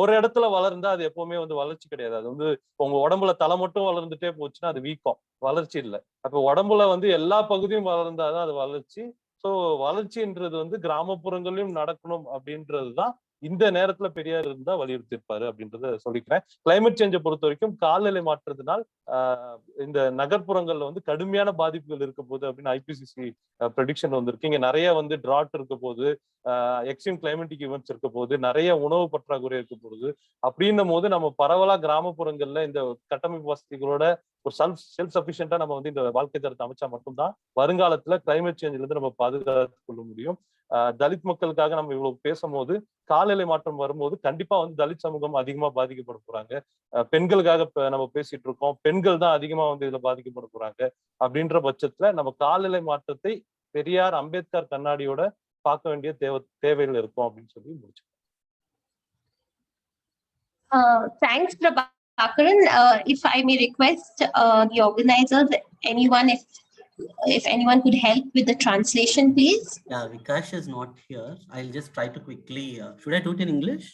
ஒரு இடத்துல வளர்ந்தா அது எப்பவுமே வந்து வளர்ச்சி கிடையாது. அது வந்து உங்க உடம்புல தலை மட்டும் வளர்ந்துட்டே போச்சுன்னா அது வீக்கம், வளர்ச்சி இல்லை. அப்ப உடம்புல வந்து எல்லா பகுதியும் வளர்ந்தாதான் அது வளர்ச்சி. ஸோ வளர்ச்சின்றது வந்து கிராமப்புறங்களிலும் நடக்கணும் அப்படின்றதுதான் இந்த நேரத்துல பெரியார் இருந்தா வலியுறுத்திருப்பாரு அப்படின்றத சொல்லிக்கிறேன். கிளைமேட் சேஞ்சை பொறுத்த வரைக்கும் காலநிலை மாற்றத்தினால் இந்த நகர்ப்புறங்கள்ல வந்து கடுமையான பாதிப்புகள் இருக்க போகுது அப்படின்னு ஐபிசிசி ப்ரெடிக்ஷன் வந்திருக்கு. இங்க நிறைய வந்து டிராட் இருக்க போது, எக்ஸ்ட்ரீம் கிளைமேட்டிக் ஈவெண்ட்ஸ் இருக்க போது, நிறைய உணவு பற்றாக்குறை இருக்க போகுது. அப்படின்னும் போது நம்ம பரவலா கிராமப்புறங்கள்ல இந்த கட்டமைப்பு வசதிகளோட ஒரு செல்ஃப் சஃபிஷியன்டா நம்ம வந்து இந்த வாழ்க்கை தரத்தை அமைச்சா மட்டும்தான் வருங்காலத்துல கிளைமேட் சேஞ்சில இருந்து நம்ம பாதுகாத்துக் கொள்ள முடியும். தலித் மக்களுக்காக நம்ம இவ்வளவு பேசும்போது காலநிலை மாற்றம் வரும்போது கண்டிப்பா வந்து தலித் சமூகம் அதிகமா பாதிக்கப்பட போறாங்க. பெண்களுக்காக நம்ம பேசிட்டு இருக்கோம், பெண்கள் தான் அதிகமா வந்து இதுல பாதிக்கப்பட போறாங்க. அப்படின்ற பட்சத்துல நம்ம காலநிலை மாற்றத்தை பெரியார் அம்பேத்கர் கண்ணாடியோட பார்க்க வேண்டிய தேவைகள் இருக்கும் அப்படின்னு சொல்லி முடிச்சு. Thanks, Prabhakaran. If I may request the organizers, if anyone could help with the translation, please. Yeah, Vikash is not here. I'll just try to quickly. Should I do it in English?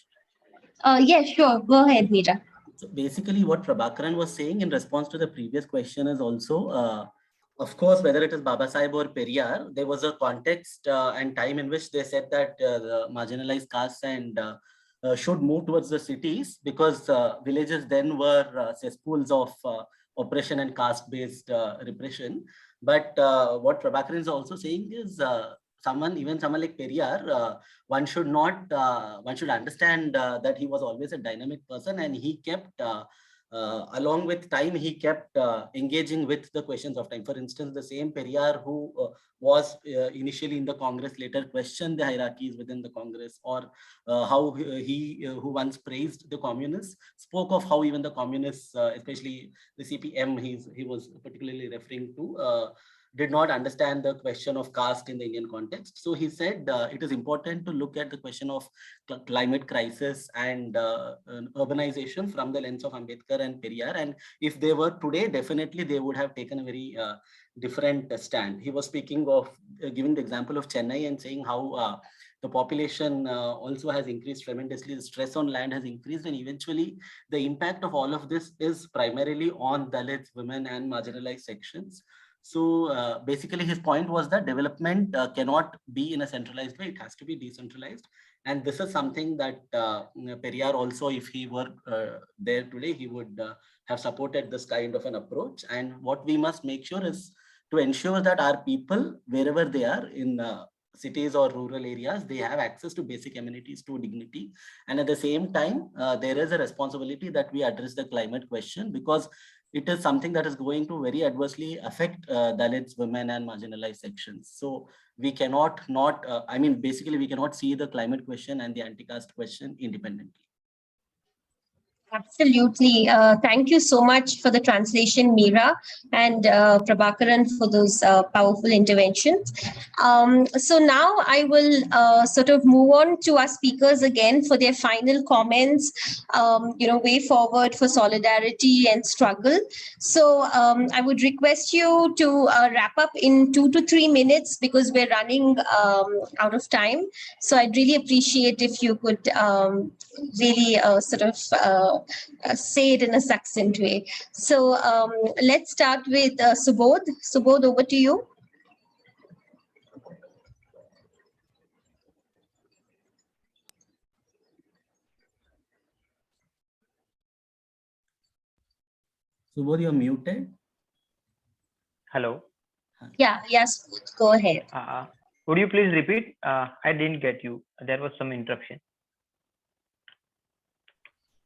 Yes, sure. Go ahead, Meera. So basically, what Prabhakaran was saying in response to the previous question is also, of course, whether it is Babasaheb or Periyar, there was a context and time in which they said that the marginalized castes and should move towards the cities because villages then were cesspools of oppression and caste-based repression. But what Prabhakaran is also saying is someone like Periyar, one should understand that he was always a dynamic person and he kept along with time, he kept engaging with the questions of time. For instance, the same Periyar who was initially in the Congress later questioned the hierarchies within the Congress, or how he who once praised the communists spoke of how even the communists, especially the CPM he was particularly referring to, did not understand the question of caste in the Indian context. So he said it is important to look at the question of climate crisis and urbanization from the lens of Ambedkar and Periyar. And if they were today, definitely they would have taken a very different stand. He was speaking of giving the example of Chennai and saying how the population also has increased tremendously, the stress on land has increased, and eventually the impact of all of this is primarily on Dalits, women and marginalized sections. So basically his point was that development cannot be in a centralized way, it has to be decentralized. And this is something that Periyar also, if he were there today, he would have supported this kind of an approach. And what we must make sure is to ensure that our people, wherever they are in cities or rural areas, they have access to basic amenities, to dignity. And at the same time, there is a responsibility that we address the climate question, because it is something that is going to very adversely affect Dalits, women and marginalized sections. So we cannot basically we cannot see the climate question and the anti-caste question independently. Absolutely. Thank you so much for the translation, Meera, and Prabhakaran for those powerful interventions. So now I will sort of move on to our speakers again for their final comments, way forward for solidarity and struggle. So I would request you to wrap up in 2 to 3 minutes because we're running out of time. So I'd really appreciate if you could really say it in a succinct way. So let's start with Subodh. Subodh, over to you. Subodh, you're muted. Hello. Yeah, yes, go ahead. Would you please repeat? I didn't get you. There was some interruption.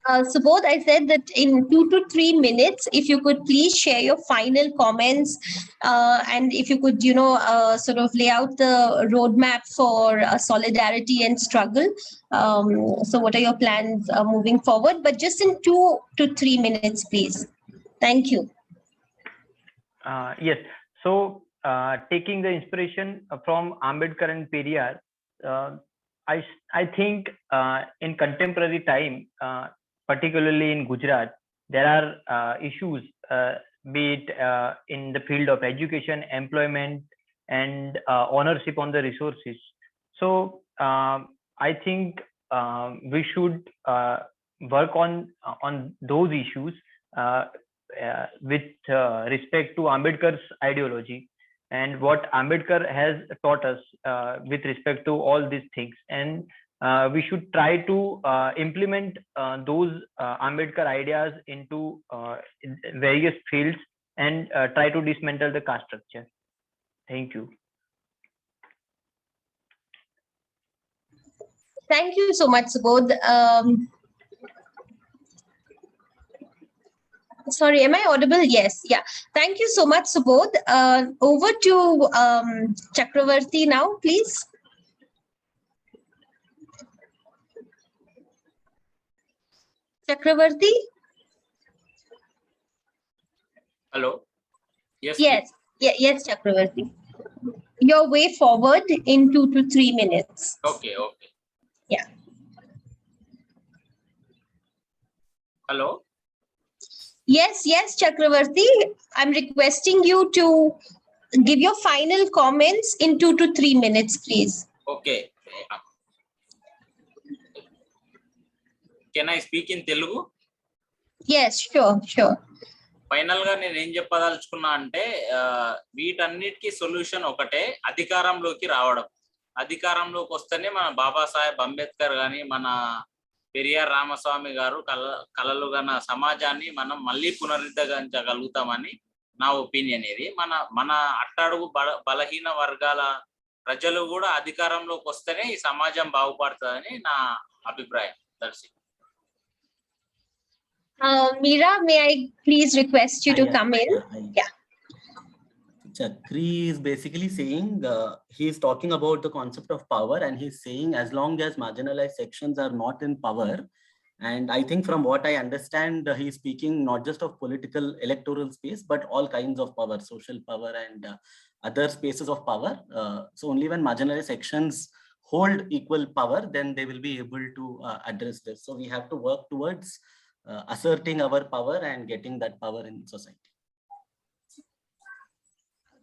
Subodh, I said that in 2 to 3 minutes, if you could please share your final comments and if you could, sort of lay out the roadmap for solidarity and struggle. So what are your plans moving forward? But just in 2 to 3 minutes, please. Thank you. Yes. So taking the inspiration from Ambedkar and Periyar, I think in contemporary time, particularly in Gujarat, there are issues, be it in the field of education, employment, and ownership on the resources. So I think we should work on those issues with respect to Ambedkar's ideology and what Ambedkar has taught us with respect to all these things. And we should try to implement those Ambedkar ideas into various fields and try to dismantle the caste structure. Thank you. Thank you so much, Subodh. Sorry, am I audible? Yes. Yeah. Thank you so much, Subodh. Over to Chakravarthy now, please. Chakravarthy? Hello. Yes. Yes. Yes, Chakravarthy. Your way forward in 2 to 3 minutes. Okay. Yeah. Hello. Yes, Chakravarthy. I'm requesting you to give your final comments in 2 to 3 minutes, please. Okay. Can I speak in Telugu? Yes, sure. Final గా నేను ఏం చెప్పదలుచుకున్నా అంటే వీటన్నిటికీ solution ఒకటే, అధికారంలోకి రావడం. అధికారంలోకి వస్తేనే మన బాబాసాహెబ్ అంబేద్కర్ గాని మన పెరియార్ రామస్వామి గారు కలలుగన సమాజాన్ని మనం మళ్ళీ పునరుద్ధరించగలుగుతామని నా ఒపీనియన్. ఇది మన అట్టడుగు బలహీన వర్గాల ప్రజలు కూడా అధికారంలోకి వస్తేనే ఈ సమాజం బాగుపడుతుందని నా అభిప్రాయం. Darsi Meera, may I please request you to come in? Yeah. Chakri is basically saying, he's talking about the concept of power, and he's saying as long as marginalized sections are not in power, and I think from what I understand, he's speaking not just of political electoral space, but all kinds of power, social power and other spaces of power. So only when marginalized sections hold equal power, then they will be able to address this. So we have to work towards asserting our power and getting that power in society.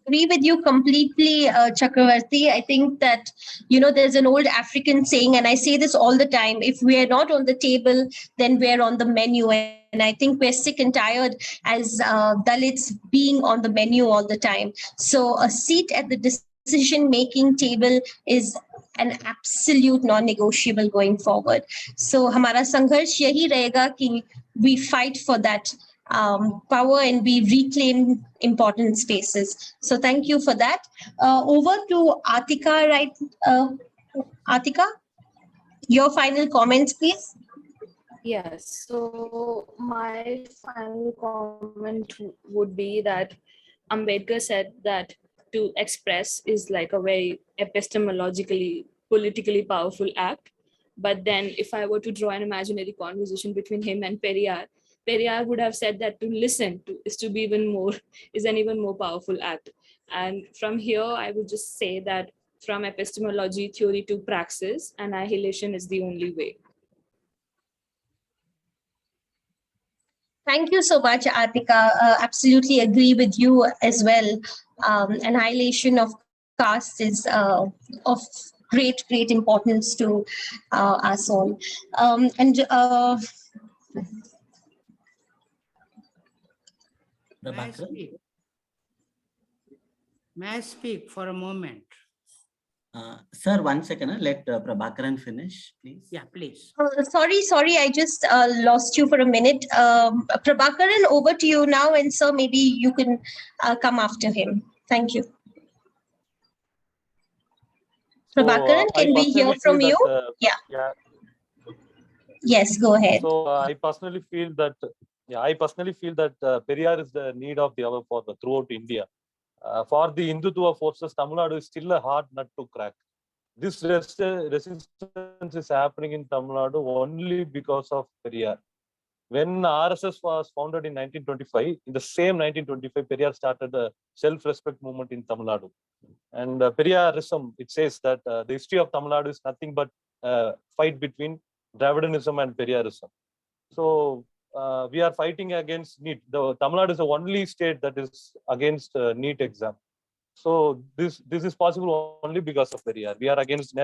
Agree with you completely, Chakravarthy. I think that, there's an old African saying, and I say this all the time: if we are not on the table, then we're on the menu. And I think we're sick and tired as Dalits being on the menu all the time. So a seat at the decision-making table is an absolute non-negotiable going forward. So हमारा संघर्ष यही रहेगा कि we fight for that power and we reclaim important spaces. So thank you for that. Over to Aatika, right? Aatika, your final comments, please. Yes, so my final comment would be that Ambedkar said that to express is like a very epistemologically, politically powerful act. But then if I were to draw an imaginary conversation between him and Periyar would have said that to listen to is an even more powerful act. And from here, I would just say that from epistemology theory to praxis, annihilation is the only way. Thank you so much, Aatika. Absolutely agree with you as well. Annihilation of caste is of great importance to us all. May I speak for a moment? Sir, 1 second. Let Prabhakaran finish, please. Yeah, please. Sorry, I just lost you for a minute. Prabhakaran, over to you now, and sir, maybe you can come after him. Thank you. Prabhakaran, can we hear from you? Yeah. Yes, go ahead. So I personally feel that Periyar is the need of the hour throughout India. For the Hindutva forces, Tamil Nadu is still a hard nut to crack. This resistance is happening in Tamil Nadu only because of Periyar. When RSS was founded in 1925, in the same 1925, Periyar started a self-respect movement in Tamil Nadu. And Periyarism, it says that the history of Tamil Nadu is nothing but a fight between Dravidanism and Periyarism. So we are fighting against NEET. The Tamil Nadu is the only state that is against NEET exam. So this is possible only because of Periyar. We are against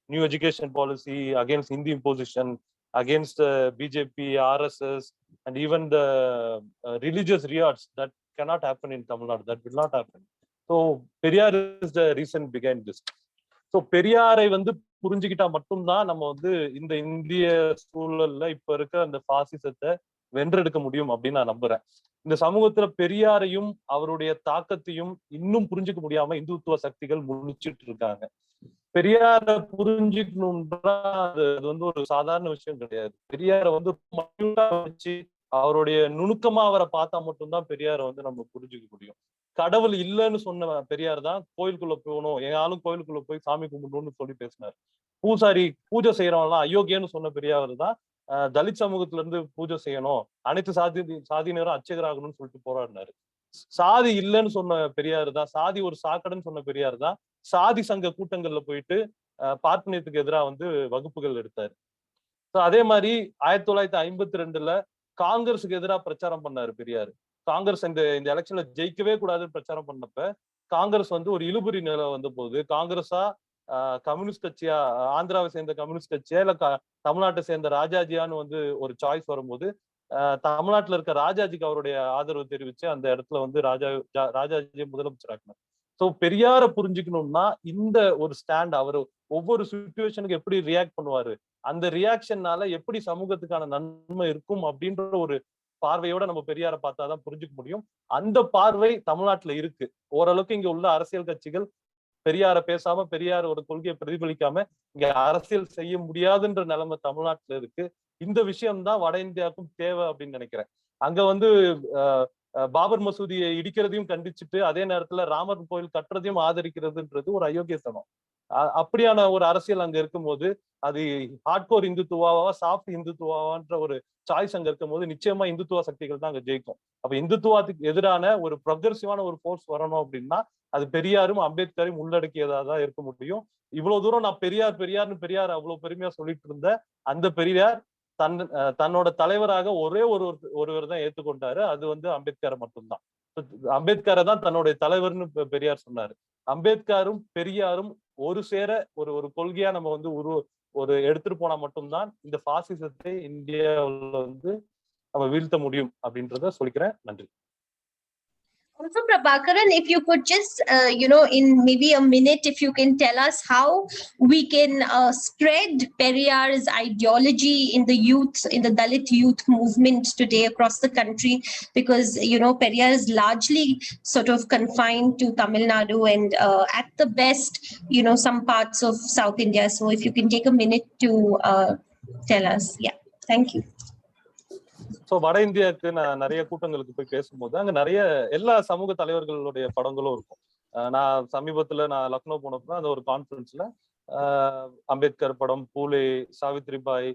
new education policy, against Hindi imposition, against BJP, RSS, and even the religious riots that cannot happen in Tamil Nadu. That will not happen. So Periyar is the reason behind this. So பெரியாரை புரிஞ்சுக்கிட்டா மட்டும்தான் நம்ம இந்த இந்திய சூழல்ல இப்ப இருக்க அந்த பாசிசத்தை வென்றெடுக்க முடியும் அப்படின்னு நான் நம்புறேன். இந்த சமூகத்துல பெரியாரையும் அவருடைய தாக்கத்தையும் இன்னும் புரிஞ்சுக்க முடியாம இந்துத்துவ சக்திகள் முழிச்சிட்டு இருக்காங்க. பெரியாரை புரிஞ்சுக்கணும்ன்றா அது ஒரு சாதாரண விஷயம் கிடையாது. பெரியாரை வச்சு அவருடைய நுணுக்கமா அவரை பார்த்தா மட்டும்தான் பெரியாரை நம்ம புரிஞ்சுக்க முடியும். கடவுள் இல்லைன்னு சொன்ன பெரியார் தான் கோயிலுக்குள்ள போகணும், எங்காலும் கோயிலுக்குள்ள போய் சாமி கும்பிடணும்னு சொல்லி பேசினார். பூஜை செய்யறவங்கலாம் அயோக்கியன்னு சொன்ன பெரியார் தான் தலித் சமூகத்துல இருந்து பூஜை செய்யணும், அனைத்து சாதியினரும் அர்ச்சகராகணும்னு சொல்லிட்டு போராடினாரு. சாதி இல்லைன்னு சொன்ன பெரியார் தான், சாதி ஒரு சாக்கடைன்னு சொன்ன பெரியார் தான் சாதி சங்க கூட்டங்கள்ல போயிட்டு பார்ப்பனியத்துக்கு எதிராக வகுப்புகள் எடுத்தாரு. அதே மாதிரி 1952 காங்கிரஸுக்கு எதிராக பிரச்சாரம் பண்ணாரு பெரியாரு. காங்கிரஸ் இந்த எலெக்ஷன்ல ஜெயிக்கவே கூடாதுன்னு பிரச்சாரம் பண்ணப்ப காங்கிரஸ் ஒரு இழுபறி நிலை வந்த போது காங்கிரஸா கம்யூனிஸ்ட் கட்சியா, ஆந்திராவை சேர்ந்த கம்யூனிஸ்ட் கட்சியா இல்ல தமிழ்நாட்டை சேர்ந்த ராஜாஜியான்னு ஒரு சாய்ஸ் வரும்போது தமிழ்நாட்டுல இருக்க ராஜாஜிக்கு அவருடைய ஆதரவு தெரிவிச்சு அந்த இடத்துல ராஜாஜியை முதலமைச்சராக்கினார். ஸோ பெரியாரை புரிஞ்சுக்கணும்னா இந்த ஒரு ஸ்டாண்ட், அவர் ஒவ்வொரு சிச்சுவேஷனுக்கு எப்படி ரியாக்ட் பண்ணுவாரு, அந்த ரியாக்ஷன்னால எப்படி சமூகத்துக்கான நன்மை இருக்கும் அப்படின்ற ஒரு பார்வையோட நம்ம பெரியாரை பார்த்தாதான் புரிஞ்சுக்க முடியும். அந்த பார்வை தமிழ்நாட்டுல இருக்கு. ஓரளவுக்கு இங்க உள்ள அரசியல் கட்சிகள் பெரியாரை பேசாம பெரியாரோட கொள்கையை பிரதிபலிக்காம இங்க அரசியல் செய்ய முடியாதுன்ற நிலைமை தமிழ்நாட்டுல இருக்கு. இந்த விஷயம்தான் வட இந்தியாவுக்கும் தேவை அப்படின்னு நினைக்கிறேன். அங்க வந்து பாபர் மசூதியை இடிக்கிறதையும் கண்டிச்சுட்டு அதே நேரத்துல ராமர் கோயில் கட்டுறதையும் ஆதரிக்கிறதுன்றது ஒரு அயோக்கியத்தனம். அப்படியான ஒரு அரசியல் அங்க இருக்கும்போது அது ஹார்ட்கோர் இந்துத்துவாவா சாஃப்ட் இந்துத்துவான்ற ஒரு சாய்ஸ் அங்க இருக்கும் போது நிச்சயமா இந்துத்துவ சக்திகள் தான் அங்க ஜெயிக்கும். அப்ப இந்துத்துவத்துக்கு எதிரான ஒரு ப்ரொக்ரெசிவான ஒரு ஃபோர்ஸ் வரணும் அப்படின்னா அது பெரியாரும் அம்பேத்கரையும் உள்ளடக்கியதா தான் இருக்க முடியும். இவ்வளவு தூரம் நான் பெரியார்னு பெரியார் அவ்வளவு பெருமையா சொல்லிட்டு இருந்த அந்த பெரியார் தன்னோட தலைவராக ஒரே ஒருவர் தான் ஏற்றுக்கொண்டாரு. அது வந்து அம்பேத்கரை மட்டும்தான். அம்பேத்கரை தான் தன்னுடைய தலைவர்னு பெரியார் சொன்னாரு. அம்பேத்கரும் பெரியாரும் ஒரு சேர ஒரு கொள்கையா நம்ம வந்து ஒரு எடுத்துட்டு போனா மட்டும்தான் இந்த பாசிசத்தை இந்தியாவுல வந்து நம்ம வீழ்த்த முடியும் அப்படின்றத சொல்லிக்கிறேன். நன்றி. Also, Prabhakaran, if you could just, in maybe a minute, if you can tell us how we can spread Periyar's ideology in the youth, in the Dalit youth movement today across the country, because, Periyar is largely sort of confined to Tamil Nadu and at the best, some parts of South India. So if you can take a minute to tell us. Yeah, thank you. So வட இந்தியாவுக்கு நான் நிறைய கூட்டங்களுக்கு போய் பேசும்போது அங்க நிறைய எல்லா சமூக தலைவர்களுடைய படங்களும் இருக்கும். நான் சமீபத்துல லக்னோ போனப்போ அந்த ஒரு கான்ஃபரன்ஸ்ல அம்பேத்கர் படம், பூலே, சாவித்ரிபாய்,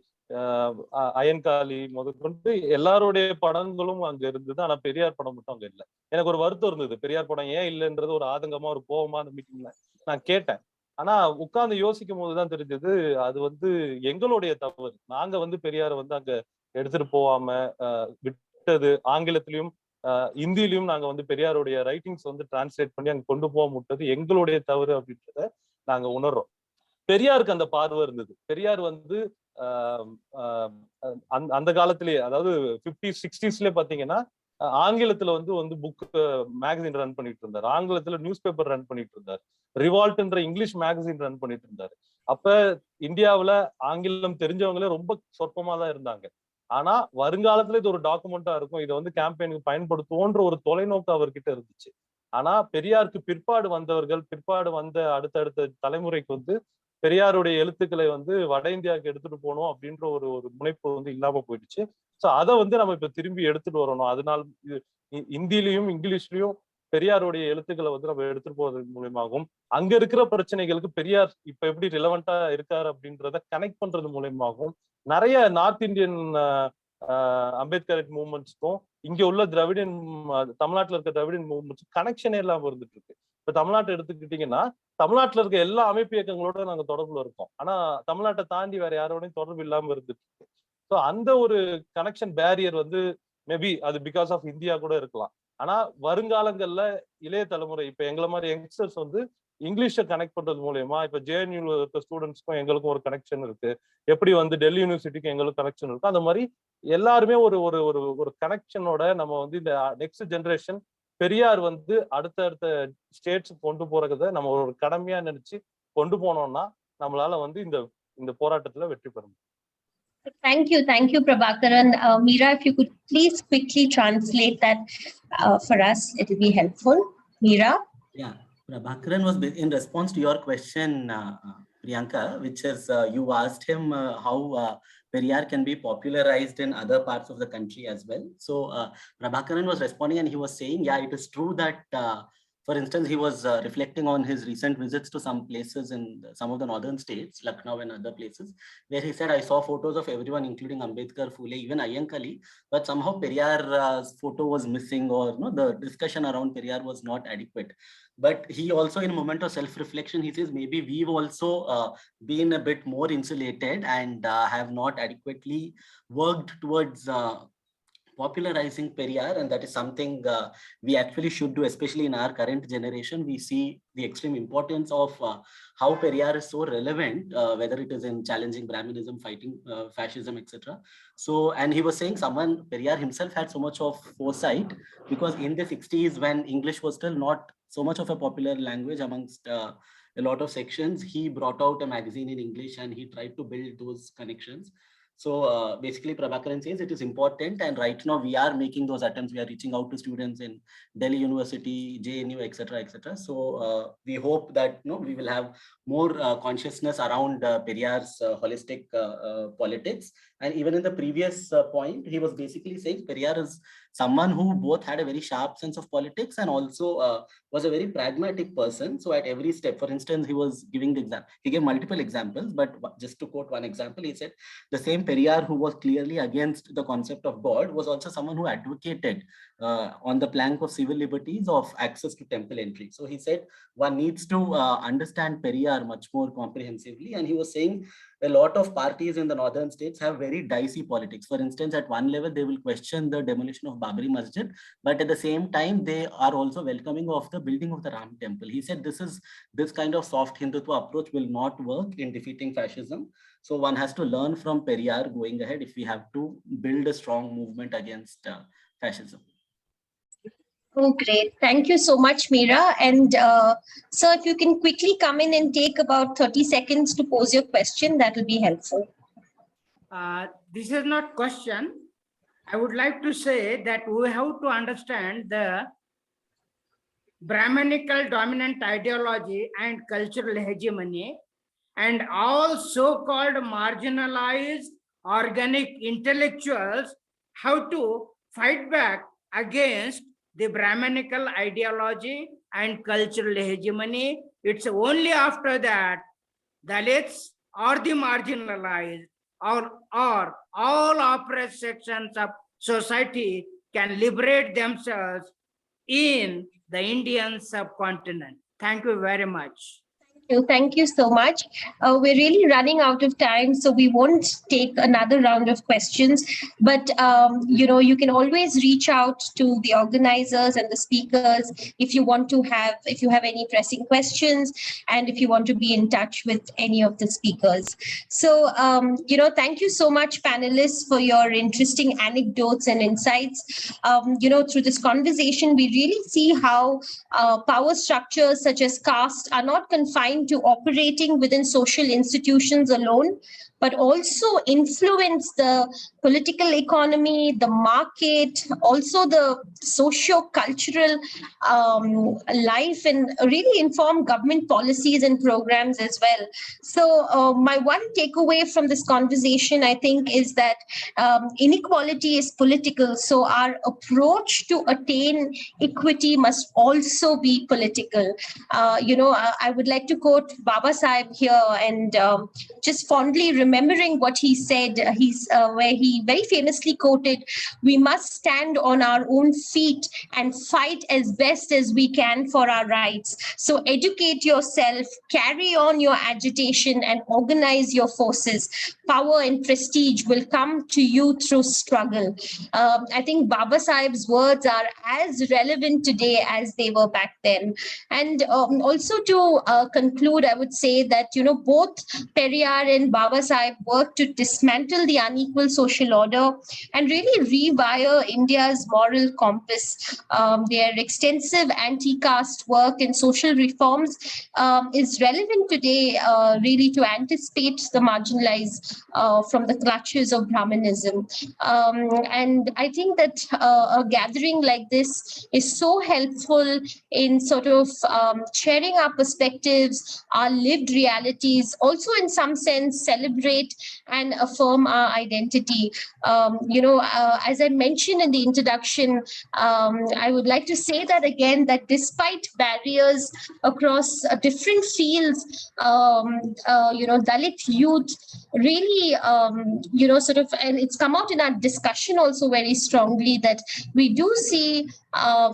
அயன்காளி முதற்கொண்டு எல்லாருடைய படங்களும் அங்க இருந்தது. ஆனா பெரியார் படம் மட்டும் அங்க இல்லை. எனக்கு ஒரு வருத்தம் இருந்தது, பெரியார் படம் ஏன் இல்லைன்றது ஒரு ஆதங்கமா ஒரு கோபமா அந்த மீட்டிங்ல நான் கேட்டேன். ஆனா உட்கார்ந்து யோசிக்கும் போதுதான் தெரிஞ்சது அது வந்து எங்களுடைய தவறு. நாங்க வந்து பெரியாரை வந்து அங்க எடுத்துட்டு போகாம விட்டது. ஆங்கிலத்திலையும் இந்தியிலையும் நாங்க வந்து பெரியாருடைய ரைட்டிங்ஸ் வந்து டிரான்ஸ்லேட் பண்ணி அங்க கொண்டு போக முட்டது எங்களுடைய தவறு அப்படின்றத நாங்க உணர்றோம். பெரியாருக்கு அந்த பார்வை இருந்தது. பெரியார் வந்து அந்த காலத்திலேயே, அதாவது 50s 60s பாத்தீங்கன்னா ஆங்கிலத்துல வந்து புக் மேகசின் ரன் பண்ணிட்டு இருந்தார். ஆங்கிலத்துல நியூஸ் பேப்பர் ரன் பண்ணிட்டு இருந்தார். ரிவால்ட்ன்ற இங்கிலீஷ் மேகசின் ரன் பண்ணிட்டு இருந்தாரு. அப்ப இந்தியாவுல ஆங்கிலம் தெரிஞ்சவங்களே ரொம்ப சொற்பமா தான் இருந்தாங்க. ஆனா வருங்காலத்துல இது ஒரு டாக்குமெண்டா இருக்கும், இதை வந்து கேம்பெயினுக்கு பயன்படுத்துவோன்ற ஒரு தொலைநோக்கு அவர்கிட்ட இருந்துச்சு. ஆனா பெரியாருக்கு பிற்பாடு வந்த அடுத்தடுத்த தலைமுறைக்கு வந்து பெரியாருடைய எழுத்துக்களை வந்து வட இந்தியாவுக்கு எடுத்துட்டு போகணும் அப்படின்ற ஒரு முனைப்பு வந்து இல்லாம போயிடுச்சு. சோ அதை வந்து நம்ம இப்ப திரும்பி எடுத்துட்டு வரணும். அதனால இந்தியிலையும் இங்கிலீஷ்லயும் பெரியாருடைய எழுத்துக்களை வந்து நம்ம எடுத்துட்டு போவதன் மூலியமாகவும் அங்க இருக்கிற பிரச்சனைகளுக்கு பெரியார் இப்ப எப்படி ரிலவெண்டா இருக்காரு அப்படின்றத கனெக்ட் பண்றது மூலியமாகவும் நிறைய நார்த் இந்தியன் அம்பேத்கர் மூவ்மெண்ட்ஸ்க்கும் இங்க உள்ள தமிழ்நாட்டுல இருக்க திராவிடன் மூவ்மெண்ட்ஸ் கனெக்ஷனே இல்லாம இருந்துட்டு இருக்கு. இப்ப தமிழ்நாட்டை எடுத்துக்கிட்டீங்கன்னா தமிழ்நாட்டுல இருக்க எல்லா அமைப்பு இயக்கங்களோட நாங்க தொடர்புல இருக்கோம். ஆனா தமிழ்நாட்டை தாண்டி வேற யாரோடையும் தொடர்பு இல்லாம இருந்துட்டு இருக்கு. ஸோ அந்த ஒரு கனெக்ஷன் பேரியர் வந்து மேபி அது பிகாஸ் ஆஃப் இந்தியா கூட இருக்கலாம். ஆனா வருங்காலங்கள்ல இளைய தலைமுறை இப்ப எங்களை மாதிரி யங்ஸ்டர்ஸ் வந்து இங்கிலீஷை கனெக்ட் பண்றது மூலயமா இப்ப ஜேஎன்யூல இருக்க ஸ்டூடெண்ட்ஸ்க்கும் எங்களுக்கும் ஒரு கனெக்ஷன் இருக்கு. எப்படி வந்து டெல்லி யூனிவர்சிட்டிக்கும் எங்களுக்கு கனெக்ஷன் இருக்கு. அந்த மாதிரி எல்லாருமே ஒரு கனெக்ஷனோட நம்ம வந்து இந்த நெக்ஸ்ட் ஜெனரேஷன் பெரியார் வந்து அடுத்த ஸ்டேட்ஸ் கொண்டு போறதை நம்ம ஒரு கடமையா நினைச்சு கொண்டு போனோம்னா நம்மளால வந்து இந்த போராட்டத்துல வெற்றி பெற முடியும். Thank you, Prabhakaran. Meera, if you could please quickly translate that for us, it will be helpful. Meera? Yeah, Prabhakaran was in response to your question, Priyanka, which is you asked him how Periyar can be popularized in other parts of the country as well. So Prabhakaran was responding and he was saying, yeah, it is true that for instance, he was reflecting on his recent visits to some places in some of the northern states, Lucknow and other places, where he said, I saw photos of everyone, including Ambedkar, Phule, even Ayankali, but somehow Periyar's photo was missing, or the discussion around Periyar was not adequate. But he also, in a moment of self-reflection, he says, maybe we've also been a bit more insulated and have not adequately worked towards popularizing Periyar, and that is something we actually should do, especially in our current generation. We see the extreme importance of how Periyar is so relevant, whether it is in challenging Brahminism, fighting fascism, etc. So, and he was saying Periyar himself had so much of foresight, because in the 60s, when English was still not so much of a popular language amongst a lot of sections, he brought out a magazine in English and he tried to build those connections. So basically, Prabhakaran says it is important, and right now we are making those attempts. We are reaching out to students in Delhi University, JNU, etc., etc. So we hope that we will have more consciousness around Periyar's holistic politics. And even in the previous point, he was basically saying Periyar is someone who both had a very sharp sense of politics and also was a very pragmatic person. So at every step, for instance, he was giving the example. He gave multiple examples, but just to quote one example, he said the same Periyar who was clearly against the concept of God was also someone who advocated on the plank of civil liberties of access to temple entry. So he said one needs to understand Periyar much more comprehensively. And he was saying a lot of parties in the northern states have very dicey politics. For instance, at one level, they will question the demolition of Babri Masjid, but at the same time, they are also welcoming of the building of the Ram temple. He said this kind of soft Hindutva approach will not work in defeating fascism. So one has to learn from Periyar going ahead if we have to build a strong movement against fascism. Oh, great. Thank you so much, Meera. And sir, if you can quickly come in and take about 30 seconds to pose your question, that will be helpful. This is not question. I would like to say that we have to understand the Brahmanical dominant ideology and cultural hegemony, and all so-called marginalized organic intellectuals have to fight back against the Brahmanical ideology and cultural hegemony. It's only after that Dalits or the marginalized or all oppressed sections of society can liberate themselves in the Indian subcontinent. Thank you very much. Thank you so much. We're really running out of time, so we won't take another round of questions. But you can always reach out to the organizers and the speakers if you have any pressing questions, and if you want to be in touch with any of the speakers. So thank you so much, panelists, for your interesting anecdotes and insights. Through this conversation, we really see how power structures such as caste are not confined to operating within social institutions alone, but also influence the political economy, the market, also the socio-cultural life, and really inform government policies and programs as well. So my one takeaway from this conversation, I think, is that inequality is political. So our approach to attain equity must also be political. I would like to quote Babasaheb here, and just fondly remembering what he said, where he very famously quoted, "We must stand on our own feet and fight as best as we can for our rights. So educate yourself, carry on your agitation, and organize your forces. Power and prestige will come to you through struggle." I think Babasaheb's words are as relevant today as they were back then. And also to conclude, I would say that, both Periyar and Babasaheb worked to dismantle the unequal social order and really rewire India's moral compass. Their extensive anti-caste work and social reforms is relevant today, really to anticipate the marginalized from the clutches of Brahmanism. And I think that a gathering like this is so helpful in sort of sharing our perspectives, our lived realities, also in some sense celebrate and affirm our identity. As I mentioned in the introduction, I would like to say that again, that despite barriers across different fields, Dalit youth really, and it's come out in our discussion also very strongly, that we do see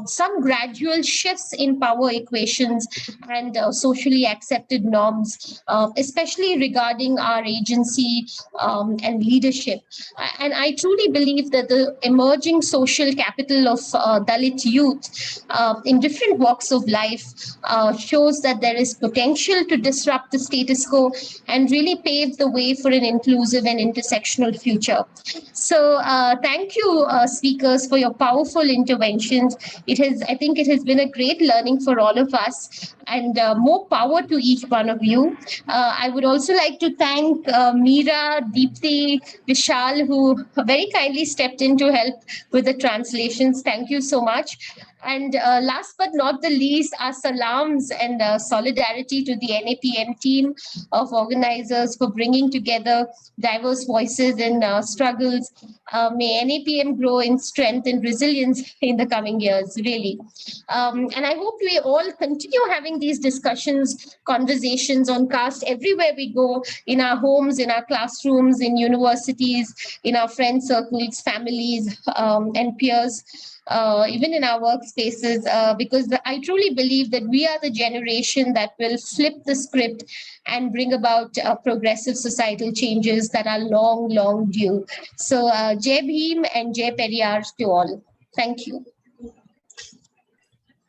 some gradual shifts in power equations and socially accepted norms, especially regarding our agency and leadership. And I truly believe that the emerging social capital of Dalit youth in different walks of life shows that there is potential to disrupt the status quo and really pave the way for an inclusive and intersectional future. So thank you, speakers, for your powerful interventions. discussions. I think it has been a great learning for all of us, and more power to each one of you. I would also like to thank Meera, Deepthi, Vishal, who very kindly stepped in to help with the translations. Thank you so much. And last but not the least, our salams and solidarity to the NAPM team of organizers for bringing together diverse voices and struggles. May NAPM grow in strength and resilience in the coming years, really. And I hope we all continue having these discussions, conversations on caste everywhere we go, in our homes, in our classrooms, in universities, in our friend circles, families, and peers. Even in our workspaces, because I truly believe that we are the generation that will flip the script and bring about progressive societal changes that are long, long due. So Jai Bhim and Jai Periyar to all. Thank you.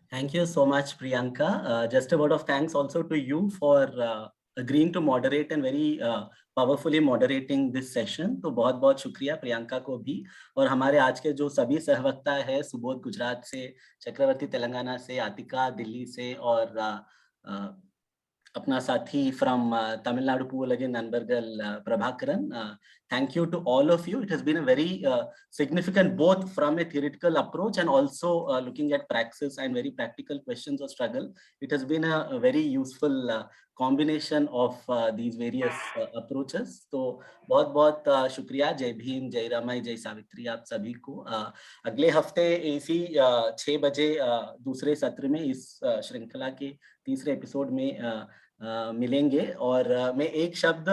Thank you so much, Priyanka. Just a word of thanks also to you for agreeing to moderate and very powerfully moderating this session. तो बहुत-बहुत शुक्रिया प्रियंका को भी, और हमारे आज के जो सभी सहवक्ता है, सुबोध गुजरात से, चक्रवर्ती तेलंगाना से, आतिका दिल्ली से, और अपना साथी from Tamil Nadu, Poovulagin, Nanbargal, Prabhakaran. Thank you to all of you. It has been a very significant, both from a theoretical approach and also looking at praxis and very practical questions of struggle. It has been a very useful combination of these various approaches. तो बहुत-बहुत शुक्रिया. जय भीम, जय रमाई, जय सावित्री आप सभी को. अगले हफ्ते इसी 6 बजे दूसरे सत्र में इस श्रृंखला के तीसरे एपिसोड में मिलेंगे. और मैं एक शब्द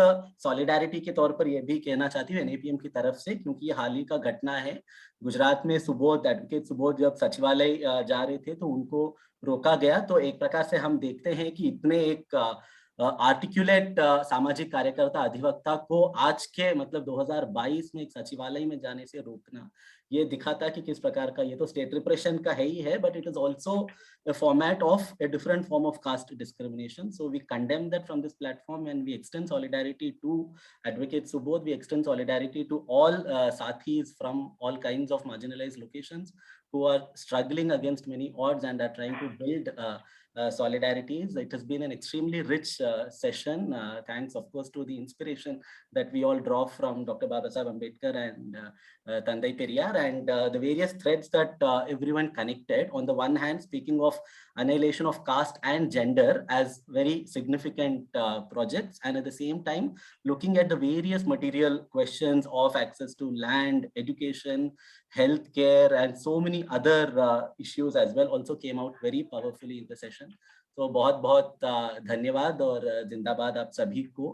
सॉलिडारिटी के तौर पर यह भी कहना चाहती हूँ एनएपीएम की तरफ से, क्योंकि ये हाल ही का घटना है. गुजरात में सुबोध, एडवोकेट सुबोध जब सचिवालय जा रहे थे तो उनको रोका गया. तो एक प्रकार से हम देखते हैं कि इतने एक आर्टिकुलेट सामाजिक कार्यकर्ता अधिवक्ता को आज के मतलब 2022 में एक सचिवालय में जाने से रोकना, ये दिखाता कि किस प्रकार का, ये तो स्टेट रिप्रेशन का है ही है, but it is also a format of a different form of caste discrimination. So we condemn that from this platform, and we extend solidarity to Advocate Subodh. We extend solidarity to all sathis from all kinds of marginalized locations who are struggling against many odds and are trying to build solidarities. It has been an extremely rich session. Thanks, of course, to the inspiration that we all draw from Dr. Babasaheb Ambedkar and Thanthai Periyar, and the various threads that everyone connected. On the one hand, speaking of annihilation of caste and gender as very significant projects, and at the same time, looking at the various material questions of access to land, education, healthcare, and so many other issues as well also came out very powerfully in the session. तो बहुत-बहुत धन्यवाद और जिंदाबाद आप सभी को.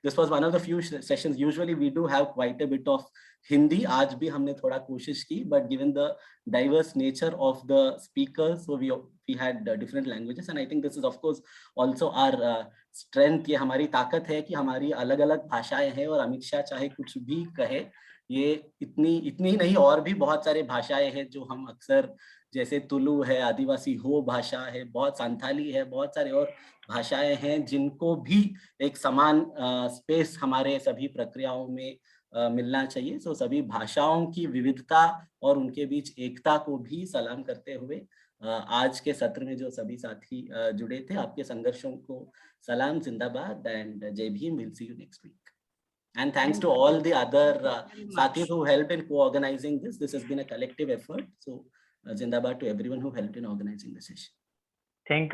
This was one of the few sessions. Usually we do have quite a bit of Hindi. आज भी हमने थोड़ा कोशिश की, but given the diverse nature of the speakers, so we had different languages, and I think this is of course also our strength. ये हमारी ताकत है कि हमारी अलग-अलग भाषाएं हैं, और अमित शाह चाहे कुछ भी कहे, ये इतनी नहीं और भी बहुत सारे भाषाएं हैं जो हम अक्सर, जैसे तुलु है, आदिवासी हो भाषा है, बहुत संथाली है, बहुत सारे और भाषाएं हैं जिनको भी एक समान स्पेस हमारे सभी प्रक्रियाओं में मिलना चाहिए. सो सभी भाषाओं की विविधता और उनके बीच एकता को भी सलाम करते हुए आज के सत्र में जो सभी साथी जुड़े थे, आपके संघर्षों को सलाम, जिंदाबाद, and Jai Bhim. Will see you next week. And thanks to all the other sathis who helped in co-organizing this. This has been a collective effort. So, Zindabad to everyone who helped in organizing the session. Thank you.